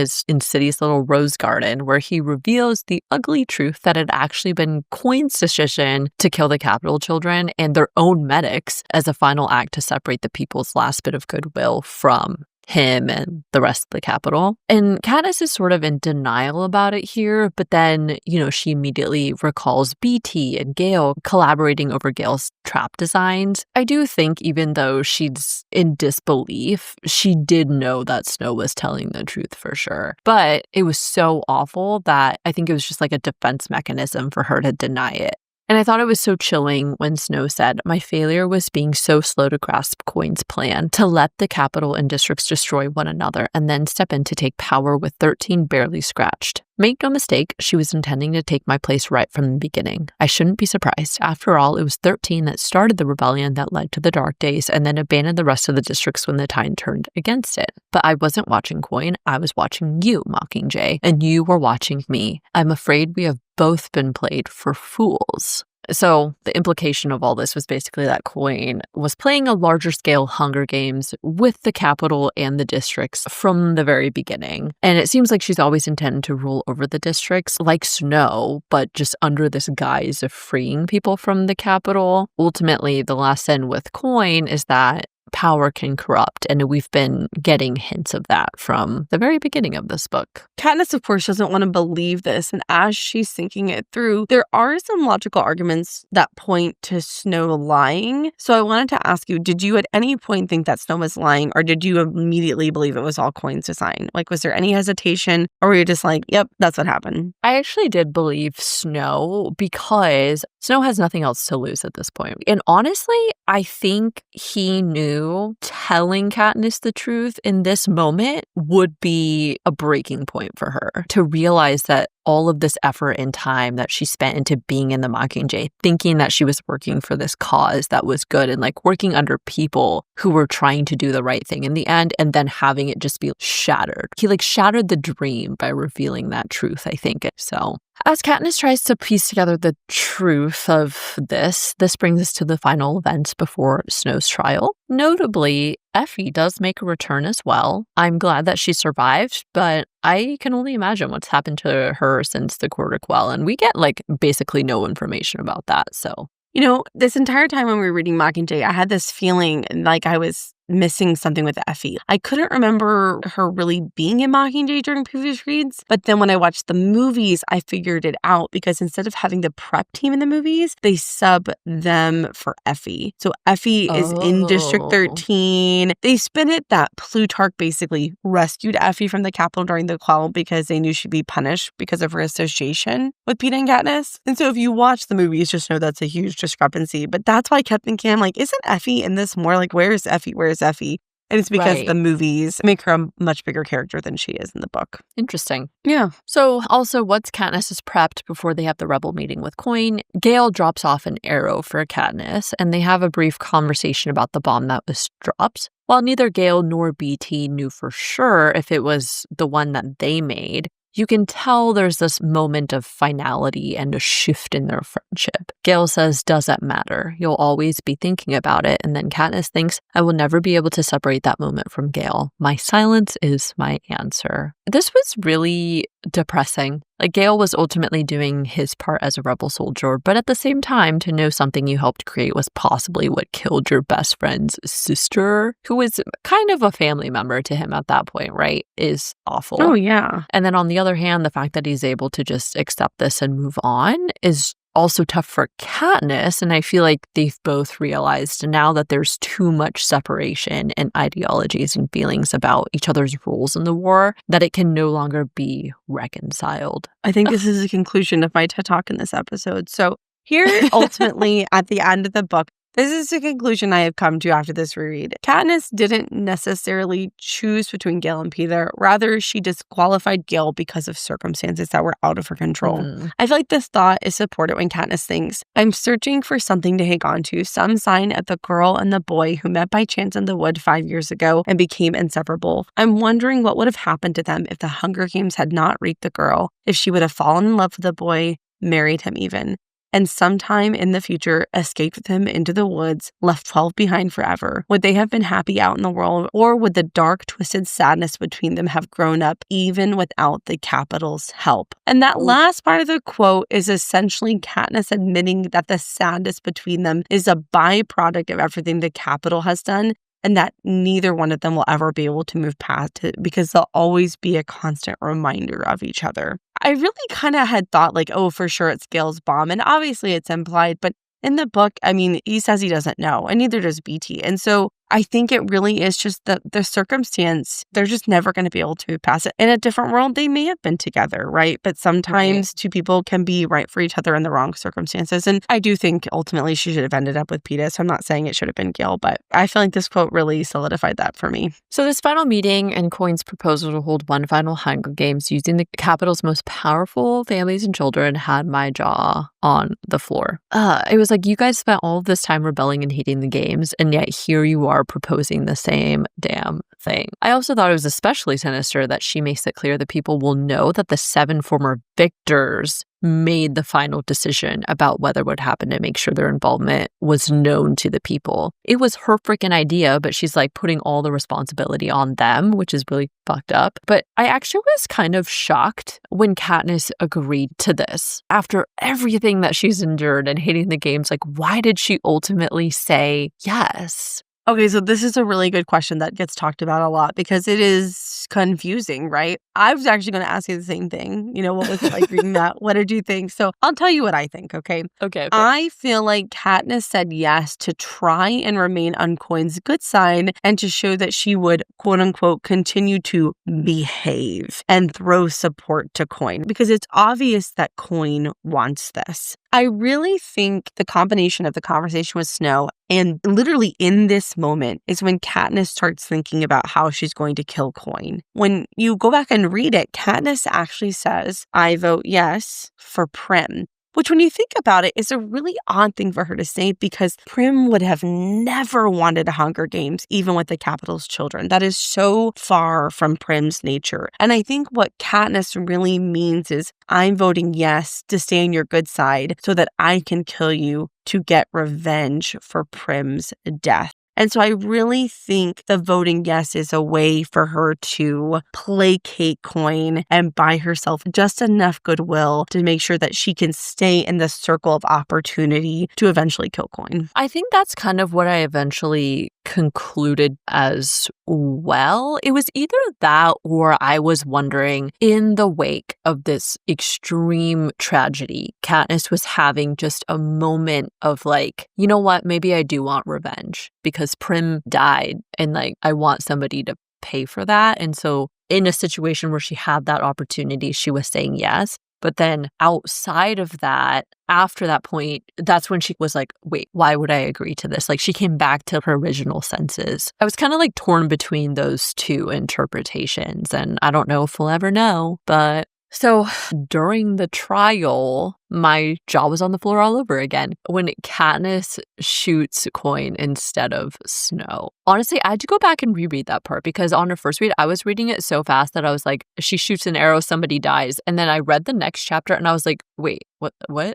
City's little rose garden, where he reveals the ugly truth that it had actually been Coin's decision to kill the Capitol children and their own medics as a final act to separate the people's last bit of goodwill from him and the rest of the Capitol. And Katniss is sort of in denial about it here, but then, she immediately recalls BT and Gale collaborating over Gale's trap designs. I do think even though she's in disbelief, she did know that Snow was telling the truth for sure. But it was so awful that I think it was just like a defense mechanism for her to deny it. And I thought it was so chilling when Snow said, my failure was being so slow to grasp Coin's plan to let the Capitol and districts destroy one another and then step in to take power with 13 barely scratched. Make no mistake, she was intending to take my place right from the beginning. I shouldn't be surprised. After all, it was 13 that started the rebellion that led to the Dark Days and then abandoned the rest of the districts when the tide turned against it. But I wasn't watching Coin, I was watching you, Mockingjay, and you were watching me. I'm afraid we have both been played for fools. So the implication of all this was basically that Coin was playing a larger scale Hunger Games with the capital and the districts from the very beginning. And it seems like she's always intended to rule over the districts like Snow, but just under this guise of freeing people from the capital. Ultimately, the lesson with Coin is that power can corrupt, and we've been getting hints of that from the very beginning of this book. Katniss, of course, doesn't want to believe this, and as she's thinking it through, there are some logical arguments that point to Snow lying. So I wanted to ask you, did you at any point think that Snow was lying, or did you immediately believe it was all Coin's design? Like, was there any hesitation, or were you just like, yep, that's what happened? I actually did believe Snow because Snow has nothing else to lose at this point. And honestly, I think he knew telling Katniss the truth in this moment would be a breaking point for her, to realize that all of this effort and time that she spent into being in the Mockingjay, thinking that she was working for this cause that was good and like working under people who were trying to do the right thing in the end, and then having it just be shattered. He like shattered the dream by revealing that truth, I think. So as Katniss tries to piece together the truth of this brings us to the final events before Snow's trial. Notably, Effie does make a return as well. I'm glad that she survived, but I can only imagine what's happened to her since the Quarter Quell, and we get like basically no information about that. So, you know, this entire time when we were reading Mockingjay, I had this feeling like I was missing something with Effie. I couldn't remember her really being in Mockingjay during previous reads, but then when I watched the movies, I figured it out because instead of having the prep team in the movies, they sub them for Effie. So Effie is in District 13. They spin it that Plutarch basically rescued Effie from the Capitol during the Quell because they knew she'd be punished because of her association with Peeta and Katniss. And so if you watch the movies, just know that's a huge discrepancy. But that's why I kept thinking, I'm like, isn't Effie in this more? Like, where's Effie? Where's Effie? And it's because the movies make her a much bigger character than she is in the book. Interesting. Yeah. So also, once Katniss is prepped before they have the rebel meeting with Coin, Gale drops off an arrow for Katniss, and they have a brief conversation about the bomb that was dropped. While neither Gale nor BT knew for sure if it was the one that they made, you can tell there's this moment of finality and a shift in their friendship. Gale says, doesn't matter. You'll always be thinking about it. And then Katniss thinks, I will never be able to separate that moment from Gale. My silence is my answer. This was really depressing. Like, Gale was ultimately doing his part as a rebel soldier, but at the same time, to know something you helped create was possibly what killed your best friend's sister, who was kind of a family member to him at that point, right, is awful. Oh, yeah. And then on the other hand, the fact that he's able to just accept this and move on is also tough for Katniss, and I feel like they've both realized now that there's too much separation and ideologies and feelings about each other's roles in the war that it can no longer be reconciled. I think this is the conclusion of my TED Talk in this episode. So here, ultimately, at the end of the book, this is the conclusion I have come to after this reread. Katniss didn't necessarily choose between Gale and Peeta. Rather, she disqualified Gale because of circumstances that were out of her control. I feel like this thought is supported when Katniss thinks, I'm searching for something to hang on to, some sign of the girl and the boy who met by chance in the wood 5 years ago and became inseparable. I'm wondering what would have happened to them if the Hunger Games had not reached the girl, if she would have fallen in love with the boy, married him even, and sometime in the future escaped with him into the woods, left 12 behind forever. Would they have been happy out in the world, or would the dark, twisted sadness between them have grown up even without the Capitol's help? And that last part of the quote is essentially Katniss admitting that the sadness between them is a byproduct of everything the Capitol has done, and that neither one of them will ever be able to move past it because they'll always be a constant reminder of each other. I really kind of had thought like, oh, for sure it's Gale's bomb. And obviously it's implied, but in the book, I mean, he says he doesn't know, and neither does BT. And so I think it really is just the circumstance. They're just never going to be able to pass it. In a different world, they may have been together, right? But sometimes two people can be right for each other in the wrong circumstances. And I do think ultimately she should have ended up with Peeta. So I'm not saying it should have been Gale, but I feel like this quote really solidified that for me. So this final meeting and Coin's proposal to hold one final Hunger Games using the Capitol's most powerful families and children had my jaw on the floor. It was like, you guys spent all of this time rebelling and hating the games, and yet here you are are proposing the same damn thing. I also thought it was especially sinister that she makes it clear that people will know that the 7 former victors made the final decision about whether what happened to make sure their involvement was known to the people. It was her freaking idea, but she's like putting all the responsibility on them, which is really fucked up. But I actually was kind of shocked when Katniss agreed to this. After everything that she's endured and hating the games, like, why did she ultimately say yes? Okay, so this is a really good question that gets talked about a lot because it is confusing, right? I was actually going to ask you the same thing. What was it like reading that? What did you think? So I'll tell you what I think, okay? Okay. I feel like Katniss said yes to try and remain on Coin's good side and to show that she would, quote unquote, continue to behave and throw support to Coin because it's obvious that Coin wants this. I really think the combination of the conversation with Snow and literally in this moment is when Katniss starts thinking about how she's going to kill Coin. When you go back and read it, Katniss actually says, I vote yes for Prim. Which when you think about it is a really odd thing for her to say because Prim would have never wanted a Hunger Games, even with the Capitol's children. That is so far from Prim's nature. And I think what Katniss really means is I'm voting yes to stay on your good side so that I can kill you to get revenge for Prim's death. And so I really think the voting yes is a way for her to placate Coin and buy herself just enough goodwill to make sure that she can stay in the circle of opportunity to eventually kill Coin. I think that's kind of what I eventually concluded as well. It was either that or I was wondering, in the wake of this extreme tragedy, Katniss was having just a moment of like, you know what, maybe I do want revenge because Prim died and like I want somebody to pay for that. And so in a situation where she had that opportunity, she was saying yes. But then outside of that, after that point, that's when she was like, wait, why would I agree to this? Like she came back to her original senses. I was kind of like torn between those two interpretations. And I don't know if we'll ever know. But so during the trial, my jaw was on the floor all over again when Katniss shoots Coin instead of Snow. Honestly, I had to go back and reread that part because on her first read, I was reading it so fast that I was like, she shoots an arrow, somebody dies. And then I read the next chapter and I was like, wait, what?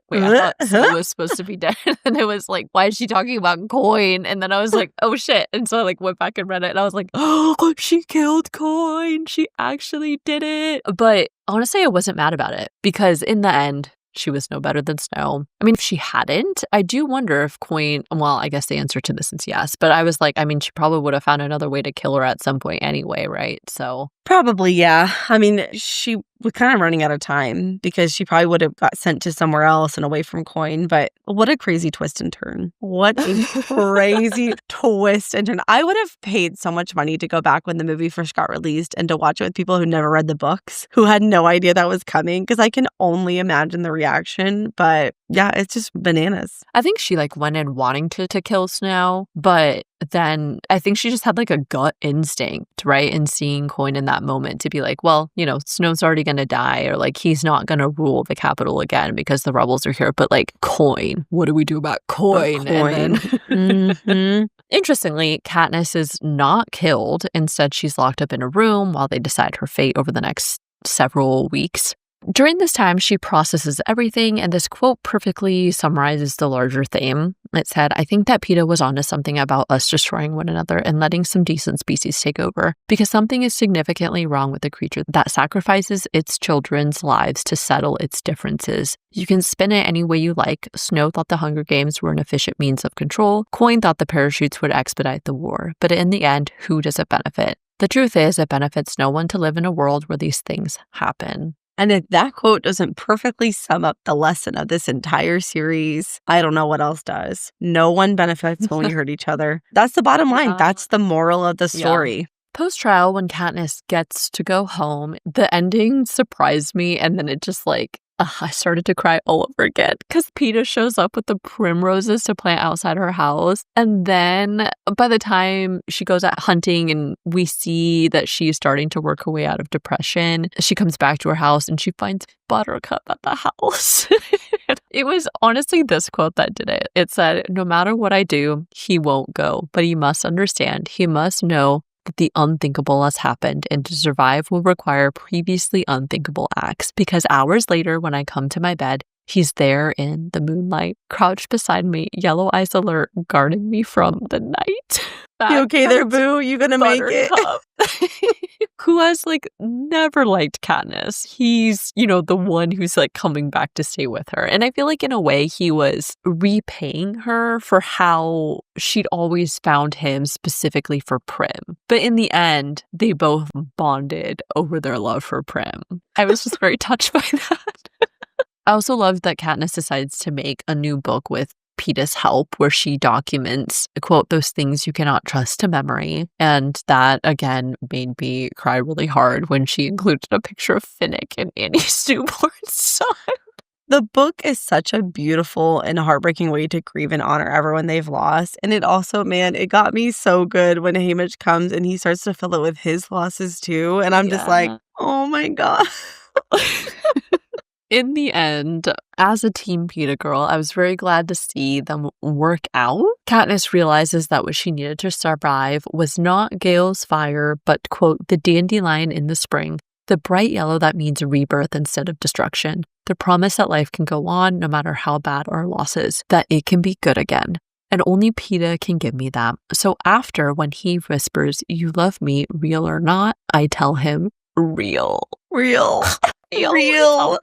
Wait, I thought Snow was supposed to be dead. And it was like, why is she talking about Coin? And then I was like, oh shit. And so I like went back and read it and I was like, oh, she killed Coin. She actually did it. But honestly, I wasn't mad about it because in the end, she was no better than Snow. I mean, if she hadn't, I do wonder if Coin, well, I guess the answer to this is yes. But I was like, I mean, she probably would have found another way to kill her at some point anyway, right? So probably, yeah. I mean, she was kind of running out of time because she probably would have got sent to somewhere else and away from Coin. But what a crazy twist and turn. What a crazy twist and turn. I would have paid so much money to go back when the movie first got released and to watch it with people who never read the books, who had no idea that was coming, because I can only imagine the reaction. But yeah, it's just bananas. I think she like went in wanting to kill Snow, but then I think she just had like a gut instinct, right? And seeing Coin in that moment to be like, well, you know, Snow's already going to die or like he's not going to rule the Capitol again because the rebels are here. But like Coin, what do we do about Coin? And then Interestingly, Katniss is not killed. Instead, she's locked up in a room while they decide her fate over the next several weeks. During this time, she processes everything, and this quote perfectly summarizes the larger theme. It said, I think that PETA was onto something about us destroying one another and letting some decent species take over, because something is significantly wrong with a creature that sacrifices its children's lives to settle its differences. You can spin it any way you like. Snow thought the Hunger Games were an efficient means of control. Coin thought the parachutes would expedite the war. But in the end, who does it benefit? The truth is, it benefits no one to live in a world where these things happen. And if that quote doesn't perfectly sum up the lesson of this entire series, I don't know what else does. No one benefits when we hurt each other. That's the bottom line. That's the moral of the story. Yeah. Post-trial, when Katniss gets to go home, the ending surprised me, and then it just like, I started to cry all over again because PETA shows up with the primroses to plant outside her house. And then by the time she goes out hunting and we see that she's starting to work her way out of depression, she comes back to her house and she finds Buttercup at the house. It was honestly this quote that did it. It said, "No matter what I do, he won't go, but he must understand. He must know that the unthinkable has happened, and to survive will require previously unthinkable acts. Because hours later, when I come to my bed, he's there in the moonlight, crouched beside me, yellow eyes alert, guarding me from the night." You okay there, boo? You gonna make it? Who has never liked Katniss. He's, the one who's coming back to stay with her. And I feel like in a way he was repaying her for how she'd always found him specifically for Prim. But in the end, they both bonded over their love for Prim. I was just very touched by that. I also loved that Katniss decides to make a new book with Peeta's help, where she documents, quote, "those things you cannot trust to memory." And that, again, made me cry really hard when she included a picture of Finnick and Annie's newborn son. The book is such a beautiful and heartbreaking way to grieve and honor everyone they've lost. And it also, man, it got me so good when Haymitch comes and he starts to fill it with his losses too. And I'm just like, oh my God. In the end, as a Team Peeta girl, I was very glad to see them work out. Katniss realizes that what she needed to survive was not Gale's fire, but, quote, "the dandelion in the spring, the bright yellow that means rebirth instead of destruction, the promise that life can go on no matter how bad our losses, that it can be good again. And only Peeta can give me that. So after, when he whispers, 'You love me, real or not,' I tell him, 'Real.'" Real. Real.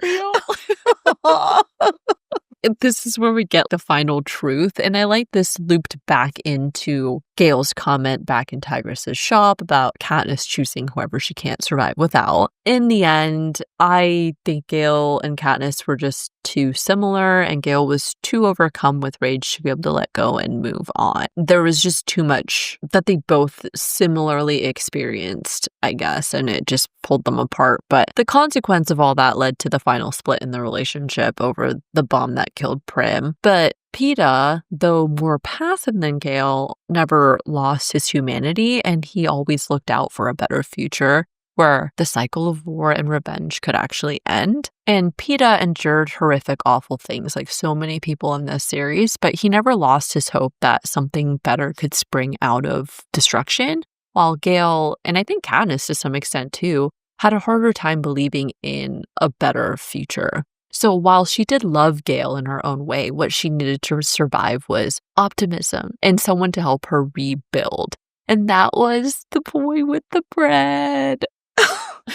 This is where we get the final truth. And I like this looped back into Gale's comment back in Tigress's shop about Katniss choosing whoever she can't survive without. In the end, I think Gale and Katniss were just too similar, and Gale was too overcome with rage to be able to let go and move on. There was just too much that they both similarly experienced, I guess, and it just pulled them apart. But the consequence of all that led to the final split in the relationship over the bomb that killed Prim. But Peeta, though more passive than Gale, never lost his humanity, and he always looked out for a better future where the cycle of war and revenge could actually end. And Peeta endured horrific, awful things like so many people in this series, but he never lost his hope that something better could spring out of destruction, while Gale, and I think Katniss to some extent too, had a harder time believing in a better future. So while she did love Gale in her own way, what she needed to survive was optimism and someone to help her rebuild. And that was the boy with the bread.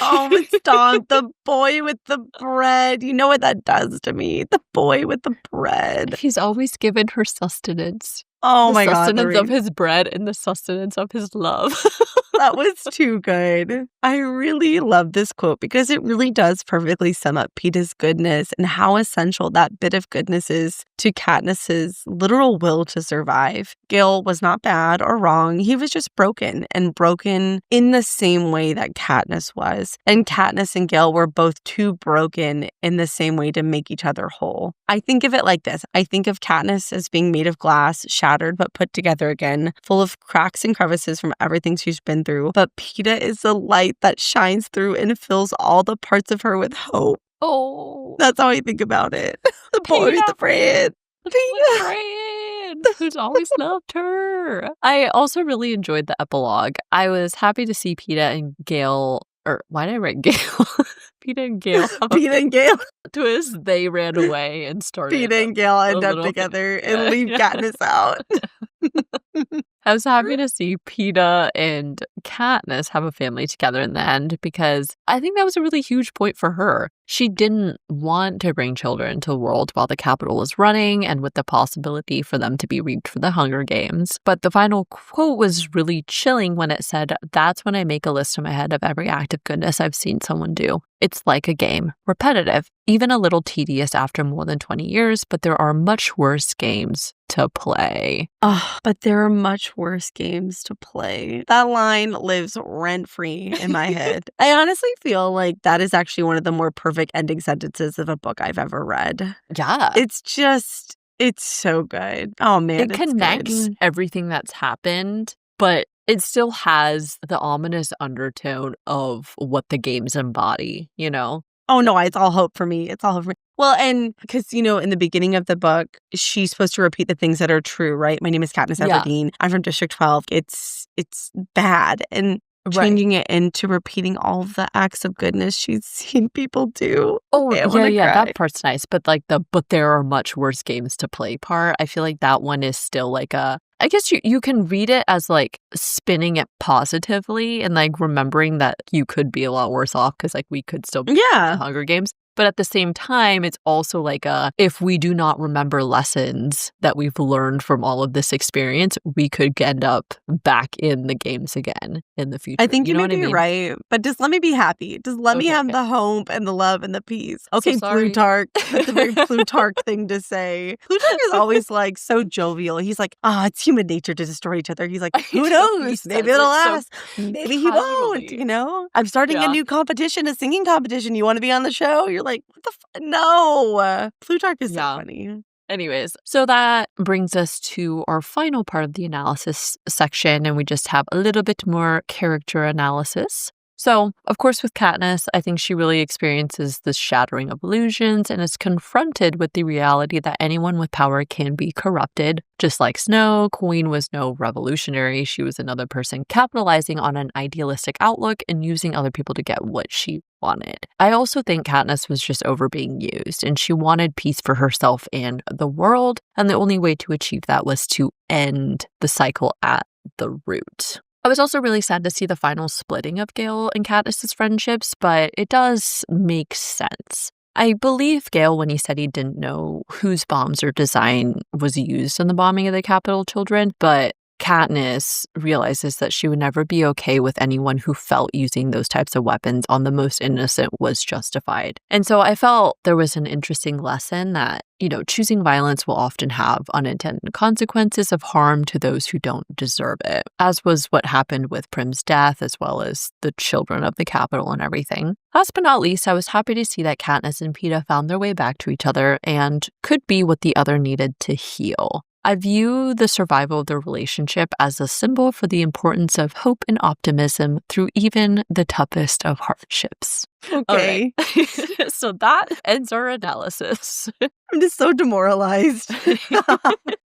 Oh, stop. The boy with the bread. You know what that does to me. The boy with the bread. He's always given her sustenance. Oh my God. The sustenance of his bread and the sustenance of his love. That was too good. I really love this quote because it really does perfectly sum up Peeta's goodness and how essential that bit of goodness is to Katniss's literal will to survive. Gale was not bad or wrong. He was just broken, and broken in the same way that Katniss was. And Katniss and Gale were both too broken in the same way to make each other whole. I think of it like this. I think of Katniss as being made of glass, shattered but put together again, full of cracks and crevices from everything she's been through. But Peeta is the light that shines through and fills all the parts of her with hope. Oh. That's how I think about it. The boy with the bread. Who's always loved her. I also really enjoyed the epilogue. I was happy to see Peeta and Gale, or why did I write Gale? Peeta and Gale. Peeta and Gale. Twist, they ran away and started. Peeta and Gale end up together and leave Katniss out. I was happy to see Peeta and Katniss have a family together in the end because I think that was a really huge point for her. She didn't want to bring children into the world while the Capitol was running and with the possibility for them to be reaped for the Hunger Games. But the final quote was really chilling when it said, "That's when I make a list in my head of every act of goodness I've seen someone do. It's like a game, repetitive, even a little tedious after more than 20 years, but there are much worse games to play." Oh, but there are much worse games to play. That line lives rent-free in my head. I honestly feel like that is actually one of the more perfect ending sentences of a book I've ever read. Yeah. It's so good. Oh, man, it connects everything that's happened, but it still has the ominous undertone of what the games embody, you know? Oh, no, it's all hope for me. It's all hope for me. Well, and because, in the beginning of the book, she's supposed to repeat the things that are true, right? My name is Katniss Yeah. Everdeen. I'm from District 12. It's bad. And changing it into repeating all of the acts of goodness she's seen people do. Oh, Yeah, that part's nice. But but there are much worse games to play part. I feel like that one is still I guess you can read it as spinning it positively and remembering that you could be a lot worse off because we could still be in the Hunger Games. But at the same time, it's also if we do not remember lessons that we've learned from all of this experience, we could end up back in the games again in the future. I think you may be mean? right, but just let me be happy. Just let me have the hope and the love and the peace. Okay, So sorry. Plutarch. That's a very Plutarch thing to say. Plutarch is always so jovial. He's it's human nature to destroy each other. He's who knows? Maybe it'll last. Maybe he won't, I'm starting a new competition, a singing competition. You want to be on the show? You're what the no. Plutarch is so funny. Anyways, so that brings us to our final part of the analysis section, and we just have a little bit more character analysis. So, of course, with Katniss, I think she really experiences this shattering of illusions and is confronted with the reality that anyone with power can be corrupted. Just like Snow, Queen was no revolutionary. She was another person capitalizing on an idealistic outlook and using other people to get what she wanted. I also think Katniss was just over being used, and she wanted peace for herself and the world, and the only way to achieve that was to end the cycle at the root. I was also really sad to see the final splitting of Gale and Katniss's friendships, but it does make sense. I believe Gale when he said he didn't know whose bombs or design was used in the bombing of the Capitol children, but Katniss realizes that she would never be okay with anyone who felt using those types of weapons on the most innocent was justified. And so I felt there was an interesting lesson that, choosing violence will often have unintended consequences of harm to those who don't deserve it, as was what happened with Prim's death, as well as the children of the Capitol and everything. Last but not least, I was happy to see that Katniss and Peeta found their way back to each other and could be what the other needed to heal. I view the survival of their relationship as a symbol for the importance of hope and optimism through even the toughest of hardships. Okay. Right. So that ends our analysis. I'm just so demoralized.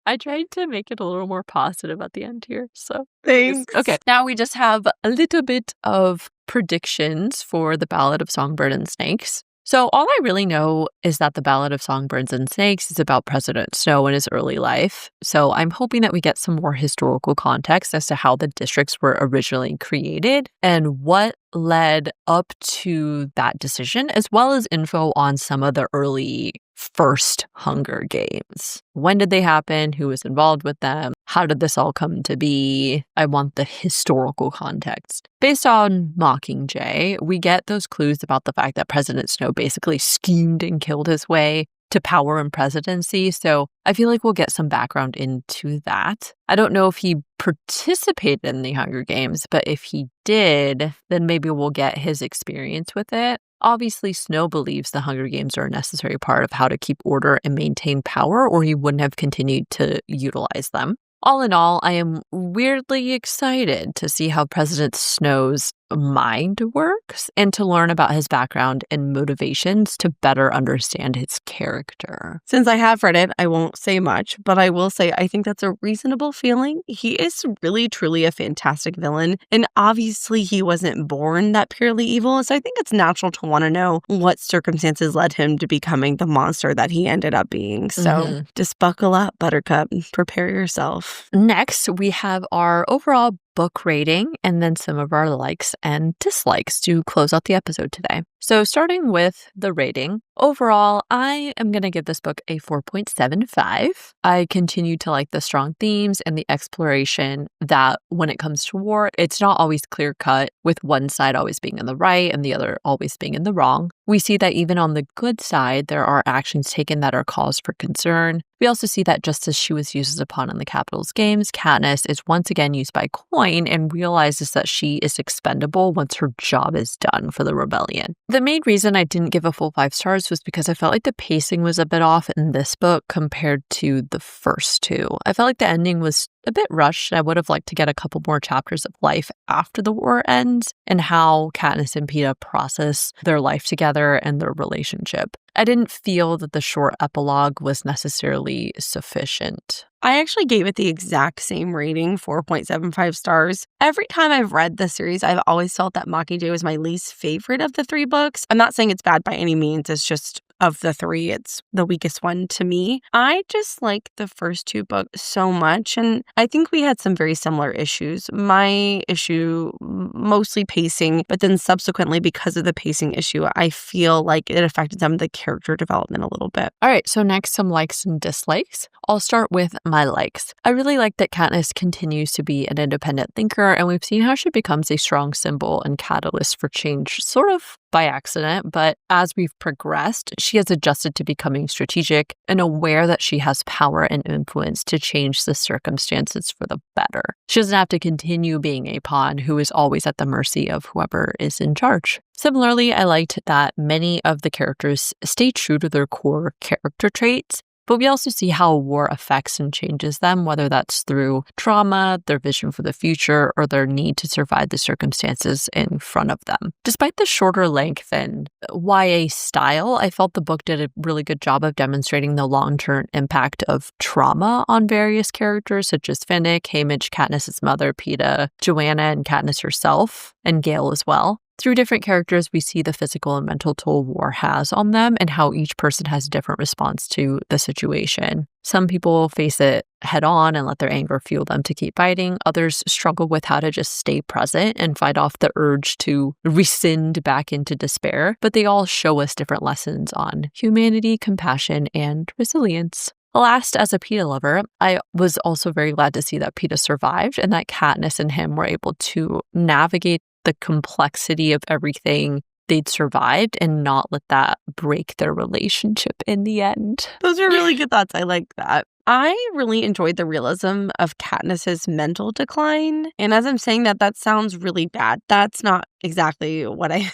I tried to make it a little more positive at the end here. So thanks. Okay. Now we just have a little bit of predictions for the Ballad of Songbirds and Snakes. So all I really know is that the Ballad of Songbirds and Snakes is about President Snow in his early life. So I'm hoping that we get some more historical context as to how the districts were originally created and what led up to that decision, as well as info on some of the early first Hunger Games. When did they happen? Who was involved with them? How did this all come to be? I want the historical context. Based on Mockingjay, we get those clues about the fact that President Snow basically schemed and killed his way to power and presidency, so I feel like we'll get some background into that. I don't know if he participated in the Hunger Games, but if he did, then maybe we'll get his experience with it. Obviously, Snow believes the Hunger Games are a necessary part of how to keep order and maintain power, or he wouldn't have continued to utilize them. All in all, I am weirdly excited to see how President Snow's mind works and to learn about his background and motivations to better understand his character. Since I have read it, I won't say much, but I will say I think that's a reasonable feeling. He is really, truly a fantastic villain, and obviously he wasn't born that purely evil, so I think it's natural to want to know what circumstances led him to becoming the monster that he ended up being. So just buckle up, Buttercup. Prepare yourself. Next, we have our overall book rating and then some of our likes and dislikes to close out the episode today. So starting with the rating, overall, I am going to give this book a 4.75. I continue to like the strong themes and the exploration that when it comes to war, it's not always clear cut with one side always being in the right and the other always being in the wrong. We see that even on the good side, there are actions taken that are cause for concern. We also see that just as she was used as a pawn in the Capitol's games, Katniss is once again used by Coin and realizes that she is expendable once her job is done for the rebellion. The main reason I didn't give a full 5 stars was because I felt like the pacing was a bit off in this book compared to the first two. I felt like the ending was a bit rushed. I would have liked to get a couple more chapters of life after the war ends and how Katniss and Peeta process their life together and their relationship. I didn't feel that the short epilogue was necessarily sufficient. I actually gave it the exact same rating, 4.75 stars. Every time I've read the series, I've always felt that Mockingjay was my least favorite of the 3 books. I'm not saying it's bad by any means. It's just of the 3, it's the weakest one to me. I just like the first 2 books so much, and I think we had some very similar issues. My issue, mostly pacing, but then subsequently, because of the pacing issue, I feel like it affected some of the character development a little bit. All right, so next, some likes and dislikes. I'll start with my likes. I really like that Katniss continues to be an independent thinker, and we've seen how she becomes a strong symbol and catalyst for change, sort of by accident, but as we've progressed, she has adjusted to becoming strategic and aware that she has power and influence to change the circumstances for the better. She doesn't have to continue being a pawn who is always at the mercy of whoever is in charge. Similarly, I liked that many of the characters stay true to their core character traits, but we also see how war affects and changes them, whether that's through trauma, their vision for the future, or their need to survive the circumstances in front of them. Despite the shorter length and YA style, I felt the book did a really good job of demonstrating the long-term impact of trauma on various characters, such as Finnick, Haymitch, Katniss's mother, Peeta, Joanna, and Katniss herself, and Gale as well. Through different characters, we see the physical and mental toll war has on them and how each person has a different response to the situation. Some people face it head on and let their anger fuel them to keep fighting. Others struggle with how to just stay present and fight off the urge to rescind back into despair. But they all show us different lessons on humanity, compassion, and resilience. Last, as a Peeta lover, I was also very glad to see that Peeta survived and that Katniss and him were able to navigate the complexity of everything they'd survived and not let that break their relationship in the end. Those are really good thoughts. I like that. I really enjoyed the realism of Katniss's mental decline. And as I'm saying that, that sounds really bad. That's not exactly what I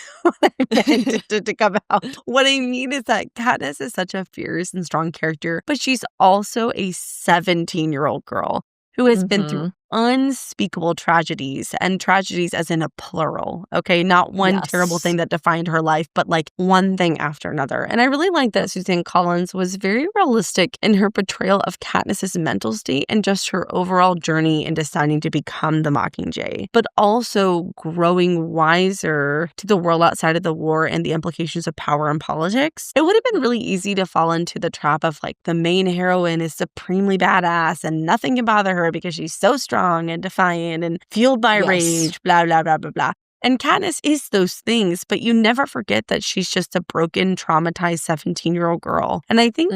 meant to come out. What I mean is that Katniss is such a fierce and strong character, but she's also a 17-year-old girl who has been through unspeakable tragedies, and tragedies as in a plural, okay? Not one terrible thing that defined her life, but like one thing after another. And I really like that Suzanne Collins was very realistic in her portrayal of Katniss's mental state and just her overall journey in deciding to become the Mockingjay, but also growing wiser to the world outside of the war and the implications of power and politics. It would have been really easy to fall into the trap of like the main heroine is supremely badass and nothing can bother her because she's so strong and defiant and fueled by rage, blah, blah, blah, blah, blah. And Katniss is those things, but you never forget that she's just a broken, traumatized 17-year-old girl. And I think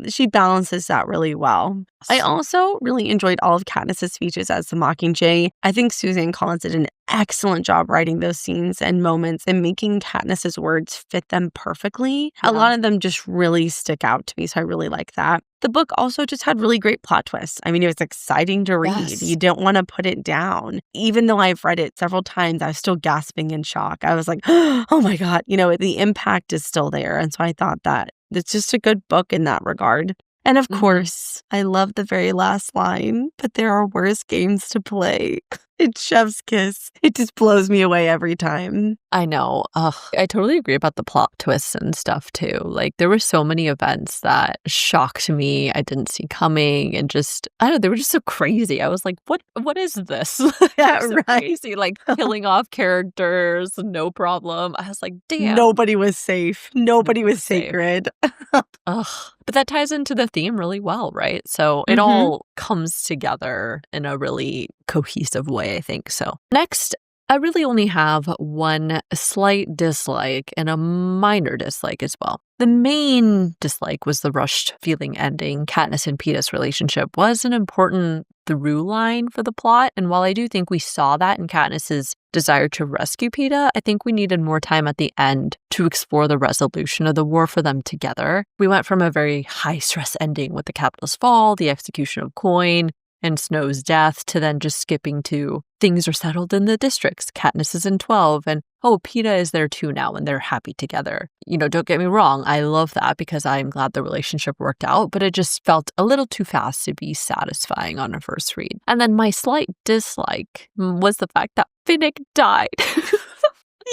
she balances that really well. I also really enjoyed all of Katniss's speeches as the Mockingjay. I think Suzanne Collins did an excellent job writing those scenes and moments and making Katniss's words fit them perfectly. A lot of them just really stick out to me, so I really like that. The book also just had really great plot twists. I mean, it was exciting to read. Yes. You don't want to put it down. Even though I've read it several times, I was still gasping in shock. I was like, oh my God, you know, the impact is still there. And so I thought that it's just a good book in that regard. And of course, I love the very last line, but there are worse games to play. It's Chef's Kiss. It just blows me away every time. I know. I totally agree about the plot twists and stuff too. Like there were so many events that shocked me, I didn't see coming, and just I don't know, they were just so crazy. I was like, what is this? Yeah, so right. Crazy, like killing off characters, no problem. I was like, damn. Nobody was safe. Nobody was sacred. But that ties into the theme really well, right? So it all comes together in a really cohesive way, I think. So next, I really only have one slight dislike and a minor dislike as well. The main dislike was the rushed feeling ending. Katniss and Peeta's relationship was an important through line for the plot, and while I do think we saw that in Katniss's desire to rescue Peeta, I think we needed more time at the end to explore the resolution of the war for them together. We went from a very high-stress ending with the Capitol's fall, the execution of Coin, and Snow's death to then just skipping to things are settled in the districts. Katniss is in 12 and Peeta is there too now and they're happy together. Don't get me wrong. I love that because I'm glad the relationship worked out, but it just felt a little too fast to be satisfying on a first read. And then my slight dislike was the fact that Finnick died.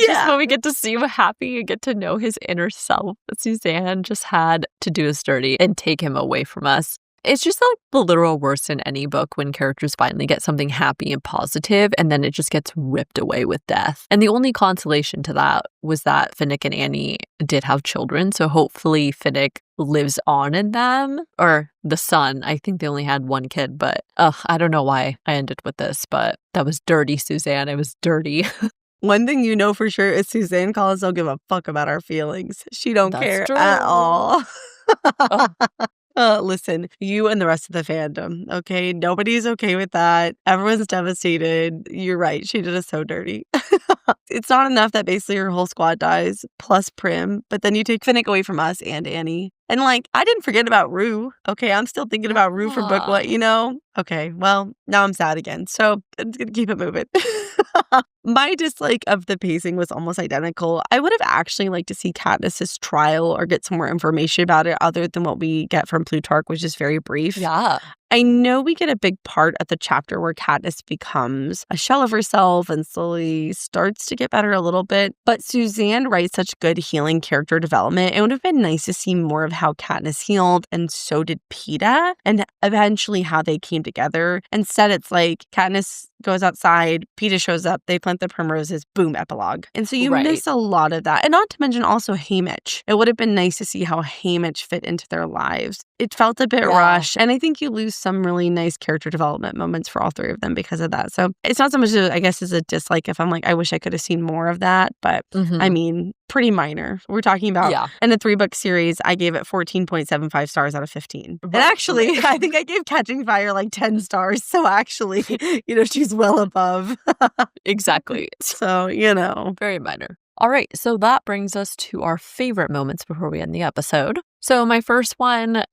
Just when we get to see him happy and get to know his inner self, Suzanne just had to do us dirty and take him away from us. It's just like the literal worst in any book when characters finally get something happy and positive and then it just gets ripped away with death. And the only consolation to that was that Finnick and Annie did have children. So hopefully Finnick lives on in them, or the son. I think they only had one kid, but I don't know why I ended with this, but that was dirty, Suzanne. It was dirty. One thing you know for sure is Suzanne Collins don't give a fuck about our feelings. She don't care at all. Listen, you and the rest of the fandom, okay? Nobody's okay with that. Everyone's devastated. You're right. She did us so dirty. It's not enough that basically her whole squad dies, plus Prim, but then you take Finnick away from us and Annie. And I didn't forget about Rue. Okay, I'm still thinking about Rue from book what, Okay, well, now I'm sad again. So I'm just going to keep it moving. My dislike of the pacing was almost identical. I would have actually liked to see Katniss's trial or get some more information about it other than what we get from Plutarch, which is very brief. Yeah. I know we get a big part at the chapter where Katniss becomes a shell of herself and slowly starts to get better a little bit, but Suzanne writes such good healing character development. It would have been nice to see more of how Katniss healed, and so did Peeta, and eventually how they came together. Instead, it's like Katniss goes outside, Peeta shows up, they plant the primroses, boom, epilogue. And so you miss a lot of that. And not to mention also Haymitch. It would have been nice to see how Haymitch fit into their lives. It felt a bit rushed, and I think you lose some really nice character development moments for all three of them because of that. So it's not so much, I guess, as a dislike if I'm like, I wish I could have seen more of that, but I mean, pretty minor. We're talking about in a 3-book series, I gave it 14.75 stars out of 15. And actually, I think I gave Catching Fire 10 stars. So actually, she's well above. Exactly. So, Very minor. All right, so that brings us to our favorite moments before we end the episode. So my first one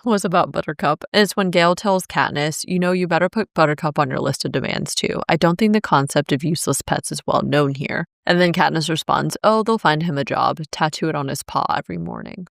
was about Buttercup. It's when Gale tells Katniss, you better put Buttercup on your list of demands too. I don't think the concept of useless pets is well known here. And then Katniss responds, they'll find him a job. Tattoo it on his paw every morning.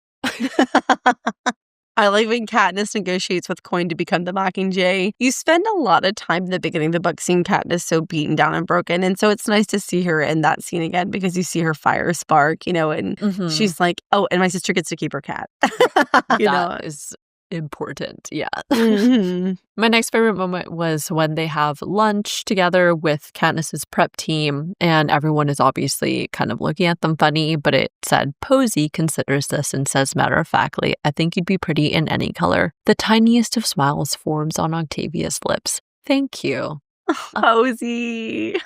I like when Katniss negotiates with Coin to become the Mockingjay. You spend a lot of time in the beginning of the book seeing Katniss so beaten down and broken. And so it's nice to see her in that scene again because you see her fire spark, and she's like, and my sister gets to keep her cat. That is important. Yeah. My next favorite moment was when they have lunch together with Katniss's prep team, and everyone is obviously kind of looking at them funny, but it said Posey considers this and says matter-of-factly, I think you'd be pretty in any color. The tiniest of smiles forms on Octavia's lips. Thank you. Posey.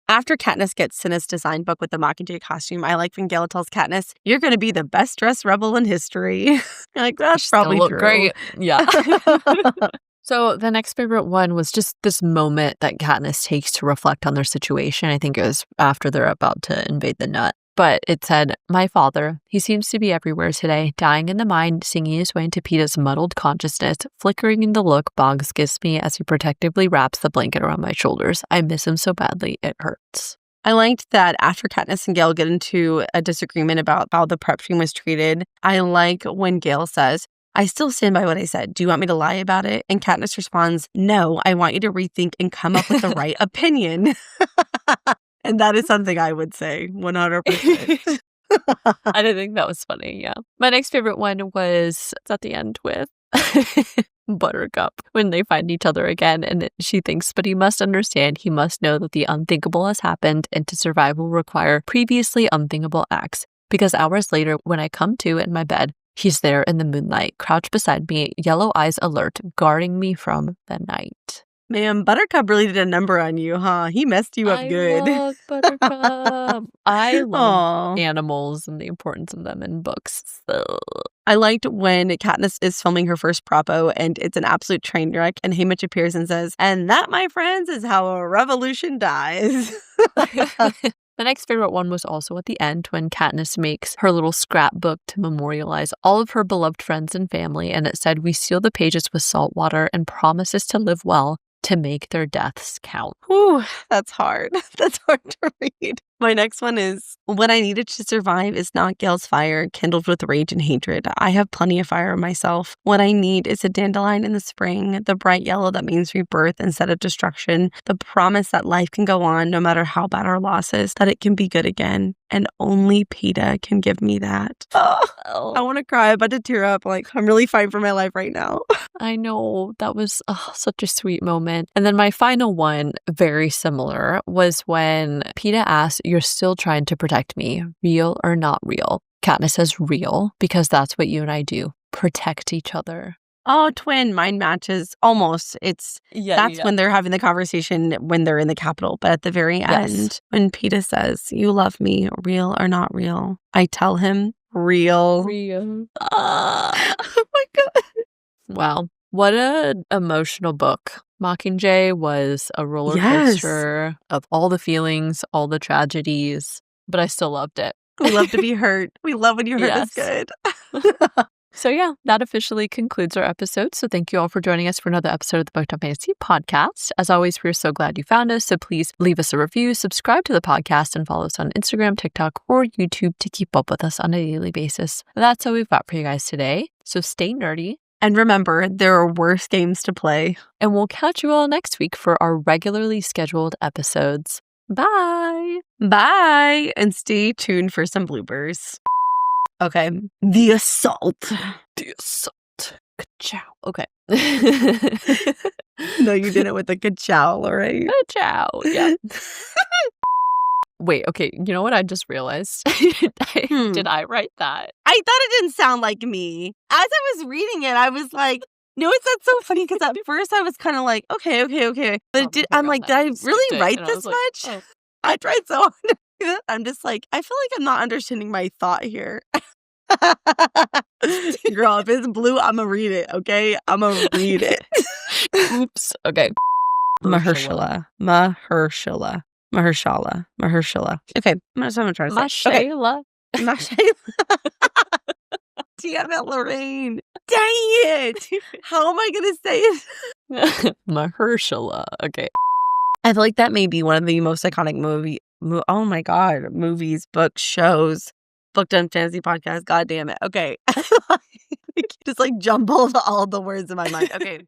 After Katniss gets Cinna's design book with the Mockingjay costume, I like when Gale tells Katniss, you're going to be the best dressed rebel in history. You're like, that's probably true. Great. Yeah. So the next favorite one was just this moment that Katniss takes to reflect on their situation. I think it was after they're about to invade the nut. But it said, my father, he seems to be everywhere today, dying in the mind, singing his way into Peeta's muddled consciousness, flickering in the look Boggs gives me as he protectively wraps the blanket around my shoulders. I miss him so badly, it hurts. I liked that after Katniss and Gale get into a disagreement about how the prep team was treated, I like when Gale says, I still stand by what I said. Do you want me to lie about it? And Katniss responds, no, I want you to rethink and come up with the right opinion. And that is something I would say 100%. I didn't think that was funny, yeah. My next favorite one was at the end with Buttercup when they find each other again, and she thinks, but he must understand, he must know that the unthinkable has happened, and to survive will require previously unthinkable acts. Because hours later, when I come to in my bed, he's there in the moonlight, crouched beside me, yellow eyes alert, guarding me from the night. Man, Buttercup really did a number on you, huh? He messed you up good. I love Buttercup. I love animals and the importance of them in books. So. I liked when Katniss is filming her first propo and it's an absolute train wreck and Haymitch appears and says, and that, my friends, is how a revolution dies. My next favorite one was also at the end when Katniss makes her little scrapbook to memorialize all of her beloved friends and family, and it said, "We seal the pages with salt water and promises to live well to make their deaths count." Ooh, that's hard. That's hard to read. My next one is, "What I needed to survive is not Gale's fire, kindled with rage and hatred. I have plenty of fire myself. What I need is a dandelion in the spring, the bright yellow that means rebirth instead of destruction, the promise that life can go on no matter how bad our losses, that it can be good again. And only PETA can give me that." Oh, I want to cry. I'm about to tear up. Like, I'm really fighting for my life right now. I know, that was such a sweet moment. And then my final one, very similar, was when PETA asked, "You're still trying to protect me, real or not real?" Katniss says real, because that's what you and I do, protect each other. Oh, twin, mine matches almost. That's when they're having the conversation when they're in the Capitol. But at the very end, when PETA says, "You love me, real or not real?" I tell him, real. Real. Oh my God. Wow. What an emotional book. Mockingjay was a roller coaster of all the feelings, all the tragedies, but I still loved it. We love to be hurt. We love when you hurt us good. So yeah, that officially concludes our episode. So thank you all for joining us for another episode of the Booked on Fantasy podcast. As always, we're so glad you found us. So please leave us a review, subscribe to the podcast, and follow us on Instagram, TikTok, or YouTube to keep up with us on a daily basis. That's all we've got for you guys today. So stay nerdy. And remember, there are worse games to play. And we'll catch you all next week for our regularly scheduled episodes. Bye. Bye. And stay tuned for some bloopers. Okay. The assault. The assault. Ka-chow. Okay. No, you did it with the ka-chow, Lorraine. Ka-chow. Yeah. Wait, okay. You know what I just realized? Did I write that? I thought it didn't sound like me. As I was reading it, I was like, no, it's not so funny because at first I was kind of like, okay. But I'm like, did I really write this much? Oh. I tried so hard to do that. I'm just like, I feel like I'm not understanding my thought here. Girl, if it's blue, I'm going to read it, okay? I'm going to read it. Oops. Okay. Mahershala. Okay, that's what I'm trying to say. Shayla. Shayla. Damn it, Lorraine. Dang it. How am I going to say it? Mahershala. Okay. I feel like that may be one of the most iconic movies, books, shows, Booked on Fantasy podcast. God damn it. Okay. Just like jumbled all the words in my mind. Okay.